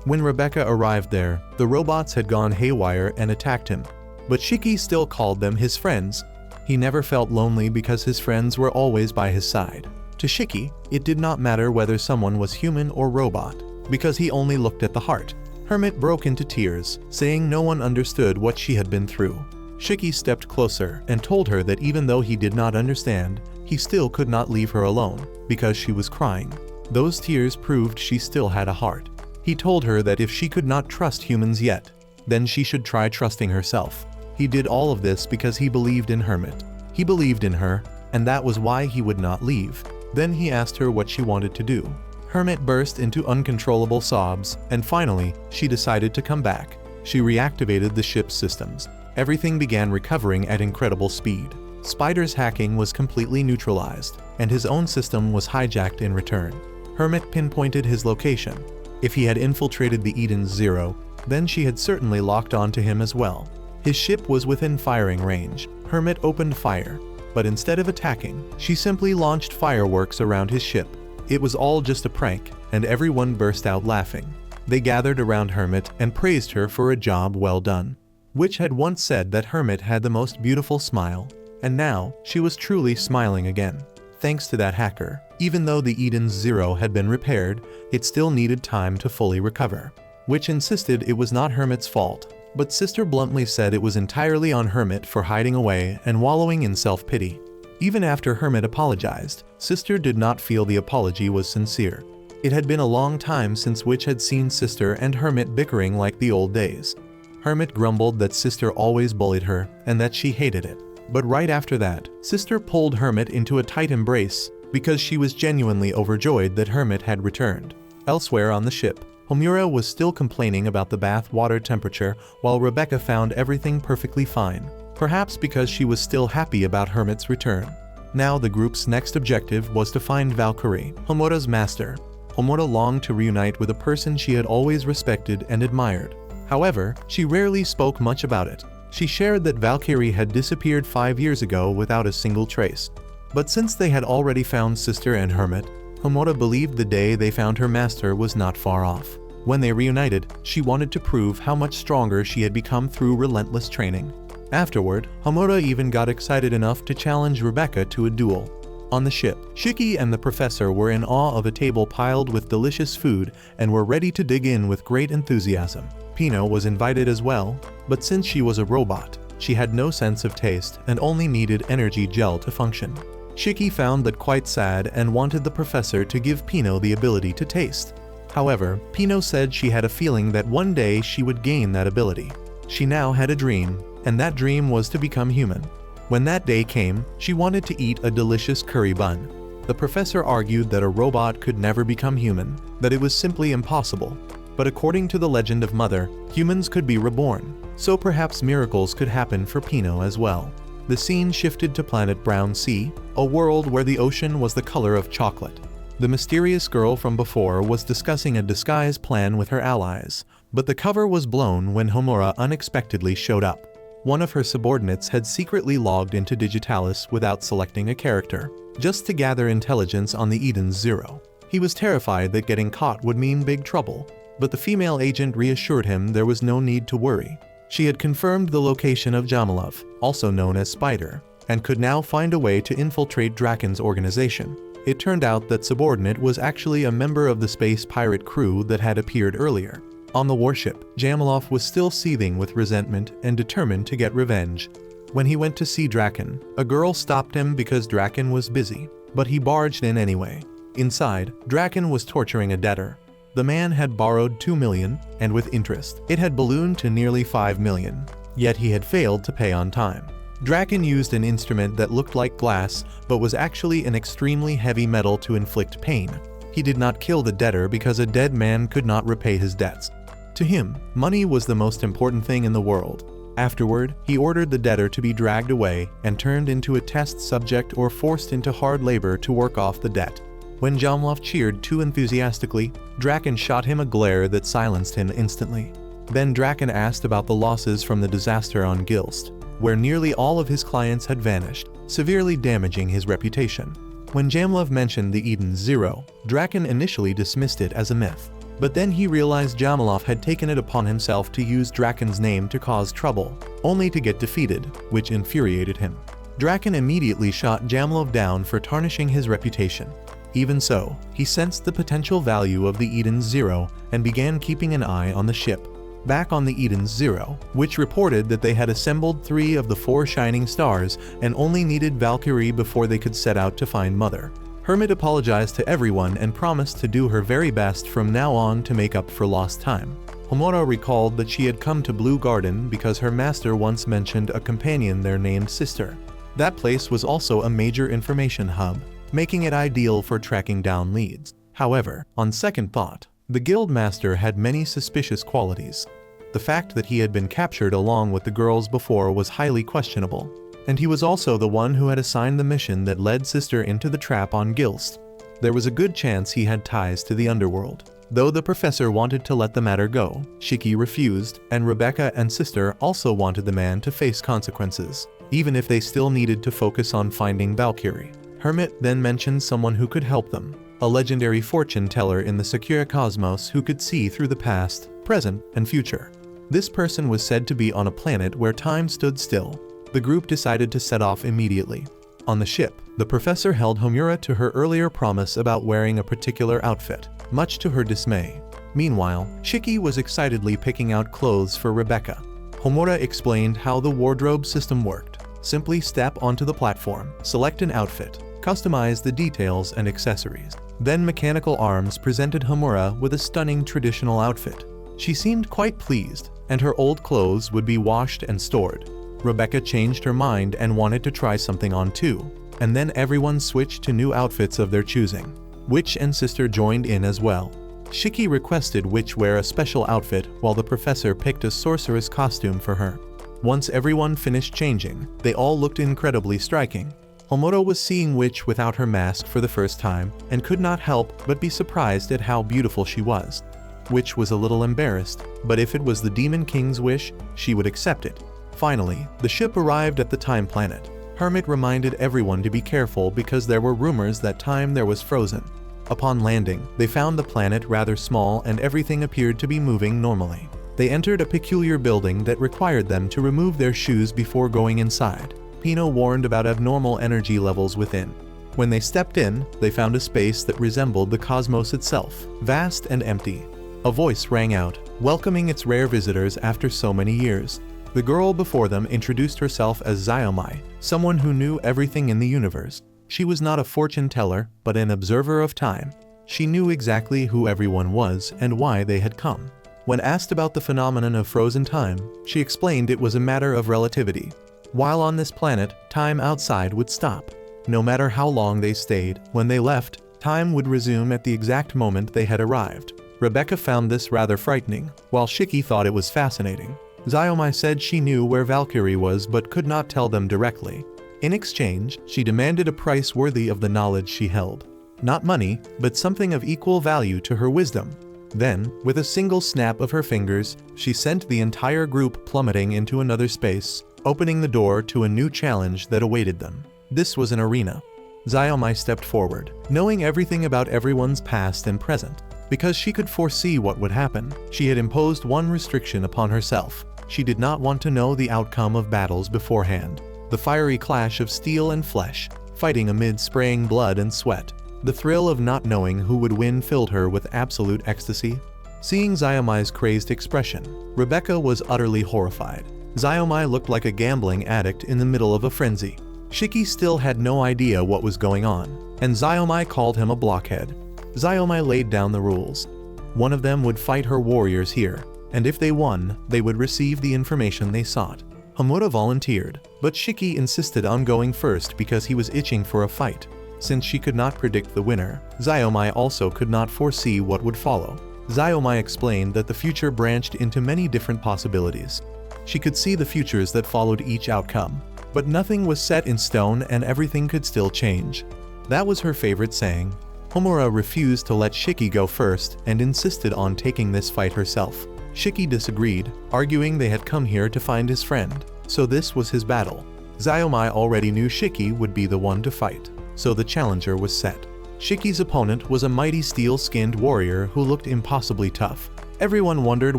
When Rebecca arrived there, the robots had gone haywire and attacked him. But Shiki still called them his friends. He never felt lonely because his friends were always by his side. To Shiki, it did not matter whether someone was human or robot, because he only looked at the heart. Hermit broke into tears, saying no one understood what she had been through. Shiki stepped closer and told her that even though he did not understand, he still could not leave her alone, because she was crying. Those tears proved she still had a heart. He told her that if she could not trust humans yet, then she should try trusting herself. He did all of this because he believed in Hermit. He believed in her, and that was why he would not leave. Then he asked her what she wanted to do. Hermit burst into uncontrollable sobs, and finally, she decided to come back. She reactivated the ship's systems. Everything began recovering at incredible speed. Spider's hacking was completely neutralized, and his own system was hijacked in return. Hermit pinpointed his location. If he had infiltrated the Eden's Zero, then she had certainly locked onto him as well. His ship was within firing range. Hermit opened fire, but instead of attacking, she simply launched fireworks around his ship. It was all just a prank, and everyone burst out laughing. They gathered around Hermit and praised her for a job well done. Witch had once said that Hermit had the most beautiful smile, and now she was truly smiling again. Thanks to that hacker, even though the Eden's Zero had been repaired, it still needed time to fully recover. Witch insisted it was not Hermit's fault, but Sister bluntly said it was entirely on Hermit for hiding away and wallowing in self-pity. Even after Hermit apologized, Sister did not feel the apology was sincere. It had been a long time since Witch had seen Sister and Hermit bickering like the old days. Hermit grumbled that Sister always bullied her and that she hated it. But right after that, Sister pulled Hermit into a tight embrace because she was genuinely overjoyed that Hermit had returned. Elsewhere on the ship, Homura was still complaining about the bath water temperature while Rebecca found everything perfectly fine, perhaps because she was still happy about Hermit's return. Now the group's next objective was to find Valkyrie, Homura's master. Homura longed to reunite with a person she had always respected and admired. However, she rarely spoke much about it. She shared that Valkyrie had disappeared 5 years ago without a single trace. But since they had already found Sister and Hermit, Homura believed the day they found her master was not far off. When they reunited, she wanted to prove how much stronger she had become through relentless training. Afterward, Homura even got excited enough to challenge Rebecca to a duel. On the ship, Shiki and the professor were in awe of a table piled with delicious food and were ready to dig in with great enthusiasm. Pino was invited as well, but since she was a robot, she had no sense of taste and only needed energy gel to function. Shiki found that quite sad and wanted the professor to give Pino the ability to taste. However, Pino said she had a feeling that one day she would gain that ability. She now had a dream, and that dream was to become human. When that day came, she wanted to eat a delicious curry bun. The professor argued that a robot could never become human, that it was simply impossible. But according to the legend of Mother, humans could be reborn, so perhaps miracles could happen for Pino as well. The scene shifted to planet Brown Sea, a world where the ocean was the color of chocolate. The mysterious girl from before was discussing a disguise plan with her allies, but the cover was blown when Homura unexpectedly showed up. One of her subordinates had secretly logged into Digitalis without selecting a character, just to gather intelligence on the Eden's Zero. He was terrified that getting caught would mean big trouble, but the female agent reassured him there was no need to worry. She had confirmed the location of Jamalov, also known as Spider, and could now find a way to infiltrate Draken's organization. It turned out that Subordinate was actually a member of the space pirate crew that had appeared earlier. On the warship, Jamalov was still seething with resentment and determined to get revenge. When he went to see Draken, a girl stopped him because Draken was busy, but he barged in anyway. Inside, Draken was torturing a debtor. The man had borrowed 2 million, and with interest, it had ballooned to nearly 5 million. Yet he had failed to pay on time. Draken used an instrument that looked like glass, but was actually an extremely heavy metal to inflict pain. He did not kill the debtor because a dead man could not repay his debts. To him, money was the most important thing in the world. Afterward, he ordered the debtor to be dragged away and turned into a test subject or forced into hard labor to work off the debt. When Jamalov cheered too enthusiastically, Draken shot him a glare that silenced him instantly. Then Draken asked about the losses from the disaster on Gilst, where nearly all of his clients had vanished, severely damaging his reputation. When Jamalov mentioned the Eden's Zero, Draken initially dismissed it as a myth. But then he realized Jamalov had taken it upon himself to use Draken's name to cause trouble, only to get defeated, which infuriated him. Draken immediately shot Jamalov down for tarnishing his reputation. Even so, he sensed the potential value of the Eden's Zero and began keeping an eye on the ship. Back on the Eden's Zero, which reported that they had assembled 3 of the 4 shining stars and only needed Valkyrie before they could set out to find Mother. Hermit apologized to everyone and promised to do her very best from now on to make up for lost time. Homura recalled that she had come to Blue Garden because her master once mentioned a companion there named Sister. That place was also a major information hub, making it ideal for tracking down leads. However, on second thought, the guild master had many suspicious qualities. The fact that he had been captured along with the girls before was highly questionable, and he was also the one who had assigned the mission that led Sister into the trap on Gilst. There was a good chance he had ties to the underworld. Though the professor wanted to let the matter go, Shiki refused, and Rebecca and Sister also wanted the man to face consequences, even if they still needed to focus on finding Valkyrie. Hermit then mentioned someone who could help them, a legendary fortune teller in the secure cosmos who could see through the past, present, and future. This person was said to be on a planet where time stood still. The group decided to set off immediately. On the ship, the professor held Homura to her earlier promise about wearing a particular outfit, much to her dismay. Meanwhile, Shiki was excitedly picking out clothes for Rebecca. Homura explained how the wardrobe system worked. Simply step onto the platform, select an outfit, customize the details and accessories. Then Mechanical Arms presented Homura with a stunning traditional outfit. She seemed quite pleased, and her old clothes would be washed and stored. Rebecca changed her mind and wanted to try something on too, and then everyone switched to new outfits of their choosing. Witch and Sister joined in as well. Shiki requested Witch wear a special outfit while the professor picked a sorceress costume for her. Once everyone finished changing, they all looked incredibly striking. Homura was seeing Witch without her mask for the first time and could not help but be surprised at how beautiful she was. Witch was a little embarrassed, but if it was the Demon King's wish, she would accept it. Finally, the ship arrived at the Time Planet. Hermit reminded everyone to be careful because there were rumors that time there was frozen. Upon landing, they found the planet rather small and everything appeared to be moving normally. They entered a peculiar building that required them to remove their shoes before going inside. Pino warned about abnormal energy levels within. When they stepped in, they found a space that resembled the cosmos itself, vast and empty. A voice rang out, welcoming its rare visitors after so many years. The girl before them introduced herself as Xiaomai, someone who knew everything in the universe. She was not a fortune teller, but an observer of time. She knew exactly who everyone was and why they had come. When asked about the phenomenon of frozen time, she explained it was a matter of relativity. While on this planet, time outside would stop. No matter how long they stayed, when they left, time would resume at the exact moment they had arrived. Rebecca found this rather frightening, while Shiki thought it was fascinating. Xiaomai said she knew where Valkyrie was but could not tell them directly. In exchange, she demanded a price worthy of the knowledge she held. Not money, but something of equal value to her wisdom. Then, with a single snap of her fingers, she sent the entire group plummeting into another space, opening the door to a new challenge that awaited them. This was an arena. Xiaomai stepped forward, knowing everything about everyone's past and present. Because she could foresee what would happen, she had imposed one restriction upon herself. She did not want to know the outcome of battles beforehand. The fiery clash of steel and flesh, fighting amid spraying blood and sweat. The thrill of not knowing who would win filled her with absolute ecstasy. Seeing Xiaomai's crazed expression, Rebecca was utterly horrified. Xiaomai looked like a gambling addict in the middle of a frenzy. Shiki still had no idea what was going on, and Xiaomai called him a blockhead. Xiaomai laid down the rules. One of them would fight her warriors here, and if they won, they would receive the information they sought. Homura volunteered, but Shiki insisted on going first because he was itching for a fight. Since she could not predict the winner, Xiaomai also could not foresee what would follow. Xiaomai explained that the future branched into many different possibilities. She could see the futures that followed each outcome, but nothing was set in stone and everything could still change. That was her favorite saying. Homura refused to let Shiki go first and insisted on taking this fight herself. Shiki disagreed, arguing they had come here to find his friend, so this was his battle. Xiaomai already knew Shiki would be the one to fight, so the challenger was set. Shiki's opponent was a mighty steel-skinned warrior who looked impossibly tough. Everyone wondered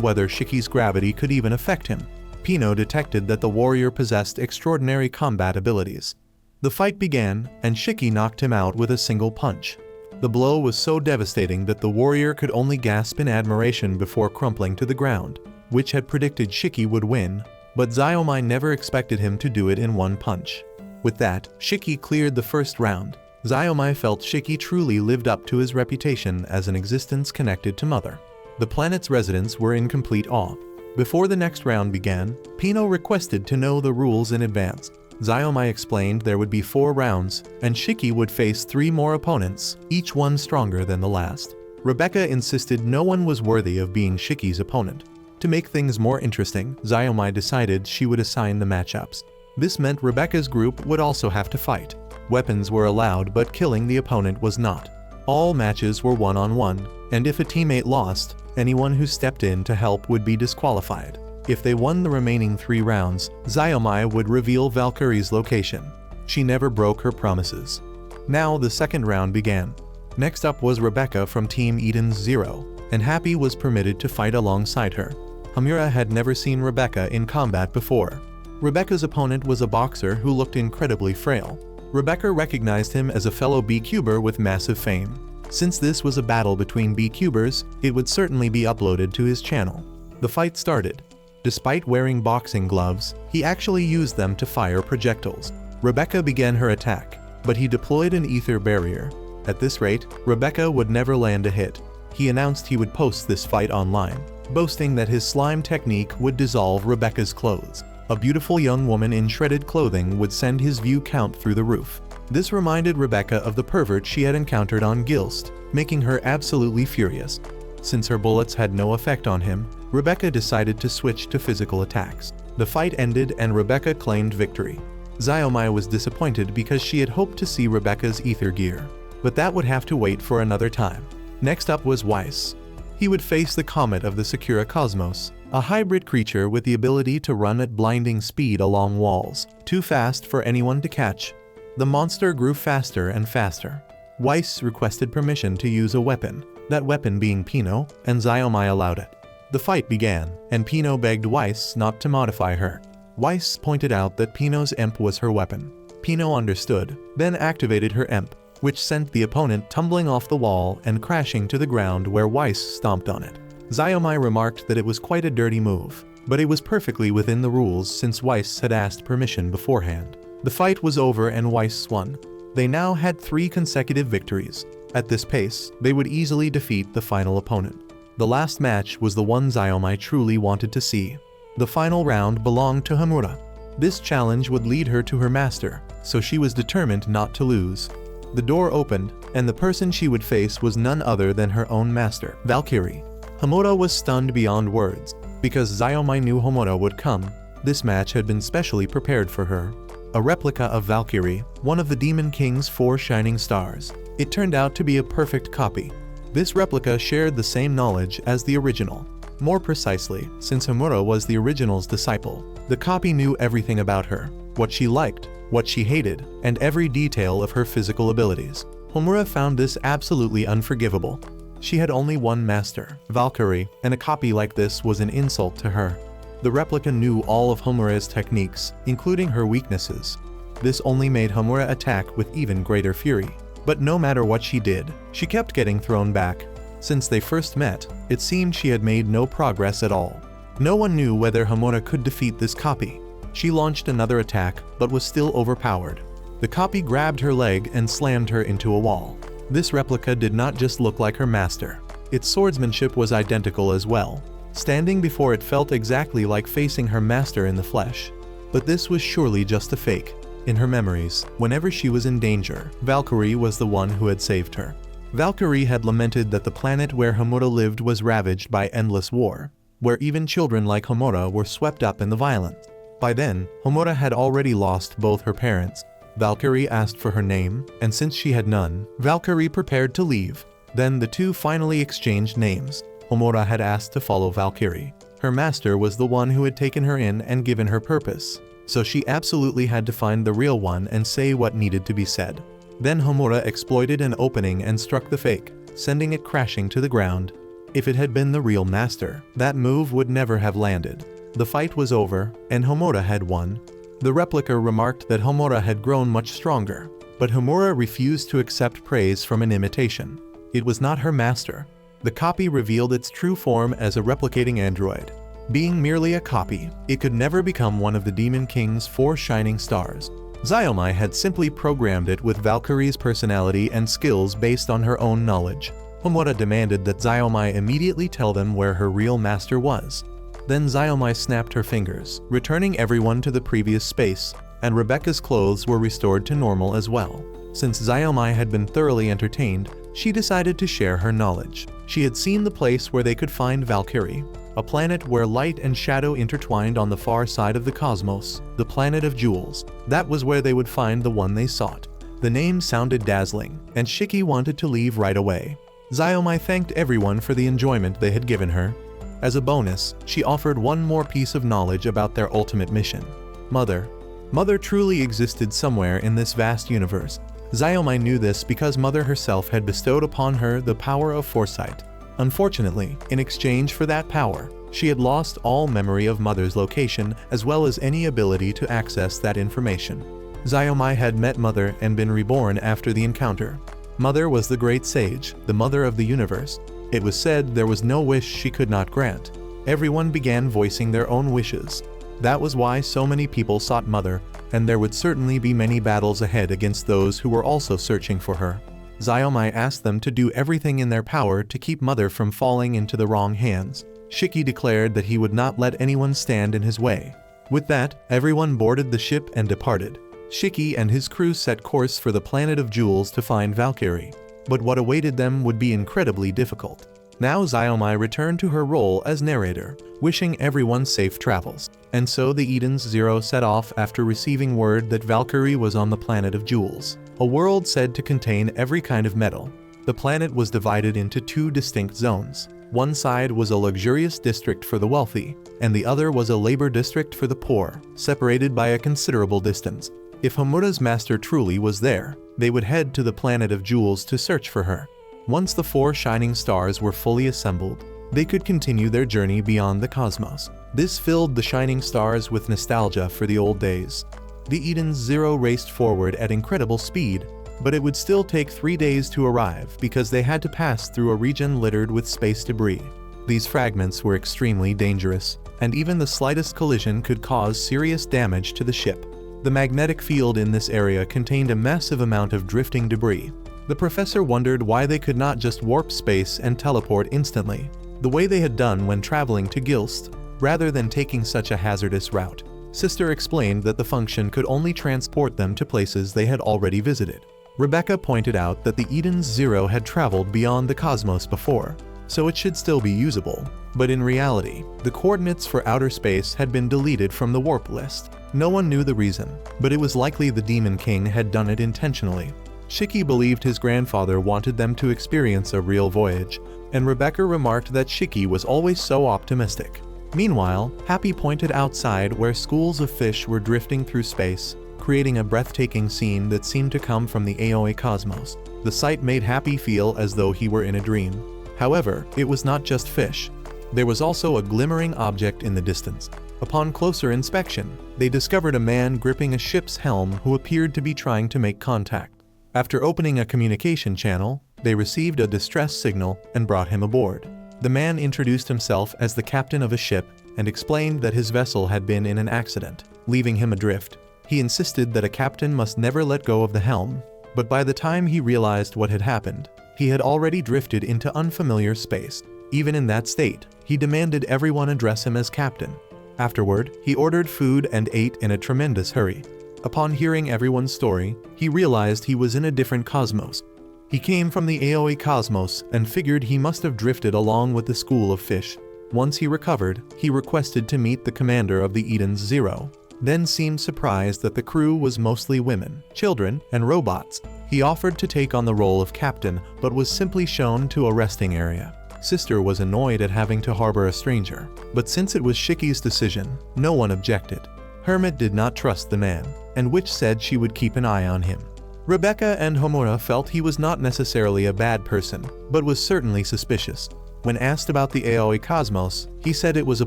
whether Shiki's gravity could even affect him. Pino detected that the warrior possessed extraordinary combat abilities. The fight began, and Shiki knocked him out with a single punch. The blow was so devastating that the warrior could only gasp in admiration before crumpling to the ground, which had predicted Shiki would win, but Xiaomai never expected him to do it in one punch. With that, Shiki cleared the first round. Xiaomai felt Shiki truly lived up to his reputation as an existence connected to Mother. The planet's residents were in complete awe. Before the next round began, Pino requested to know the rules in advance. Xiaomai explained there would be 4 rounds, and Shiki would face 3 more opponents, each one stronger than the last. Rebecca insisted no one was worthy of being Shiki's opponent. To make things more interesting, Xiaomai decided she would assign the matchups. This meant Rebecca's group would also have to fight. Weapons were allowed, but killing the opponent was not. All matches were one-on-one, and if a teammate lost, anyone who stepped in to help would be disqualified. If they won the remaining 3 rounds, Xiaomai would reveal Valkyrie's location. She never broke her promises. Now the second round began. Next up was Rebecca from Team Eden's 0, and Happy was permitted to fight alongside her. Hamura had never seen Rebecca in combat before. Rebecca's opponent was a boxer who looked incredibly frail. Rebecca recognized him as a fellow B-Cuber with massive fame. Since this was a battle between B-Cubers, it would certainly be uploaded to his channel. The fight started. Despite wearing boxing gloves, he actually used them to fire projectiles. Rebecca began her attack, but he deployed an ether barrier. At this rate, Rebecca would never land a hit. He announced he would post this fight online, boasting that his slime technique would dissolve Rebecca's clothes. A beautiful young woman in shredded clothing would send his view count through the roof. This reminded Rebecca of the pervert she had encountered on Gilst, making her absolutely furious. Since her bullets had no effect on him, Rebecca decided to switch to physical attacks. The fight ended and Rebecca claimed victory. Xiaomai was disappointed because she had hoped to see Rebecca's ether gear, but that would have to wait for another time. Next up was Weiss. He would face the Comet of the Sakura Cosmos, a hybrid creature with the ability to run at blinding speed along walls, too fast for anyone to catch. The monster grew faster and faster. Weiss requested permission to use a weapon, that weapon being Pino, and Xiaomai allowed it. The fight began, and Pino begged Weiss not to modify her. Weiss pointed out that Pino's imp was her weapon. Pino understood, then activated her imp, which sent the opponent tumbling off the wall and crashing to the ground where Weiss stomped on it. Xiaomai remarked that it was quite a dirty move, but it was perfectly within the rules since Weiss had asked permission beforehand. The fight was over and Weiss won. They now had 3 consecutive victories. At this pace, they would easily defeat the final opponent. The last match was the one Xiaomai truly wanted to see. The final round belonged to Hamura. This challenge would lead her to her master, so she was determined not to lose. The door opened, and the person she would face was none other than her own master, Valkyrie. Hamura was stunned beyond words. Because Xiaomai knew Hamura would come, this match had been specially prepared for her. A replica of Valkyrie, one of the Demon King's 4 shining stars. It turned out to be a perfect copy. This replica shared the same knowledge as the original. More precisely, since Hamura was the original's disciple, the copy knew everything about her, what she liked, what she hated, and every detail of her physical abilities. Hamura found this absolutely unforgivable. She had only one master, Valkyrie, and a copy like this was an insult to her. The replica knew all of Hamura's techniques, including her weaknesses. This only made Hamura attack with even greater fury. But no matter what she did, she kept getting thrown back. Since they first met, it seemed she had made no progress at all. No one knew whether Hamura could defeat this copy. She launched another attack, but was still overpowered. The copy grabbed her leg and slammed her into a wall. This replica did not just look like her master. Its swordsmanship was identical as well. Standing before it felt exactly like facing her master in the flesh. But this was surely just a fake. In her memories, whenever she was in danger, Valkyrie was the one who had saved her. Valkyrie had lamented that the planet where Hamura lived was ravaged by endless war, where even children like Hamura were swept up in the violence. By then, Hamura had already lost both her parents. Valkyrie asked for her name, and since she had none, Valkyrie prepared to leave. Then the two finally exchanged names. Hamura had asked to follow Valkyrie. Her master was the one who had taken her in and given her purpose, so she absolutely had to find the real one and say what needed to be said. Then Hamura exploited an opening and struck the fake, sending it crashing to the ground. If it had been the real master, that move would never have landed. The fight was over, and Hamura had won. The replica remarked that Hamura had grown much stronger, but Hamura refused to accept praise from an imitation. It was not her master. The copy revealed its true form as a replicating android. Being merely a copy, it could never become one of the Demon King's 4 shining stars. Xiaomai had simply programmed it with Valkyrie's personality and skills based on her own knowledge. Homura demanded that Xiaomai immediately tell them where her real master was. Then Xiaomai snapped her fingers, returning everyone to the previous space, and Rebecca's clothes were restored to normal as well. Since Xiaomai had been thoroughly entertained, she decided to share her knowledge. She had seen the place where they could find Valkyrie, a planet where light and shadow intertwined on the far side of the cosmos, the planet of jewels. That was where they would find the one they sought. The name sounded dazzling, and Shiki wanted to leave right away. Xiaomai thanked everyone for the enjoyment they had given her. As a bonus, she offered one more piece of knowledge about their ultimate mission. Mother. Mother truly existed somewhere in this vast universe. Xiaomai knew this because Mother herself had bestowed upon her the power of foresight. Unfortunately, in exchange for that power, she had lost all memory of Mother's location as well as any ability to access that information. Xiaomai had met Mother and been reborn after the encounter. Mother was the great sage, the mother of the universe. It was said there was no wish she could not grant. Everyone began voicing their own wishes. That was why so many people sought Mother, and there would certainly be many battles ahead against those who were also searching for her. Xiaomai asked them to do everything in their power to keep Mother from falling into the wrong hands. Shiki declared that he would not let anyone stand in his way. With that, everyone boarded the ship and departed. Shiki and his crew set course for the planet of jewels to find Valkyrie. But what awaited them would be incredibly difficult. Now Xiaomai returned to her role as narrator, wishing everyone safe travels. And so the Edens Zero set off after receiving word that Valkyrie was on the planet of jewels, a world said to contain every kind of metal. The planet was divided into two distinct zones. One side was a luxurious district for the wealthy, and the other was a labor district for the poor, separated by a considerable distance. If Homura's master truly was there, they would head to the planet of jewels to search for her. Once the 4 shining stars were fully assembled, they could continue their journey beyond the cosmos. This filled the shining stars with nostalgia for the old days. The Edens Zero raced forward at incredible speed, but it would still take 3 days to arrive because they had to pass through a region littered with space debris. These fragments were extremely dangerous, and even the slightest collision could cause serious damage to the ship. The magnetic field in this area contained a massive amount of drifting debris. The professor wondered why they could not just warp space and teleport instantly, the way they had done when traveling to Gilst, rather than taking such a hazardous route. Sister explained that the function could only transport them to places they had already visited. Rebecca pointed out that the Edens Zero had traveled beyond the cosmos before, so it should still be usable. But in reality, the coordinates for outer space had been deleted from the warp list. No one knew the reason, but it was likely the Demon King had done it intentionally. Shiki believed his grandfather wanted them to experience a real voyage, and Rebecca remarked that Shiki was always so optimistic. Meanwhile, Happy pointed outside where schools of fish were drifting through space, creating a breathtaking scene that seemed to come from the Aoi cosmos. The sight made Happy feel as though he were in a dream. However, it was not just fish. There was also a glimmering object in the distance. Upon closer inspection, they discovered a man gripping a ship's helm who appeared to be trying to make contact. After opening a communication channel, they received a distress signal and brought him aboard. The man introduced himself as the captain of a ship and explained that his vessel had been in an accident, leaving him adrift. He insisted that a captain must never let go of the helm, but by the time he realized what had happened, he had already drifted into unfamiliar space. Even in that state, he demanded everyone address him as captain. Afterward, he ordered food and ate in a tremendous hurry. Upon hearing everyone's story, he realized he was in a different cosmos. He came from the Aoi cosmos and figured he must have drifted along with the school of fish. Once he recovered, he requested to meet the commander of the Edens Zero, then seemed surprised that the crew was mostly women, children, and robots. He offered to take on the role of captain, but was simply shown to a resting area. Sister was annoyed at having to harbor a stranger, but since it was Shiki's decision, no one objected. Hermit did not trust the man, and Witch said she would keep an eye on him. Rebecca and Homura felt he was not necessarily a bad person, but was certainly suspicious. When asked about the Aoi cosmos, he said it was a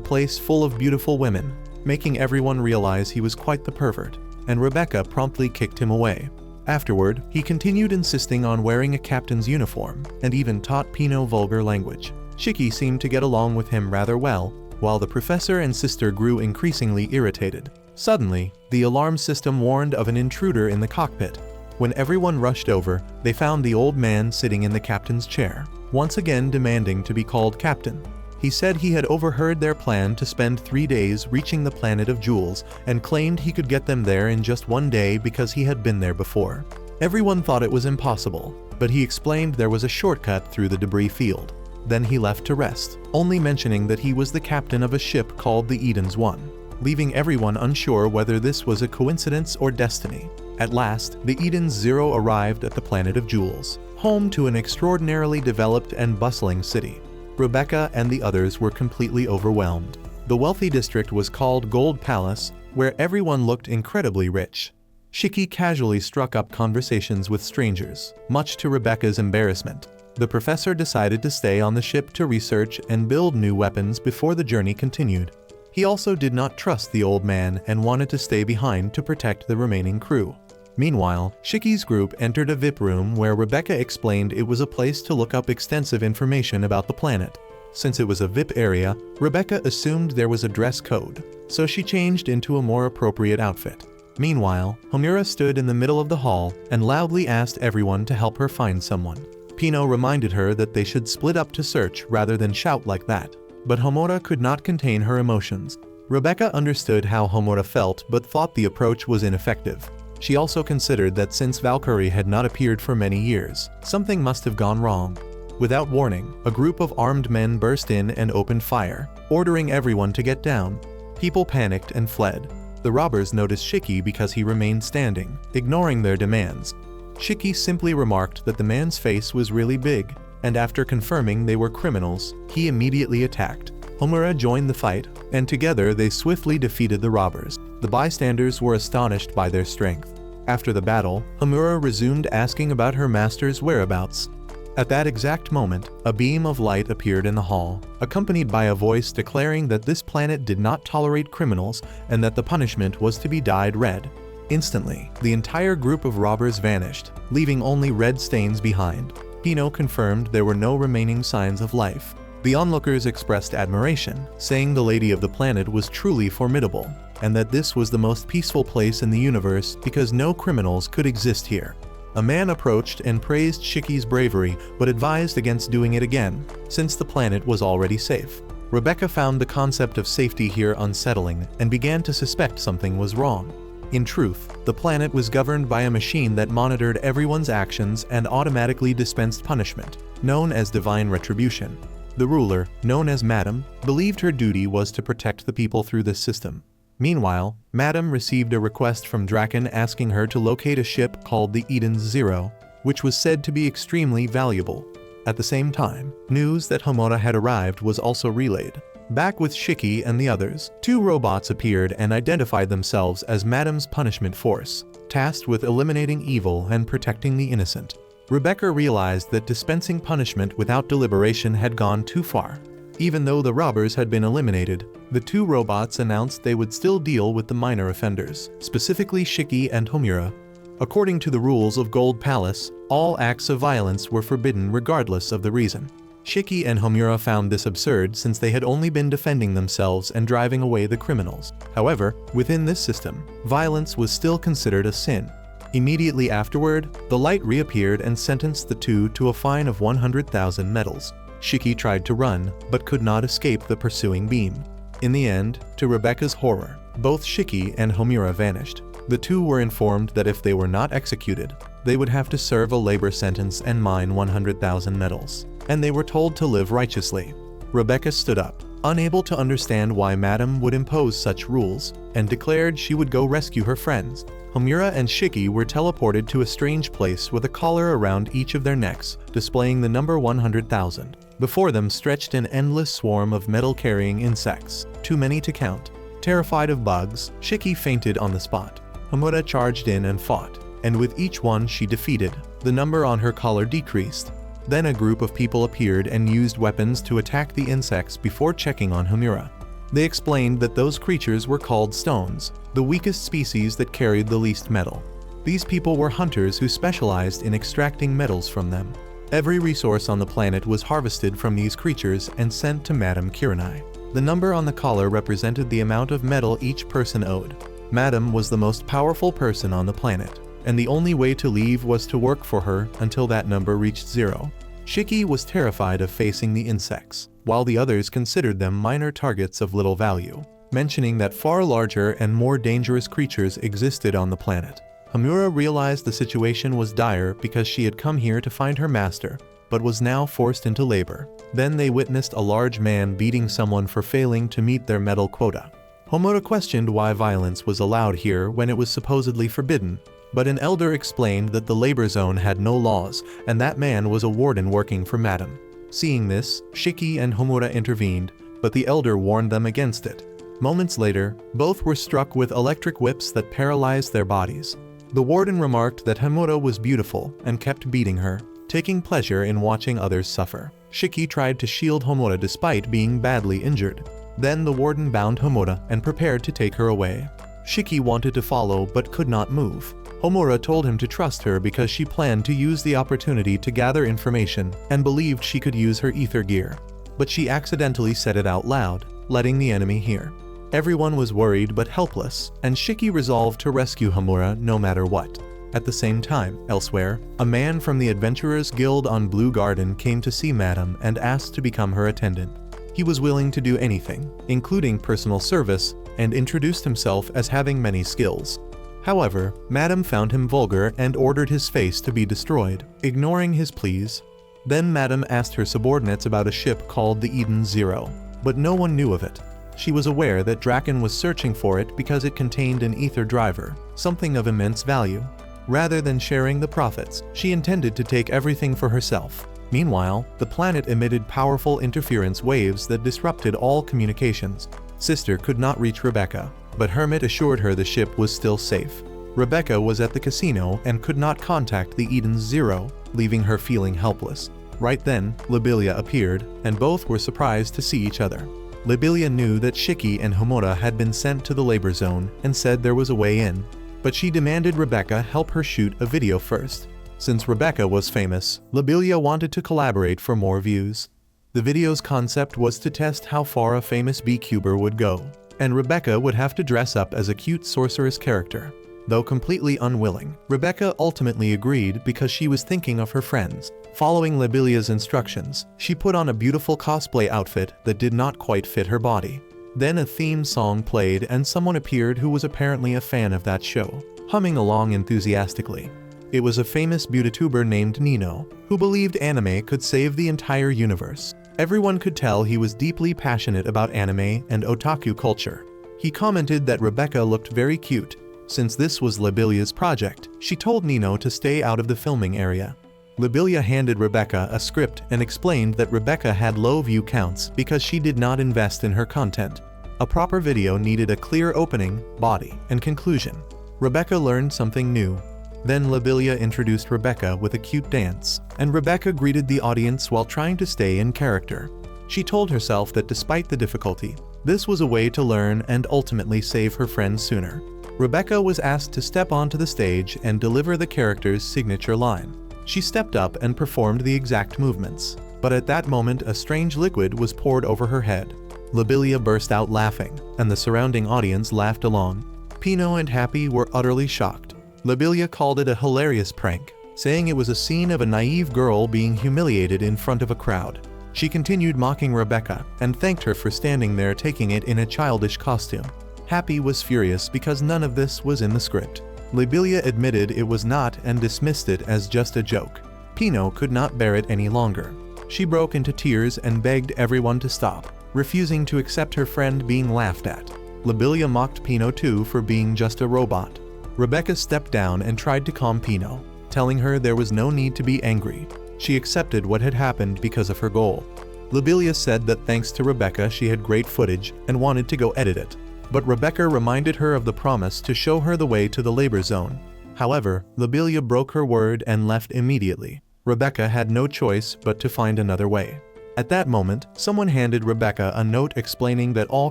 place full of beautiful women, making everyone realize he was quite the pervert, and Rebecca promptly kicked him away. Afterward, he continued insisting on wearing a captain's uniform, and even taught Pino vulgar language. Shiki seemed to get along with him rather well, while the professor and sister grew increasingly irritated. Suddenly, the alarm system warned of an intruder in the cockpit. When everyone rushed over, they found the old man sitting in the captain's chair, once again demanding to be called captain. He said he had overheard their plan to spend 3 days reaching the planet of jewels and claimed he could get them there in just 1 day because he had been there before. Everyone thought it was impossible, but he explained there was a shortcut through the debris field. Then he left to rest, only mentioning that he was the captain of a ship called the Eden's One, leaving everyone unsure whether this was a coincidence or destiny. At last, the Eden's Zero arrived at the planet of jewels, home to an extraordinarily developed and bustling city. Rebecca and the others were completely overwhelmed. The wealthy district was called Gold Palace, where everyone looked incredibly rich. Shiki casually struck up conversations with strangers, much to Rebecca's embarrassment. The professor decided to stay on the ship to research and build new weapons before the journey continued. He also did not trust the old man and wanted to stay behind to protect the remaining crew. Meanwhile, Shiki's group entered a VIP room where Rebecca explained it was a place to look up extensive information about the planet. Since it was a VIP area, Rebecca assumed there was a dress code, so she changed into a more appropriate outfit. Meanwhile, Homura stood in the middle of the hall and loudly asked everyone to help her find someone. Pino reminded her that they should split up to search rather than shout like that. But Homura could not contain her emotions. Rebecca understood how Homura felt but thought the approach was ineffective. She also considered that since Valkyrie had not appeared for many years, something must have gone wrong. Without warning, a group of armed men burst in and opened fire, ordering everyone to get down. People panicked and fled. The robbers noticed Shiki because he remained standing, ignoring their demands. Shiki simply remarked that the man's face was really big, and after confirming they were criminals, he immediately attacked. Homura joined the fight, and together they swiftly defeated the robbers. The bystanders were astonished by their strength. After the battle, Homura resumed asking about her master's whereabouts. At that exact moment, a beam of light appeared in the hall, accompanied by a voice declaring that this planet did not tolerate criminals and that the punishment was to be dyed red. Instantly, the entire group of robbers vanished, leaving only red stains behind. Pino confirmed there were no remaining signs of life. The onlookers expressed admiration, saying the lady of the planet was truly formidable, and that this was the most peaceful place in the universe because no criminals could exist here. A man approached and praised Shiki's bravery but advised against doing it again, since the planet was already safe. Rebecca found the concept of safety here unsettling and began to suspect something was wrong. In truth, the planet was governed by a machine that monitored everyone's actions and automatically dispensed punishment, known as divine retribution. The ruler, known as Madam, believed her duty was to protect the people through this system. Meanwhile, Madam received a request from Draken asking her to locate a ship called the Eden's Zero, which was said to be extremely valuable. At the same time, news that Homura had arrived was also relayed. Back with Shiki and the others, 2 robots appeared and identified themselves as Madam's punishment force, tasked with eliminating evil and protecting the innocent. Rebecca realized that dispensing punishment without deliberation had gone too far. Even though the robbers had been eliminated, the 2 robots announced they would still deal with the minor offenders, specifically Shiki and Homura. According to the rules of Gold Palace, all acts of violence were forbidden regardless of the reason. Shiki and Homura found this absurd since they had only been defending themselves and driving away the criminals. However, within this system, violence was still considered a sin. Immediately afterward, the light reappeared and sentenced the 2 to a fine of 100,000 medals. Shiki tried to run, but could not escape the pursuing beam. In the end, to Rebecca's horror, both Shiki and Homura vanished. The 2 were informed that if they were not executed, they would have to serve a labor sentence and mine 100,000 medals, and they were told to live righteously. Rebecca stood up, unable to understand why Madam would impose such rules, and declared she would go rescue her friends. Homura and Shiki were teleported to a strange place with a collar around each of their necks, displaying the number 100,000. Before them stretched an endless swarm of metal-carrying insects, too many to count. Terrified of bugs, Shiki fainted on the spot. Homura charged in and fought, and with each one she defeated, the number on her collar decreased. Then a group of people appeared and used weapons to attack the insects before checking on Homura. They explained that those creatures were called stones, the weakest species that carried the least metal. These people were hunters who specialized in extracting metals from them. Every resource on the planet was harvested from these creatures and sent to Madame Kirini. The number on the collar represented the amount of metal each person owed. Madam was the most powerful person on the planet, and the only way to leave was to work for her until that number reached 0. Shiki was terrified of facing the insects, while the others considered them minor targets of little value, mentioning that far larger and more dangerous creatures existed on the planet. Hamura realized the situation was dire because she had come here to find her master, but was now forced into labor. Then they witnessed a large man beating someone for failing to meet their medal quota. Homura questioned why violence was allowed here when it was supposedly forbidden, but an elder explained that the labor zone had no laws, and that man was a warden working for Madam. Seeing this, Shiki and Homura intervened, but the elder warned them against it. Moments later, both were struck with electric whips that paralyzed their bodies. The warden remarked that Homura was beautiful and kept beating her, taking pleasure in watching others suffer. Shiki tried to shield Homura despite being badly injured. Then the warden bound Homura and prepared to take her away. Shiki wanted to follow but could not move. Homura told him to trust her because she planned to use the opportunity to gather information and believed she could use her ether gear. But she accidentally said it out loud, letting the enemy hear. Everyone was worried but helpless, and Shiki resolved to rescue Homura no matter what. At the same time, elsewhere, a man from the Adventurers Guild on Blue Garden came to see Madam and asked to become her attendant. He was willing to do anything, including personal service, and introduced himself as having many skills. However, Madam found him vulgar and ordered his face to be destroyed, ignoring his pleas. Then Madam asked her subordinates about a ship called the Eden Zero, but no one knew of it. She was aware that Draken was searching for it because it contained an ether driver, something of immense value. Rather than sharing the profits, she intended to take everything for herself. Meanwhile, the planet emitted powerful interference waves that disrupted all communications. Sister could not reach Rebecca, but Hermit assured her the ship was still safe. Rebecca was at the casino and could not contact the Eden Zero, leaving her feeling helpless. Right then, Lobelia appeared, and both were surprised to see each other. Lobelia knew that Shiki and Homura had been sent to the labor zone and said there was a way in, but she demanded Rebecca help her shoot a video first. Since Rebecca was famous, Lobelia wanted to collaborate for more views. The video's concept was to test how far a famous beekeeper would go, and Rebecca would have to dress up as a cute sorceress character. Though completely unwilling, Rebecca ultimately agreed because she was thinking of her friends. Following Lobelia's instructions, she put on a beautiful cosplay outfit that did not quite fit her body. Then a theme song played and someone appeared who was apparently a fan of that show, humming along enthusiastically. It was a famous beautytuber named Nino, who believed anime could save the entire universe. Everyone could tell he was deeply passionate about anime and otaku culture. He commented that Rebecca looked very cute. Since this was Lobelia's project, she told Nino to stay out of the filming area. Lobelia handed Rebecca a script and explained that Rebecca had low view counts because she did not invest in her content. A proper video needed a clear opening, body, and conclusion. Rebecca learned something new. Then Lobelia introduced Rebecca with a cute dance, and Rebecca greeted the audience while trying to stay in character. She told herself that despite the difficulty, this was a way to learn and ultimately save her friends sooner. Rebecca was asked to step onto the stage and deliver the character's signature line. She stepped up and performed the exact movements, but at that moment a strange liquid was poured over her head. Lobelia burst out laughing, and the surrounding audience laughed along. Pino and Happy were utterly shocked. Lobelia called it a hilarious prank, saying it was a scene of a naive girl being humiliated in front of a crowd. She continued mocking Rebecca and thanked her for standing there taking it in a childish costume. Happy was furious because none of this was in the script. Lobelia admitted it was not and dismissed it as just a joke. Pino could not bear it any longer. She broke into tears and begged everyone to stop, refusing to accept her friend being laughed at. Lobelia mocked Pino too for being just a robot. Rebecca stepped down and tried to calm Pino, telling her there was no need to be angry. She accepted what had happened because of her goal. Lobelia said that thanks to Rebecca she had great footage and wanted to go edit it. But Rebecca reminded her of the promise to show her the way to the labor zone. However, Lobelia broke her word and left immediately. Rebecca had no choice but to find another way. At that moment, someone handed Rebecca a note explaining that all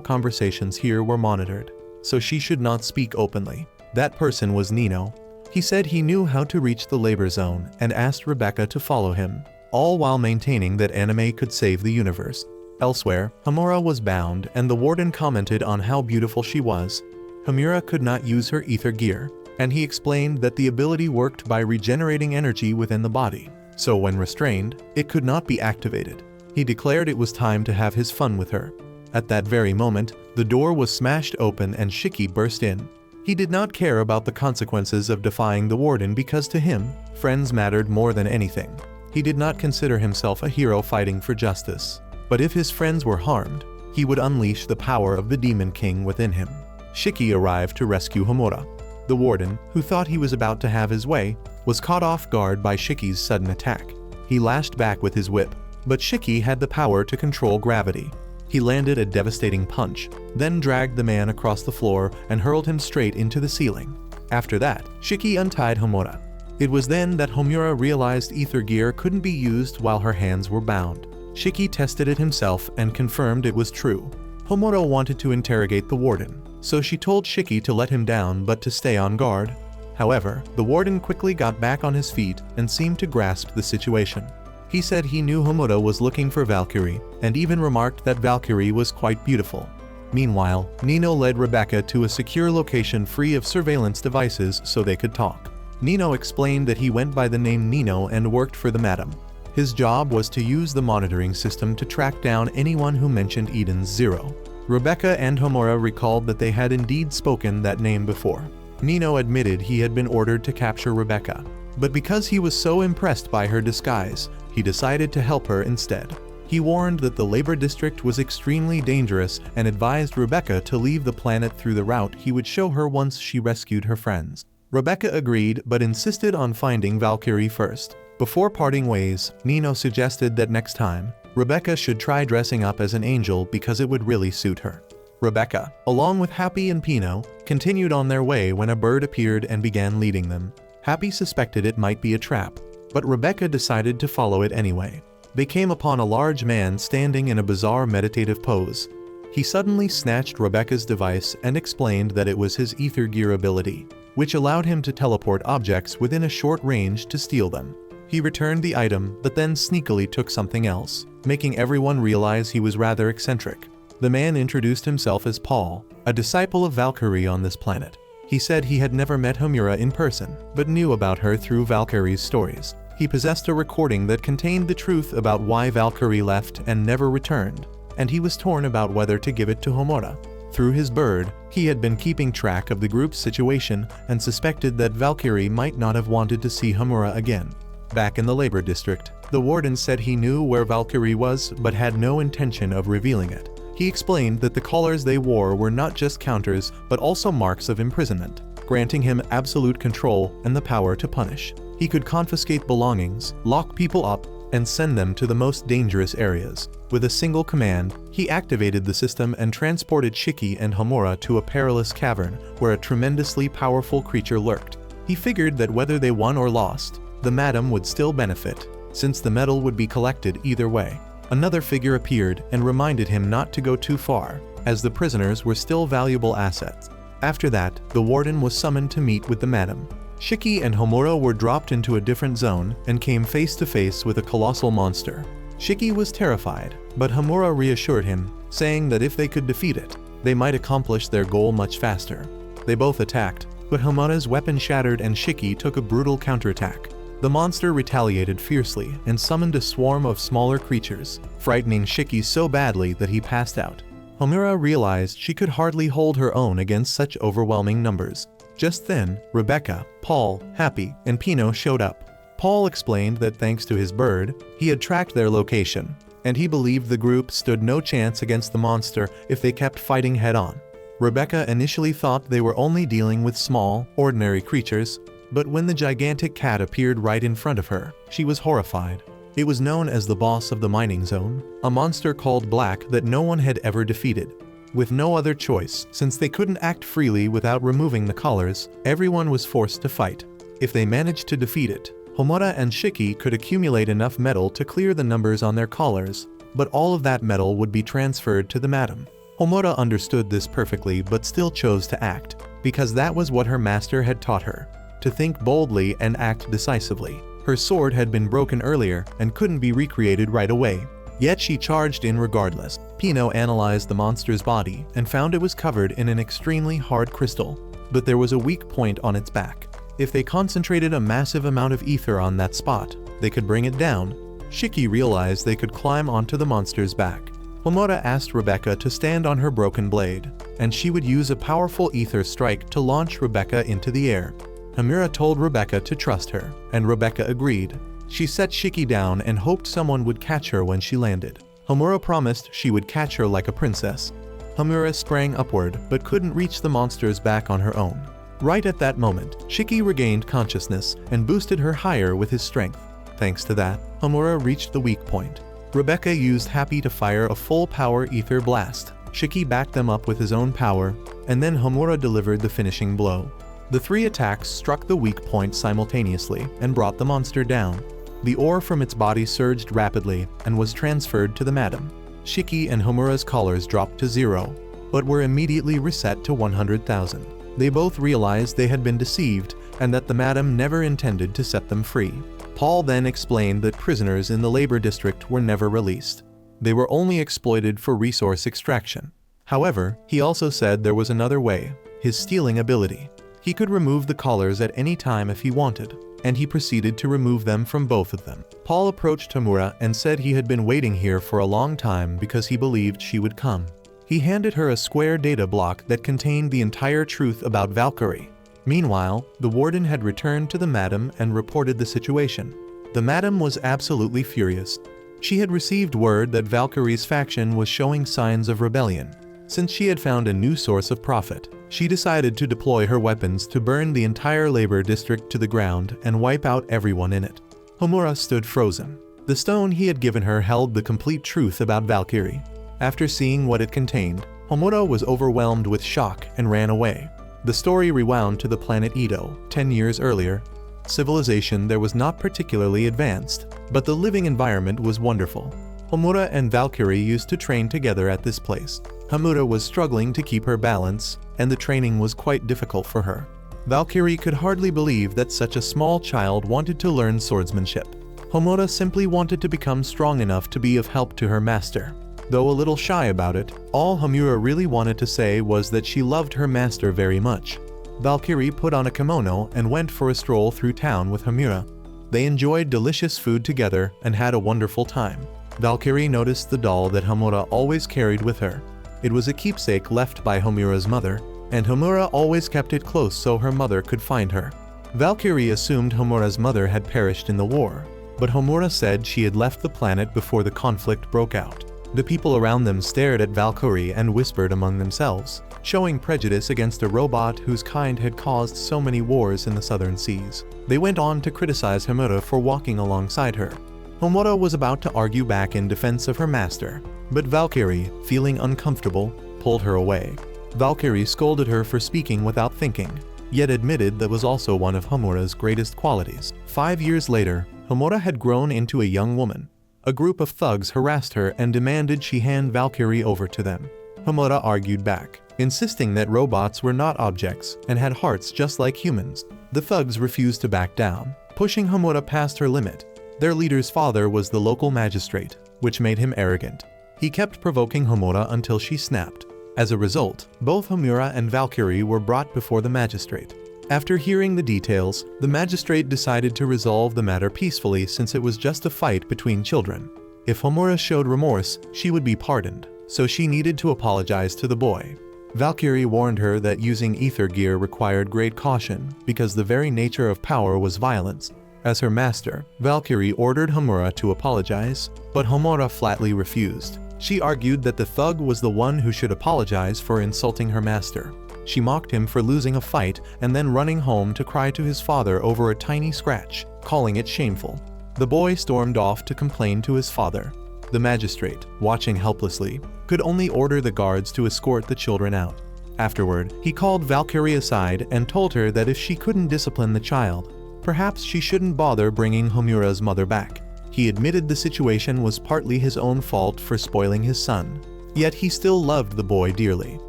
conversations here were monitored, so she should not speak openly. That person was Nino. He said he knew how to reach the labor zone and asked Rebecca to follow him, all while maintaining that anime could save the universe. Elsewhere, Homura was bound and the warden commented on how beautiful she was. Homura could not use her ether gear, and he explained that the ability worked by regenerating energy within the body, so when restrained, it could not be activated. He declared it was time to have his fun with her. At that very moment, the door was smashed open and Shiki burst in. He did not care about the consequences of defying the warden because to him, friends mattered more than anything. He did not consider himself a hero fighting for justice. But if his friends were harmed, he would unleash the power of the Demon King within him. Shiki arrived to rescue Homura. The warden, who thought he was about to have his way, was caught off guard by Shiki's sudden attack. He lashed back with his whip, but Shiki had the power to control gravity. He landed a devastating punch, then dragged the man across the floor and hurled him straight into the ceiling. After that, Shiki untied Homura. It was then that Homura realized ether gear couldn't be used while her hands were bound. Shiki tested it himself and confirmed it was true. Homura wanted to interrogate the warden, so she told Shiki to let him down but to stay on guard. However, the warden quickly got back on his feet and seemed to grasp the situation. He said he knew Homura was looking for Valkyrie, and even remarked that Valkyrie was quite beautiful. Meanwhile, Nino led Rebecca to a secure location free of surveillance devices so they could talk. Nino explained that he went by the name Nino and worked for the madam. His job was to use the monitoring system to track down anyone who mentioned Eden's Zero. Rebecca and Homura recalled that they had indeed spoken that name before. Nino admitted he had been ordered to capture Rebecca, but because he was so impressed by her disguise, he decided to help her instead. He warned that the labor district was extremely dangerous and advised Rebecca to leave the planet through the route he would show her once she rescued her friends. Rebecca agreed but insisted on finding Valkyrie first. Before parting ways, Nino suggested that next time, Rebecca should try dressing up as an angel because it would really suit her. Rebecca, along with Happy and Pino, continued on their way when a bird appeared and began leading them. Happy suspected it might be a trap, but Rebecca decided to follow it anyway. They came upon a large man standing in a bizarre meditative pose. He suddenly snatched Rebecca's device and explained that it was his ether gear ability, which allowed him to teleport objects within a short range to steal them. He returned the item but then sneakily took something else, making everyone realize he was rather eccentric. The man introduced himself as Paul, a disciple of Valkyrie on this planet. He said he had never met Homura in person, but knew about her through Valkyrie's stories. He possessed a recording that contained the truth about why Valkyrie left and never returned, and he was torn about whether to give it to Homura. Through his bird, he had been keeping track of the group's situation and suspected that Valkyrie might not have wanted to see Homura again. Back in the labor district, the warden said he knew where Valkyrie was but had no intention of revealing it. He explained that the collars they wore were not just counters but also marks of imprisonment, granting him absolute control and the power to punish. He could confiscate belongings, lock people up, and send them to the most dangerous areas. With a single command, he activated the system and transported Shiki and Homura to a perilous cavern where a tremendously powerful creature lurked. He figured that whether they won or lost, the madam would still benefit, since the metal would be collected either way. Another figure appeared and reminded him not to go too far, as the prisoners were still valuable assets. After that, the warden was summoned to meet with the madam. Shiki and Homura were dropped into a different zone and came face to face with a colossal monster. Shiki was terrified, but Homura reassured him, saying that if they could defeat it, they might accomplish their goal much faster. They both attacked, but Homura's weapon shattered and Shiki took a brutal counterattack. The monster retaliated fiercely and summoned a swarm of smaller creatures, frightening Shiki so badly that he passed out. Homura realized she could hardly hold her own against such overwhelming numbers. Just then, Rebecca, Paul, Happy, and Pino showed up. Paul explained that thanks to his bird, he had tracked their location, and he believed the group stood no chance against the monster if they kept fighting head-on. Rebecca initially thought they were only dealing with small, ordinary creatures, but when the gigantic cat appeared right in front of her, she was horrified. It was known as the boss of the mining zone, a monster called Black that no one had ever defeated. With no other choice, since they couldn't act freely without removing the collars, everyone was forced to fight. If they managed to defeat it, Homura and Shiki could accumulate enough metal to clear the numbers on their collars, but all of that metal would be transferred to the madam. Homura understood this perfectly but still chose to act, because that was what her master had taught her, to think boldly and act decisively. Her sword had been broken earlier and couldn't be recreated right away. Yet she charged in regardless. Pino analyzed the monster's body and found it was covered in an extremely hard crystal, but there was a weak point on its back. If they concentrated a massive amount of ether on that spot, they could bring it down. Shiki realized they could climb onto the monster's back. Homura asked Rebecca to stand on her broken blade, and she would use a powerful ether strike to launch Rebecca into the air. Homura told Rebecca to trust her, and Rebecca agreed. She set Shiki down and hoped someone would catch her when she landed. Homura promised she would catch her like a princess. Homura sprang upward but couldn't reach the monster's back on her own. Right at that moment, Shiki regained consciousness and boosted her higher with his strength. Thanks to that, Homura reached the weak point. Rebecca used Happy to fire a full-power ether blast. Shiki backed them up with his own power, and then Homura delivered the finishing blow. The three attacks struck the weak point simultaneously and brought the monster down. The ore from its body surged rapidly and was transferred to the madam. Shiki and Homura's collars dropped to 0, but were immediately reset to 100,000. They both realized they had been deceived and that the madam never intended to set them free. Paul then explained that prisoners in the labor district were never released. They were only exploited for resource extraction. However, he also said there was another way, his stealing ability. He could remove the collars at any time if he wanted, and he proceeded to remove them from both of them. Paul approached Homura and said he had been waiting here for a long time because he believed she would come. He handed her a square data block that contained the entire truth about Valkyrie. Meanwhile, the warden had returned to the madam and reported the situation. The madam was absolutely furious. She had received word that Valkyrie's faction was showing signs of rebellion. Since she had found a new source of profit, she decided to deploy her weapons to burn the entire labor district to the ground and wipe out everyone in it. Homura stood frozen. The stone he had given her held the complete truth about Valkyrie. After seeing what it contained, Homura was overwhelmed with shock and ran away. The story rewound to the planet Edo, 10 years earlier. Civilization there was not particularly advanced, but the living environment was wonderful. Homura and Valkyrie used to train together at this place. Homura was struggling to keep her balance, and the training was quite difficult for her. Valkyrie could hardly believe that such a small child wanted to learn swordsmanship. Homura simply wanted to become strong enough to be of help to her master. Though a little shy about it, all Homura really wanted to say was that she loved her master very much. Valkyrie put on a kimono and went for a stroll through town with Homura. They enjoyed delicious food together and had a wonderful time. Valkyrie noticed the doll that Homura always carried with her. It was a keepsake left by Homura's mother, and Homura always kept it close so her mother could find her. Valkyrie assumed Homura's mother had perished in the war, but Homura said she had left the planet before the conflict broke out. The people around them stared at Valkyrie and whispered among themselves, showing prejudice against a robot whose kind had caused so many wars in the southern seas. They went on to criticize Homura for walking alongside her. Homura was about to argue back in defense of her master, but Valkyrie, feeling uncomfortable, pulled her away. Valkyrie scolded her for speaking without thinking, yet admitted that was also one of Homura's greatest qualities. 5 years later, Homura had grown into a young woman. A group of thugs harassed her and demanded she hand Valkyrie over to them. Homura argued back, insisting that robots were not objects and had hearts just like humans. The thugs refused to back down, pushing Homura past her limit. Their leader's father was the local magistrate, which made him arrogant. He kept provoking Homura until she snapped. As a result, both Homura and Valkyrie were brought before the magistrate. After hearing the details, the magistrate decided to resolve the matter peacefully since it was just a fight between children. If Homura showed remorse, she would be pardoned, so she needed to apologize to the boy. Valkyrie warned her that using ether gear required great caution because the very nature of power was violence. As her master, Valkyrie ordered Homura to apologize, but Homura flatly refused. She argued that the thug was the one who should apologize for insulting her master. She mocked him for losing a fight and then running home to cry to his father over a tiny scratch, calling it shameful. The boy stormed off to complain to his father. The magistrate, watching helplessly, could only order the guards to escort the children out. Afterward, he called Valkyrie aside and told her that if she couldn't discipline the child, perhaps she shouldn't bother bringing Homura's mother back. He admitted the situation was partly his own fault for spoiling his son, yet he still loved the boy dearly.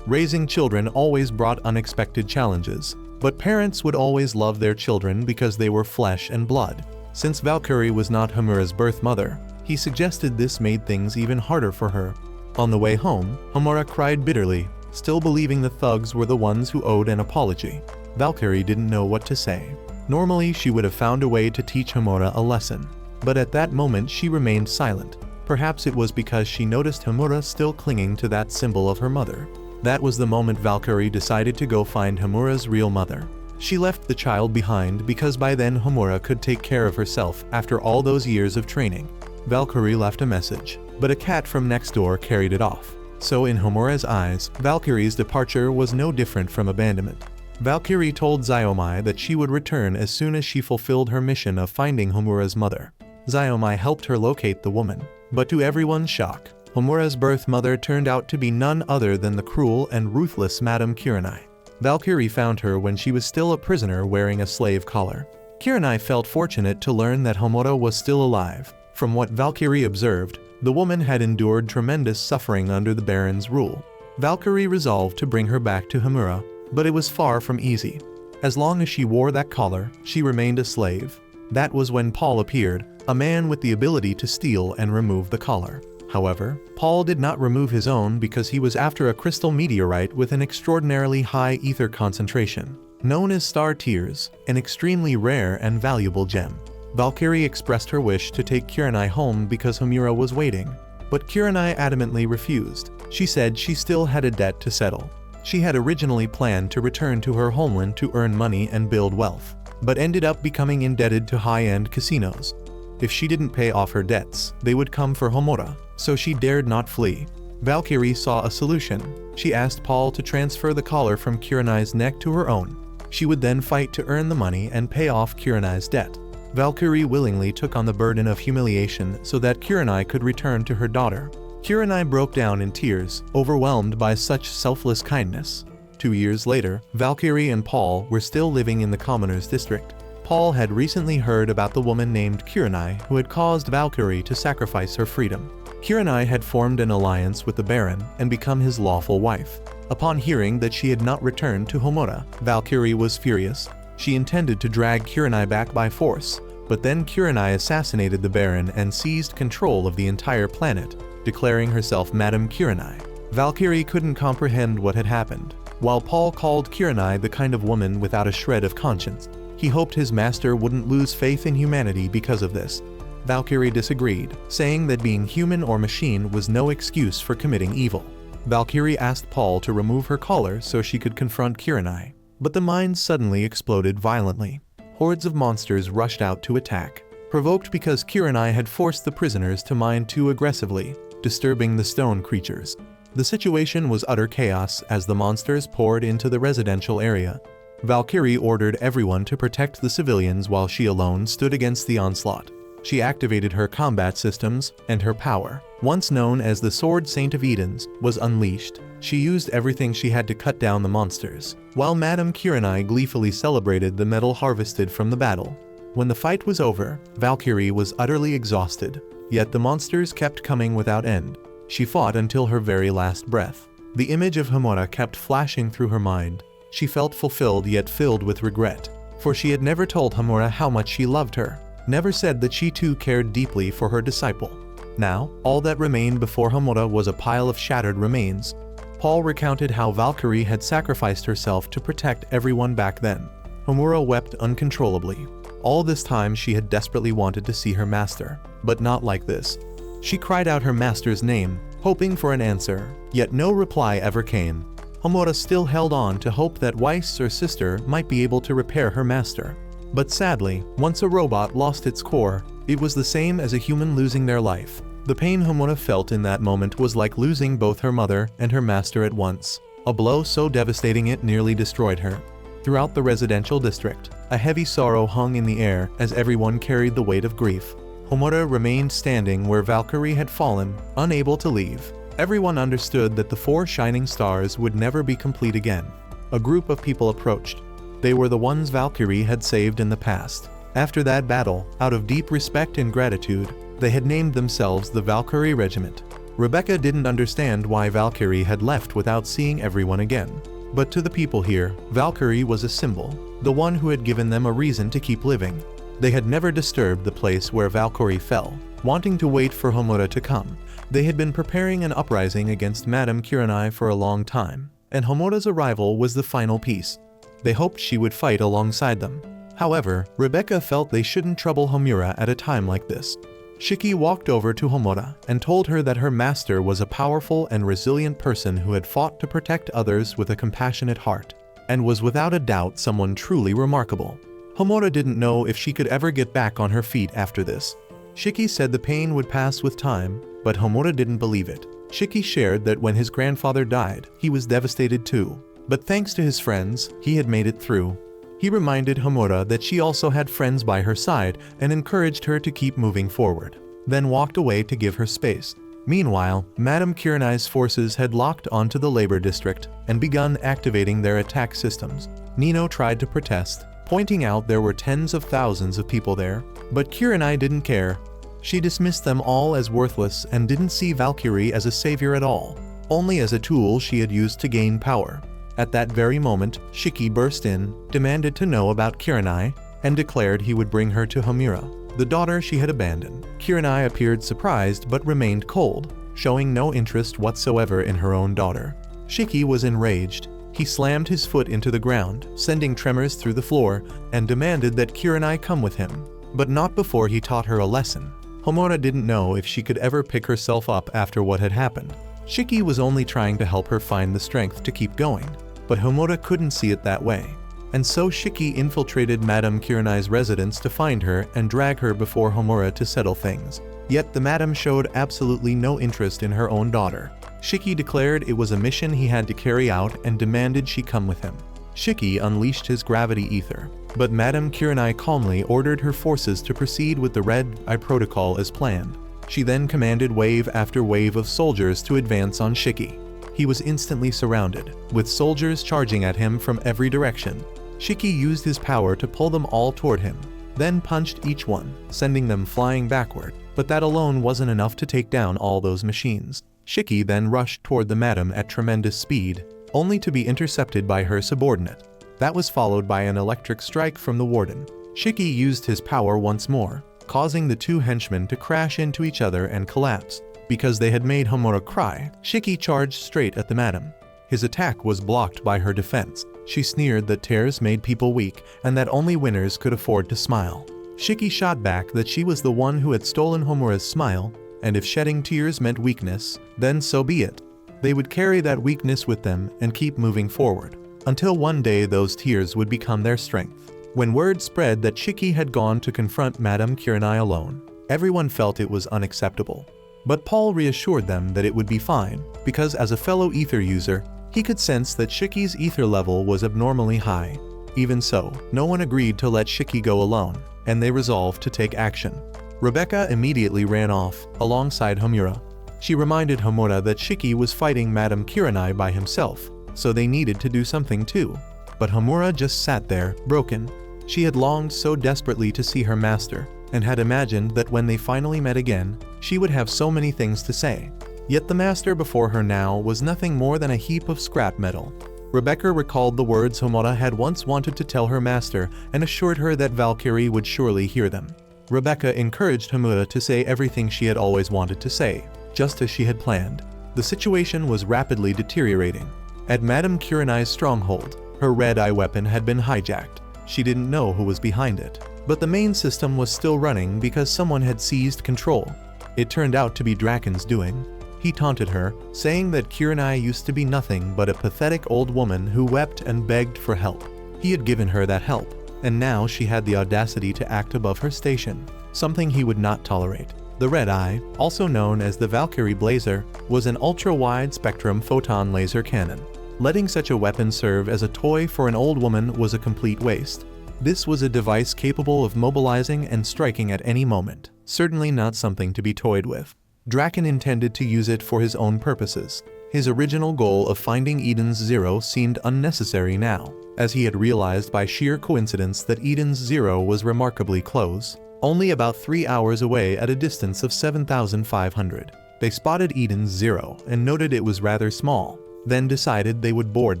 Raising children always brought unexpected challenges, but parents would always love their children because they were flesh and blood. Since Valkyrie was not Homura's birth mother, He suggested this made things even harder for her. On the way home, Homura cried bitterly, still believing the thugs were the ones who owed an apology. Valkyrie didn't know what to say. Normally she would have found a way to teach Homura a lesson, but at that moment she remained silent. Perhaps it was because she noticed Homura still clinging to that symbol of her mother. That was the moment Valkyrie decided to go find Homura's real mother. She left the child behind because by then Homura could take care of herself after all those years of training. Valkyrie left a message, but a cat from next door carried it off. So in Homura's eyes, Valkyrie's departure was no different from abandonment. Valkyrie told Xiaomai that she would return as soon as she fulfilled her mission of finding Homura's mother. Xiaomai helped her locate the woman, but to everyone's shock, Homura's birth mother turned out to be none other than the cruel and ruthless Madame Kirini. Valkyrie found her when she was still a prisoner wearing a slave collar. Kirini felt fortunate to learn that Homura was still alive. From what Valkyrie observed, the woman had endured tremendous suffering under the Baron's rule. Valkyrie resolved to bring her back to Homura, but it was far from easy. As long as she wore that collar, she remained a slave. That was when Paul appeared, a man with the ability to steal and remove the collar. However, Paul did not remove his own because he was after a crystal meteorite with an extraordinarily high ether concentration, known as star tears, an extremely rare and valuable gem. Valkyrie expressed her wish to take Kirini home because Homura was waiting, but Kirini adamantly refused. She said she still had a debt to settle. She had originally planned to return to her homeland to earn money and build wealth, but ended up becoming indebted to high-end casinos. If she didn't pay off her debts, they would come for Homura, so she dared not flee. Valkyrie saw a solution. She asked Paul to transfer the collar from Kirini's neck to her own. She would then fight to earn the money and pay off Kirini's debt. Valkyrie willingly took on the burden of humiliation so that Kirini could return to her daughter. Kirini broke down in tears, overwhelmed by such selfless kindness. 2 years later, Valkyrie and Paul were still living in the Commoners District. Paul had recently heard about the woman named Kirini who had caused Valkyrie to sacrifice her freedom. Kirini had formed an alliance with the Baron and become his lawful wife. Upon hearing that she had not returned to Homura, Valkyrie was furious. She intended to drag Kirini back by force, but then Kirini assassinated the Baron and seized control of the entire planet, declaring herself Madame Kirini. Valkyrie couldn't comprehend what had happened. While Paul called Kirini the kind of woman without a shred of conscience, he hoped his master wouldn't lose faith in humanity because of this. Valkyrie disagreed, saying that being human or machine was no excuse for committing evil. Valkyrie asked Paul to remove her collar so she could confront Kirini, but the mines suddenly exploded violently. Hordes of monsters rushed out to attack, provoked because Kirini had forced the prisoners to mine too aggressively, disturbing the stone creatures. The situation was utter chaos as the monsters poured into the residential area. Valkyrie ordered everyone to protect the civilians while she alone stood against the onslaught. She activated her combat systems, and her power, once known as the Sword Saint of Edens, was unleashed. She used everything she had to cut down the monsters, while Madame Kirini gleefully celebrated the metal harvested from the battle. When the fight was over, Valkyrie was utterly exhausted, yet the monsters kept coming without end. She fought until her very last breath. The image of Homura kept flashing through her mind. She felt fulfilled yet filled with regret, for she had never told Homura how much she loved her, never said that she too cared deeply for her disciple. Now, all that remained before Homura was a pile of shattered remains. Paul recounted how Valkyrie had sacrificed herself to protect everyone back then. Homura wept uncontrollably. All this time she had desperately wanted to see her master, but not like this. She cried out her master's name, hoping for an answer, yet no reply ever came. Homura still held on to hope that Weiss or sister might be able to repair her master. But sadly, once a robot lost its core, it was the same as a human losing their life. The pain Homura felt in that moment was like losing both her mother and her master at once, a blow so devastating it nearly destroyed her. Throughout the residential district, a heavy sorrow hung in the air as everyone carried the weight of grief. Homura remained standing where Valkyrie had fallen, unable to leave. Everyone understood that the 4 shining stars would never be complete again. A group of people approached. They were the ones Valkyrie had saved in the past. After that battle, out of deep respect and gratitude, they had named themselves the Valkyrie Regiment. Rebecca didn't understand why Valkyrie had left without seeing everyone again. But to the people here, Valkyrie was a symbol, the one who had given them a reason to keep living. They had never disturbed the place where Valkyrie fell. wanting to wait for Homura to come. They had been preparing an uprising against Madame Kirini for a long time, and Homura's arrival was the final piece. They hoped she would fight alongside them. However, Rebecca felt they shouldn't trouble Homura at a time like this. Shiki walked over to Homura and told her that her master was a powerful and resilient person who had fought to protect others with a compassionate heart, and was without a doubt someone truly remarkable. Homura didn't know if she could ever get back on her feet after this. Shiki said the pain would pass with time, but Homura didn't believe it. Shiki shared that when his grandfather died, he was devastated too, but thanks to his friends, he had made it through. He reminded Homura that she also had friends by her side and encouraged her to keep moving forward, then walked away to give her space. Meanwhile, Madame Kirini's forces had locked onto the labor district and begun activating their attack systems. Nino tried to protest, pointing out there were tens of thousands of people there, but Kirini didn't care. She dismissed them all as worthless and didn't see Valkyrie as a savior at all, only as a tool she had used to gain power. At that very moment, Shiki burst in, demanded to know about Kirini, and declared he would bring her to Homura, the daughter she had abandoned. Kirini appeared surprised but remained cold, showing no interest whatsoever in her own daughter. Shiki was enraged. He slammed his foot into the ground, sending tremors through the floor, and demanded that Kirini come with him, but not before he taught her a lesson. Homura didn't know if she could ever pick herself up after what had happened. Shiki was only trying to help her find the strength to keep going, but Homura couldn't see it that way. And so Shiki infiltrated Madame Kirini's residence to find her and drag her before Homura to settle things. Yet the madam showed absolutely no interest in her own daughter. Shiki declared it was a mission he had to carry out and demanded she come with him. Shiki unleashed his gravity ether, but Madame Kirini calmly ordered her forces to proceed with the Red Eye protocol as planned. She then commanded wave after wave of soldiers to advance on Shiki. He was instantly surrounded, with soldiers charging at him from every direction. Shiki used his power to pull them all toward him, then punched each one, sending them flying backward. But that alone wasn't enough to take down all those machines. Shiki then rushed toward the madam at tremendous speed, only to be intercepted by her subordinate. That was followed by an electric strike from the warden. Shiki used his power once more, causing the two henchmen to crash into each other and collapse. Because they had made Homura cry, Shiki charged straight at the madam. His attack was blocked by her defense. She sneered that tears made people weak and that only winners could afford to smile. Shiki shot back that she was the one who had stolen Homura's smile, and if shedding tears meant weakness, then so be it. They would carry that weakness with them and keep moving forward, until one day those tears would become their strength. When word spread that Shiki had gone to confront Madame Kirini alone, everyone felt it was unacceptable. But Paul reassured them that it would be fine, because as a fellow ether user, he could sense that Shiki's ether level was abnormally high. Even so, no one agreed to let Shiki go alone, and they resolved to take action. Rebecca immediately ran off, alongside Homura. She reminded Homura that Shiki was fighting Madame Kirini by himself, so they needed to do something too. But Homura just sat there, broken. She had longed so desperately to see her master, and had imagined that when they finally met again, she would have so many things to say. Yet the master before her now was nothing more than a heap of scrap metal. Rebecca recalled the words Homura had once wanted to tell her master and assured her that Valkyrie would surely hear them. Rebecca encouraged Homura to say everything she had always wanted to say, just as she had planned. The situation was rapidly deteriorating. At Madame Kirini's stronghold, her red eye weapon had been hijacked. She didn't know who was behind it, but the main system was still running because someone had seized control. It turned out to be Draken's doing. He taunted her, saying that Kirini used to be nothing but a pathetic old woman who wept and begged for help. He had given her that help, and now she had the audacity to act above her station, something he would not tolerate. The Red Eye, also known as the Valkyrie Blazer, was an ultra-wide spectrum photon laser cannon. Letting such a weapon serve as a toy for an old woman was a complete waste. This was a device capable of mobilizing and striking at any moment, certainly not something to be toyed with. Draken intended to use it for his own purposes. His original goal of finding Eden's Zero seemed unnecessary now, as he had realized by sheer coincidence that Eden's Zero was remarkably close, only about 3 hours away at a distance of 7,500. They spotted Eden's Zero and noted it was rather small, then decided they would board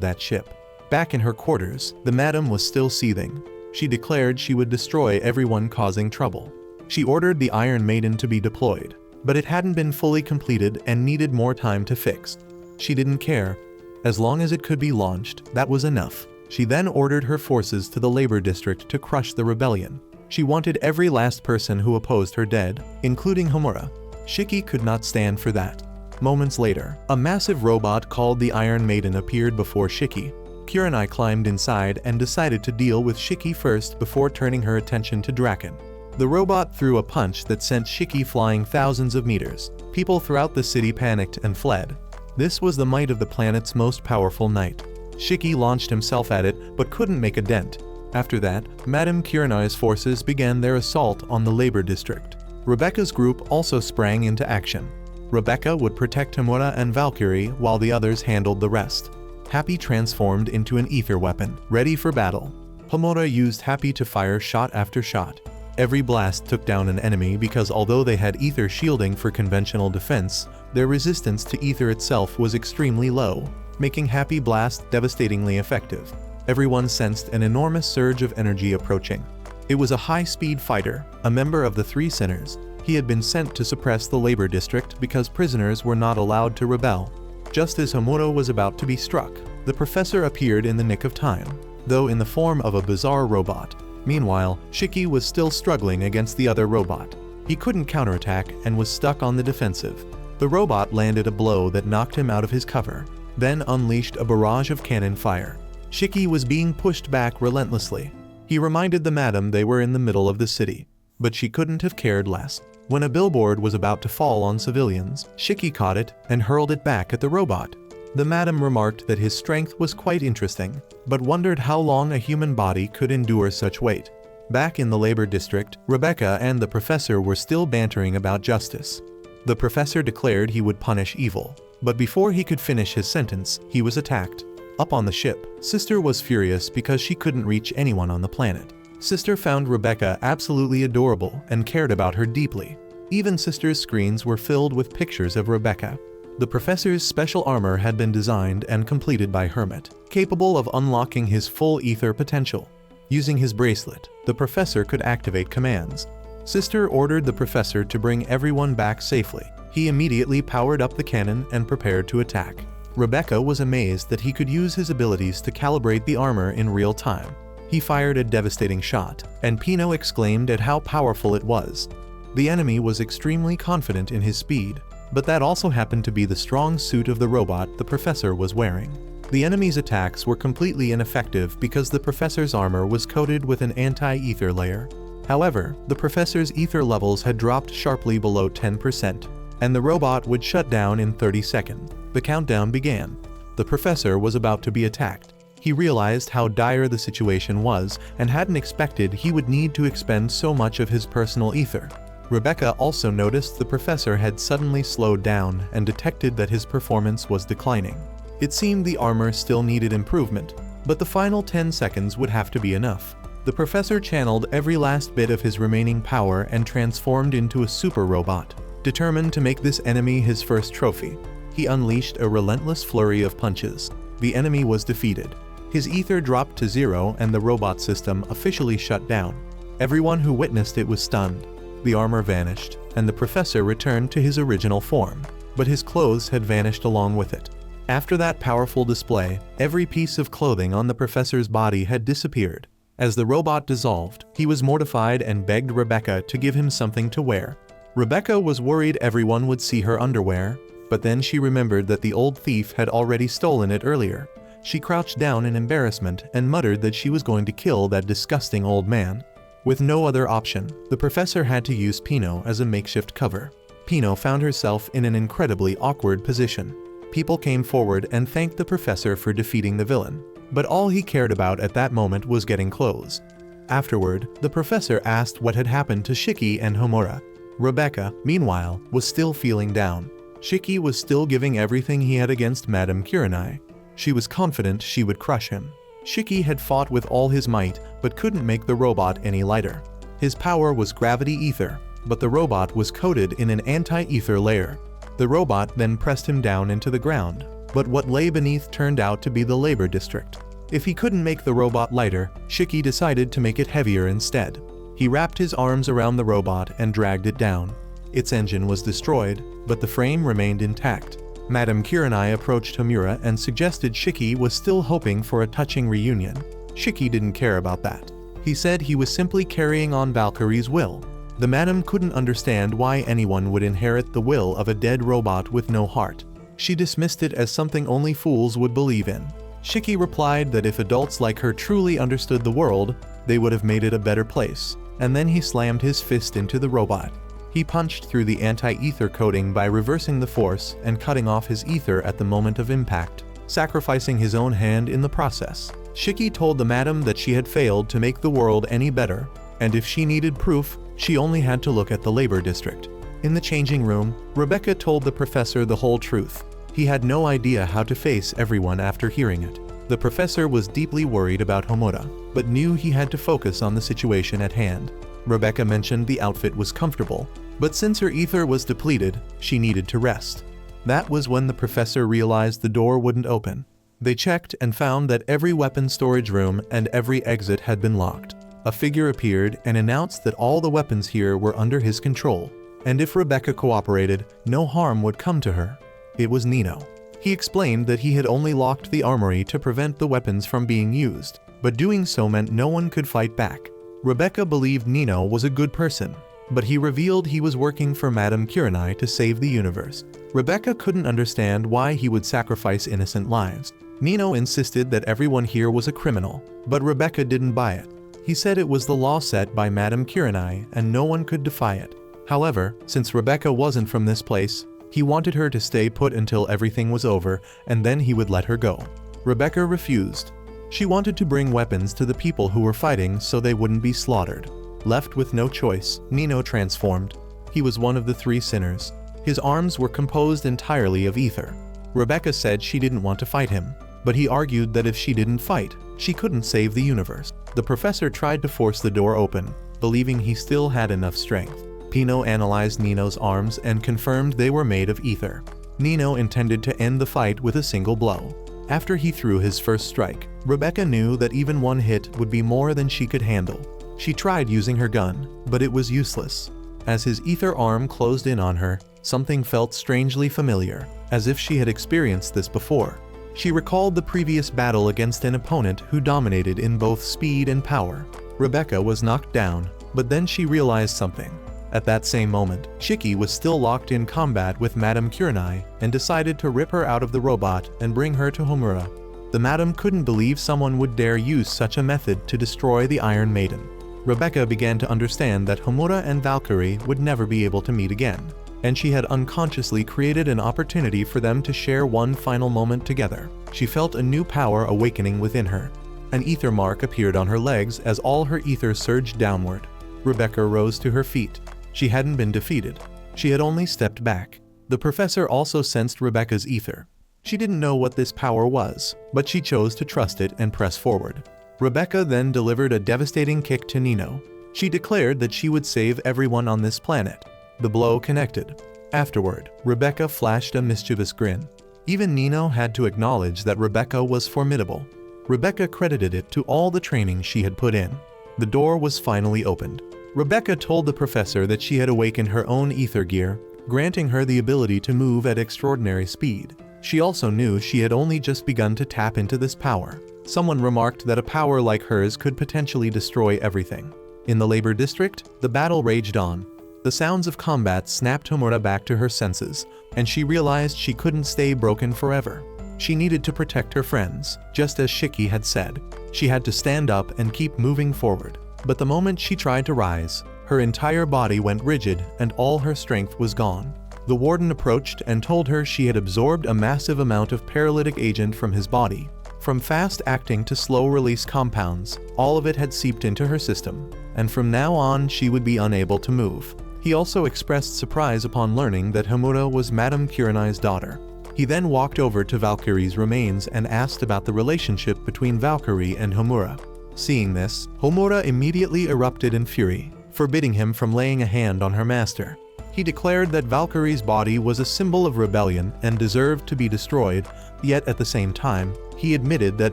that ship. Back in her quarters, the madam was still seething. She declared she would destroy everyone causing trouble. She ordered the Iron Maiden to be deployed, but it hadn't been fully completed and needed more time to fix. She didn't care. As long as it could be launched, that was enough. She then ordered her forces to the labor district to crush the rebellion. She wanted every last person who opposed her dead, including Homura. Shiki could not stand for that. Moments later, a massive robot called the Iron Maiden appeared before Shiki. Kirini climbed inside and decided to deal with Shiki first before turning her attention to Draken. The robot threw a punch that sent Shiki flying thousands of meters. People throughout the city panicked and fled. This was the might of the planet's most powerful knight. Shiki launched himself at it but couldn't make a dent. After that, Madame Kirini's forces began their assault on the labor district. Rebecca's group also sprang into action. Rebecca would protect Homura and Valkyrie while the others handled the rest. Happy transformed into an ether weapon, ready for battle. Homura used Happy to fire shot after shot. Every blast took down an enemy because although they had ether shielding for conventional defense, their resistance to ether itself was extremely low, making Happy blast devastatingly effective. Everyone sensed an enormous surge of energy approaching. It was a high-speed fighter, a member of the Three Sinners. He had been sent to suppress the labor district because prisoners were not allowed to rebel. Just as Homura was about to be struck, the professor appeared in the nick of time, though in the form of a bizarre robot. Meanwhile, Shiki was still struggling against the other robot. He couldn't counterattack and was stuck on the defensive. The robot landed a blow that knocked him out of his cover, then unleashed a barrage of cannon fire. Shiki was being pushed back relentlessly. He reminded the madam they were in the middle of the city, but she couldn't have cared less. When a billboard was about to fall on civilians, Shiki caught it and hurled it back at the robot. The madam remarked that his strength was quite interesting, but wondered how long a human body could endure such weight. Back in the labor district, Rebecca and the professor were still bantering about justice. The professor declared he would punish evil, but before he could finish his sentence, he was attacked. Up on the ship, Sister was furious because she couldn't reach anyone on the planet. Sister found Rebecca absolutely adorable and cared about her deeply. Even Sister's screens were filled with pictures of Rebecca. The professor's special armor had been designed and completed by Hermit, capable of unlocking his full ether potential. Using his bracelet, the professor could activate commands. Sister ordered the professor to bring everyone back safely. He immediately powered up the cannon and prepared to attack. Rebecca was amazed that he could use his abilities to calibrate the armor in real time. He fired a devastating shot, and Pino exclaimed at how powerful it was. The enemy was extremely confident in his speed, but that also happened to be the strong suit of the robot the professor was wearing. The enemy's attacks were completely ineffective because the professor's armor was coated with an anti-ether layer. However, the professor's ether levels had dropped sharply below 10%, and the robot would shut down in 30 seconds. The countdown began. The professor was about to be attacked. He realized how dire the situation was and hadn't expected he would need to expend so much of his personal ether. Rebecca also noticed the professor had suddenly slowed down and detected that his performance was declining. It seemed the armor still needed improvement, but the final 10 seconds would have to be enough. The professor channeled every last bit of his remaining power and transformed into a super robot, determined to make this enemy his first trophy. He unleashed a relentless flurry of punches. The enemy was defeated. His ether dropped to 0 and the robot system officially shut down. Everyone who witnessed it was stunned. The armor vanished, and the professor returned to his original form, but his clothes had vanished along with it. After that powerful display, every piece of clothing on the professor's body had disappeared. As the robot dissolved, he was mortified and begged Rebecca to give him something to wear. Rebecca was worried everyone would see her underwear, but then she remembered that the old thief had already stolen it earlier. She crouched down in embarrassment and muttered that she was going to kill that disgusting old man. With no other option, the professor had to use Pino as a makeshift cover. Pino found herself in an incredibly awkward position. People came forward and thanked the professor for defeating the villain, but all he cared about at that moment was getting clothes. Afterward, the professor asked what had happened to Shiki and Homura. Rebecca, meanwhile, was still feeling down. Shiki was still giving everything he had against Madame Kirini. She was confident she would crush him. Shiki had fought with all his might, but couldn't make the robot any lighter. His power was gravity ether, but the robot was coated in an anti-ether layer. The robot then pressed him down into the ground, but what lay beneath turned out to be the labor district. If he couldn't make the robot lighter, Shiki decided to make it heavier instead. He wrapped his arms around the robot and dragged it down. Its engine was destroyed, but the frame remained intact. Madame Kirini approached Homura and suggested Shiki was still hoping for a touching reunion. Shiki didn't care about that. He said he was simply carrying on Valkyrie's will. The madam couldn't understand why anyone would inherit the will of a dead robot with no heart. She dismissed it as something only fools would believe in. Shiki replied that if adults like her truly understood the world, they would have made it a better place, and then he slammed his fist into the robot. He punched through the anti-ether coating by reversing the force and cutting off his ether at the moment of impact, sacrificing his own hand in the process. Shiki told the madam that she had failed to make the world any better, and if she needed proof, she only had to look at the labor district. In the changing room, Rebecca told the professor the whole truth. He had no idea how to face everyone after hearing it. The professor was deeply worried about Homura, but knew he had to focus on the situation at hand. Rebecca mentioned the outfit was comfortable, but since her ether was depleted, she needed to rest. That was when the professor realized the door wouldn't open. They checked and found that every weapon storage room and every exit had been locked. A figure appeared and announced that all the weapons here were under his control, and if Rebecca cooperated, no harm would come to her. It was Nino. He explained that he had only locked the armory to prevent the weapons from being used, but doing so meant no one could fight back. Rebecca believed Nino was a good person, but he revealed he was working for Madame Kirini to save the universe. Rebecca couldn't understand why he would sacrifice innocent lives. Nino insisted that everyone here was a criminal, but Rebecca didn't buy it. He said it was the law set by Madame Kirini and no one could defy it. However, since Rebecca wasn't from this place, he wanted her to stay put until everything was over, and then he would let her go. Rebecca refused. She wanted to bring weapons to the people who were fighting so they wouldn't be slaughtered. Left with no choice, Nino transformed. He was one of the three sinners. His arms were composed entirely of ether. Rebecca said she didn't want to fight him, but he argued that if she didn't fight, she couldn't save the universe. The professor tried to force the door open, believing he still had enough strength. Pino analyzed Nino's arms and confirmed they were made of ether. Nino intended to end the fight with a single blow. After he threw his first strike, Rebecca knew that even one hit would be more than she could handle. She tried using her gun, but it was useless. As his ether arm closed in on her, something felt strangely familiar, as if she had experienced this before. She recalled the previous battle against an opponent who dominated in both speed and power. Rebecca was knocked down, but then she realized something. At that same moment, Shiki was still locked in combat with Madame Kirini and decided to rip her out of the robot and bring her to Homura. The madam couldn't believe someone would dare use such a method to destroy the Iron Maiden. Rebecca began to understand that Homura and Valkyrie would never be able to meet again, and she had unconsciously created an opportunity for them to share one final moment together. She felt a new power awakening within her. An ether mark appeared on her legs as all her ether surged downward. Rebecca rose to her feet. She hadn't been defeated. She had only stepped back. The professor also sensed Rebecca's ether. She didn't know what this power was, but she chose to trust it and press forward. Rebecca then delivered a devastating kick to Nino. She declared that she would save everyone on this planet. The blow connected. Afterward, Rebecca flashed a mischievous grin. Even Nino had to acknowledge that Rebecca was formidable. Rebecca credited it to all the training she had put in. The door was finally opened. Rebecca told the professor that she had awakened her own ether gear, granting her the ability to move at extraordinary speed. She also knew she had only just begun to tap into this power. Someone remarked that a power like hers could potentially destroy everything. In the labor district, the battle raged on. The sounds of combat snapped Homura back to her senses, and she realized she couldn't stay broken forever. She needed to protect her friends, just as Shiki had said. She had to stand up and keep moving forward. But the moment she tried to rise, her entire body went rigid and all her strength was gone. The warden approached and told her she had absorbed a massive amount of paralytic agent from his body. From fast-acting to slow-release compounds, all of it had seeped into her system, and from now on she would be unable to move. He also expressed surprise upon learning that Homura was Madame Kirini's daughter. He then walked over to Valkyrie's remains and asked about the relationship between Valkyrie and Homura. Seeing this, Homura immediately erupted in fury, forbidding him from laying a hand on her master. He declared that Valkyrie's body was a symbol of rebellion and deserved to be destroyed, yet at the same time, he admitted that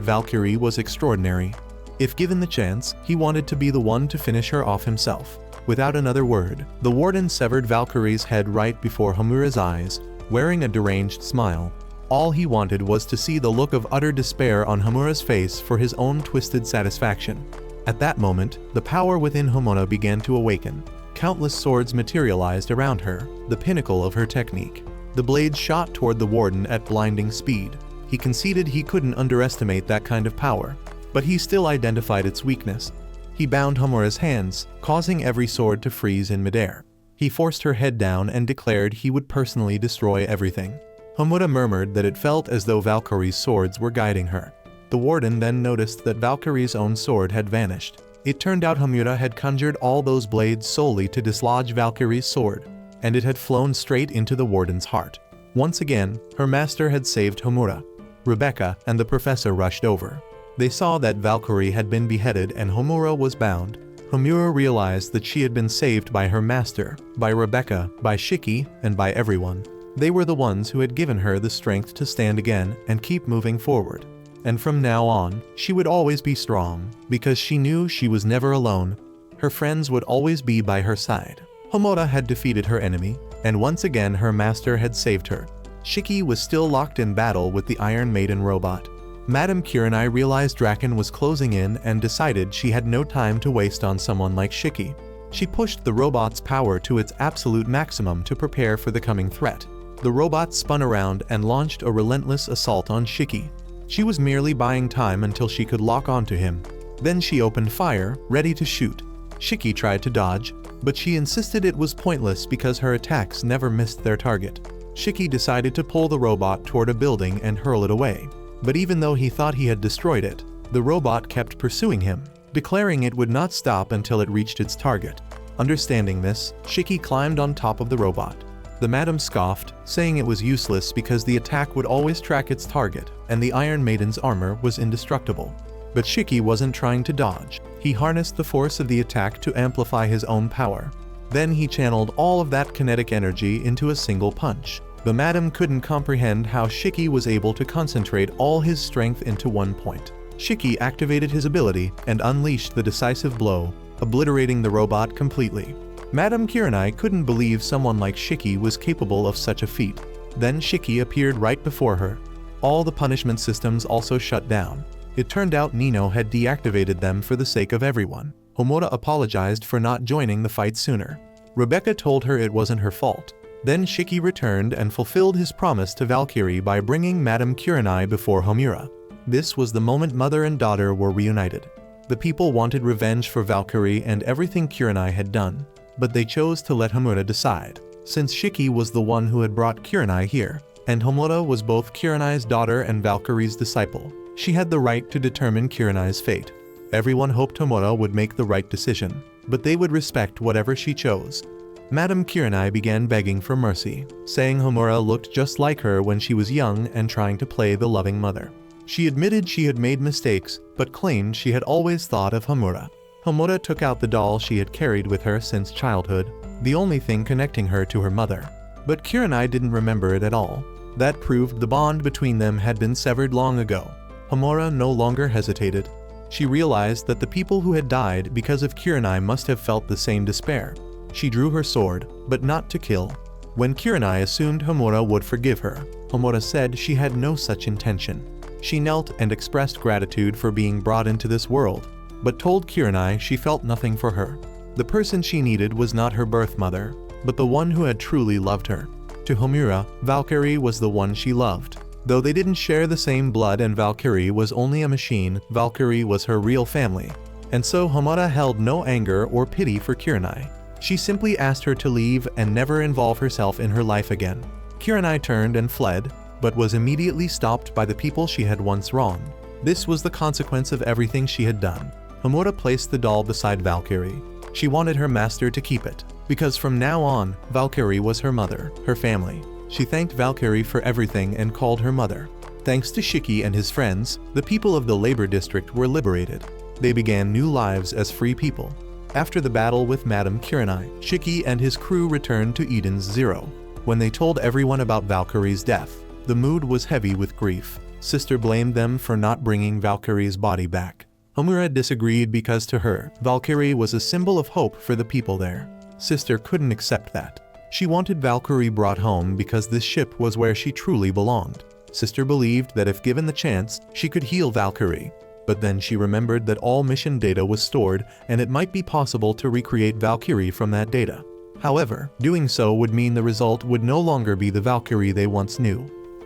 Valkyrie was extraordinary. If given the chance, he wanted to be the one to finish her off himself. Without another word, the warden severed Valkyrie's head right before Homura's eyes, wearing a deranged smile. All he wanted was to see the look of utter despair on Homura's face for his own twisted satisfaction. At that moment, the power within Homura began to awaken. Countless swords materialized around her, the pinnacle of her technique. The blades shot toward the warden at blinding speed. He conceded he couldn't underestimate that kind of power, but he still identified its weakness. He bound Homura's hands, causing every sword to freeze in midair. He forced her head down and declared he would personally destroy everything. Homura murmured that it felt as though Valkyrie's swords were guiding her. The warden then noticed that Valkyrie's own sword had vanished. It turned out Homura had conjured all those blades solely to dislodge Valkyrie's sword, and it had flown straight into the warden's heart. Once again, her master had saved Homura. Rebecca and the professor rushed over. They saw that Valkyrie had been beheaded and Homura was bound. Homura realized that she had been saved by her master, by Rebecca, by Shiki, and by everyone. They were the ones who had given her the strength to stand again and keep moving forward. And from now on, she would always be strong, because she knew she was never alone. Her friends would always be by her side. Homura had defeated her enemy, and once again her master had saved her. Shiki was still locked in battle with the Iron Maiden robot. Madame Kirini realized Draken was closing in and decided she had no time to waste on someone like Shiki. She pushed the robot's power to its absolute maximum to prepare for the coming threat. The robot spun around and launched a relentless assault on Shiki. She was merely buying time until she could lock onto him. Then she opened fire, ready to shoot. Shiki tried to dodge, but she insisted it was pointless because her attacks never missed their target. Shiki decided to pull the robot toward a building and hurl it away. But even though he thought he had destroyed it, the robot kept pursuing him, declaring it would not stop until it reached its target. Understanding this, Shiki climbed on top of the robot. The madam scoffed, saying it was useless because the attack would always track its target, and the Iron Maiden's armor was indestructible. But Shiki wasn't trying to dodge. He harnessed the force of the attack to amplify his own power. Then he channeled all of that kinetic energy into a single punch. The madam couldn't comprehend how Shiki was able to concentrate all his strength into one point. Shiki activated his ability and unleashed the decisive blow, obliterating the robot completely. Madame Kirini couldn't believe someone like Shiki was capable of such a feat. Then Shiki appeared right before her. All the punishment systems also shut down. It turned out Nino had deactivated them for the sake of everyone. Homura apologized for not joining the fight sooner. Rebecca told her it wasn't her fault. Then Shiki returned and fulfilled his promise to Valkyrie by bringing Madame Kirini before Homura. This was the moment mother and daughter were reunited. The people wanted revenge for Valkyrie and everything Kirini had done, but they chose to let Homura decide, since Shiki was the one who had brought Kirini here, and Homura was both Kirini's daughter and Valkyrie's disciple. She had the right to determine Kirini's fate. Everyone hoped Homura would make the right decision, but they would respect whatever she chose. Madame Kirini began begging for mercy, saying Homura looked just like her when she was young and trying to play the loving mother. She admitted she had made mistakes, but claimed she had always thought of Homura. Homura took out the doll she had carried with her since childhood, the only thing connecting her to her mother. But Kirini didn't remember it at all. That proved the bond between them had been severed long ago. Homura no longer hesitated. She realized that the people who had died because of Kirini must have felt the same despair. She drew her sword, but not to kill. When Kirini assumed Homura would forgive her, Homura said she had no such intention. She knelt and expressed gratitude for being brought into this world, but told Kirini she felt nothing for her. The person she needed was not her birth mother, but the one who had truly loved her. To Homura, Valkyrie was the one she loved. Though they didn't share the same blood and Valkyrie was only a machine, Valkyrie was her real family. And so Homura held no anger or pity for Kirini. She simply asked her to leave and never involve herself in her life again. Kirini turned and fled, but was immediately stopped by the people she had once wronged. This was the consequence of everything she had done. Homura placed the doll beside Valkyrie. She wanted her master to keep it, because from now on, Valkyrie was her mother, her family. She thanked Valkyrie for everything and called her mother. Thanks to Shiki and his friends, the people of the labor district were liberated. They began new lives as free people. After the battle with Madame Kirini, Shiki and his crew returned to Eden's Zero. When they told everyone about Valkyrie's death, the mood was heavy with grief. Sister blamed them for not bringing Valkyrie's body back. Homura disagreed because to her, Valkyrie was a symbol of hope for the people there. Sister couldn't accept that. She wanted Valkyrie brought home because this ship was where she truly belonged. Sister believed that if given the chance, she could heal Valkyrie. But then she remembered that all mission data was stored and it might be possible to recreate Valkyrie from that data. However, doing so would mean the result would no longer be the Valkyrie they once knew,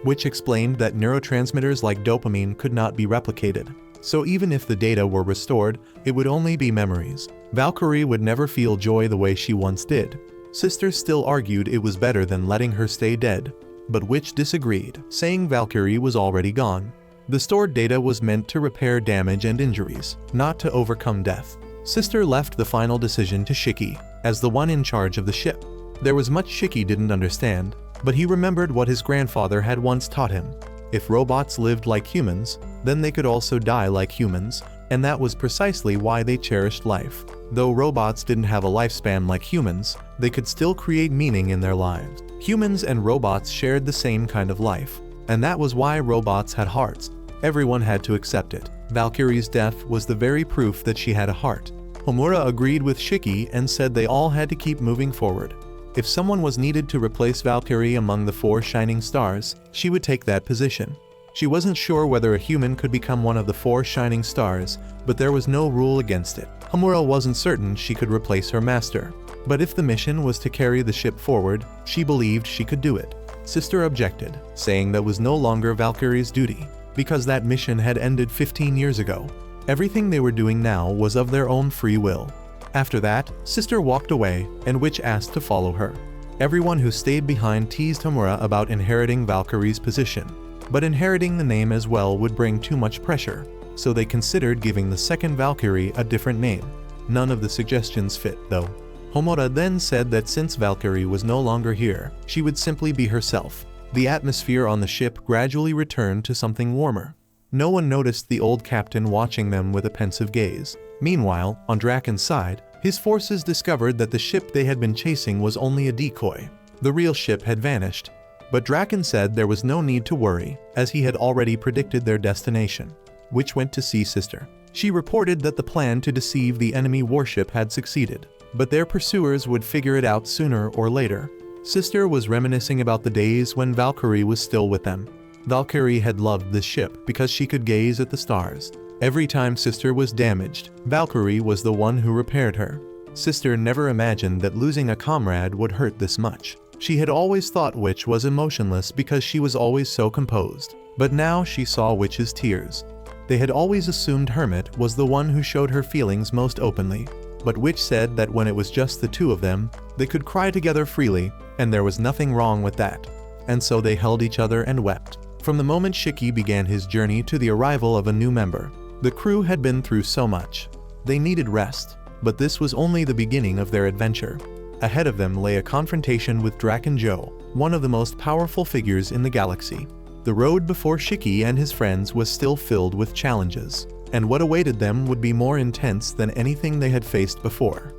which explained that neurotransmitters like dopamine could not be replicated. So even if the data were restored, it would only be memories. Valkyrie would never feel joy the way she once did. Sister still argued it was better than letting her stay dead, but Witch disagreed, saying Valkyrie was already gone. The stored data was meant to repair damage and injuries, not to overcome death. Sister left the final decision to Shiki, as the one in charge of the ship. There was much Shiki didn't understand, but he remembered what his grandfather had once taught him. If robots lived like humans, then they could also die like humans, and that was precisely why they cherished life. Though robots didn't have a lifespan like humans, they could still create meaning in their lives. Humans and robots shared the same kind of life, and that was why robots had hearts. Everyone had to accept it. Valkyrie's death was the very proof that she had a heart. Homura agreed with Shiki and said they all had to keep moving forward. If someone was needed to replace Valkyrie among the 4 shining stars, she would take that position. She wasn't sure whether a human could become one of the 4 shining stars, but there was no rule against it. Homura wasn't certain she could replace her master, but if the mission was to carry the ship forward, she believed she could do it. Sister objected, saying that was no longer Valkyrie's duty, because that mission had ended 15 years ago. Everything they were doing now was of their own free will. After that, Sister walked away, and Witch asked to follow her. Everyone who stayed behind teased Homura about inheriting Valkyrie's position, but inheriting the name as well would bring too much pressure, so they considered giving the second Valkyrie a different name. None of the suggestions fit, though. Homura then said that since Valkyrie was no longer here, she would simply be herself. The atmosphere on the ship gradually returned to something warmer. No one noticed the old captain watching them with a pensive gaze. Meanwhile, on Draken's side, his forces discovered that the ship they had been chasing was only a decoy. The real ship had vanished. But Draken said there was no need to worry, as he had already predicted their destination. Witch went to see Sister. She reported that the plan to deceive the enemy warship had succeeded, but their pursuers would figure it out sooner or later. Sister was reminiscing about the days when Valkyrie was still with them. Valkyrie had loved this ship because she could gaze at the stars. Every time Sister was damaged, Valkyrie was the one who repaired her. Sister never imagined that losing a comrade would hurt this much. She had always thought Witch was emotionless because she was always so composed. But now she saw Witch's tears. They had always assumed Hermit was the one who showed her feelings most openly. But Witch said that when it was just the two of them, they could cry together freely, and there was nothing wrong with that. And so they held each other and wept. From the moment Shiki began his journey to the arrival of a new member, the crew had been through so much. They needed rest, but this was only the beginning of their adventure. Ahead of them lay a confrontation with Draken Joe, one of the most powerful figures in the galaxy. The road before Shiki and his friends was still filled with challenges, and what awaited them would be more intense than anything they had faced before.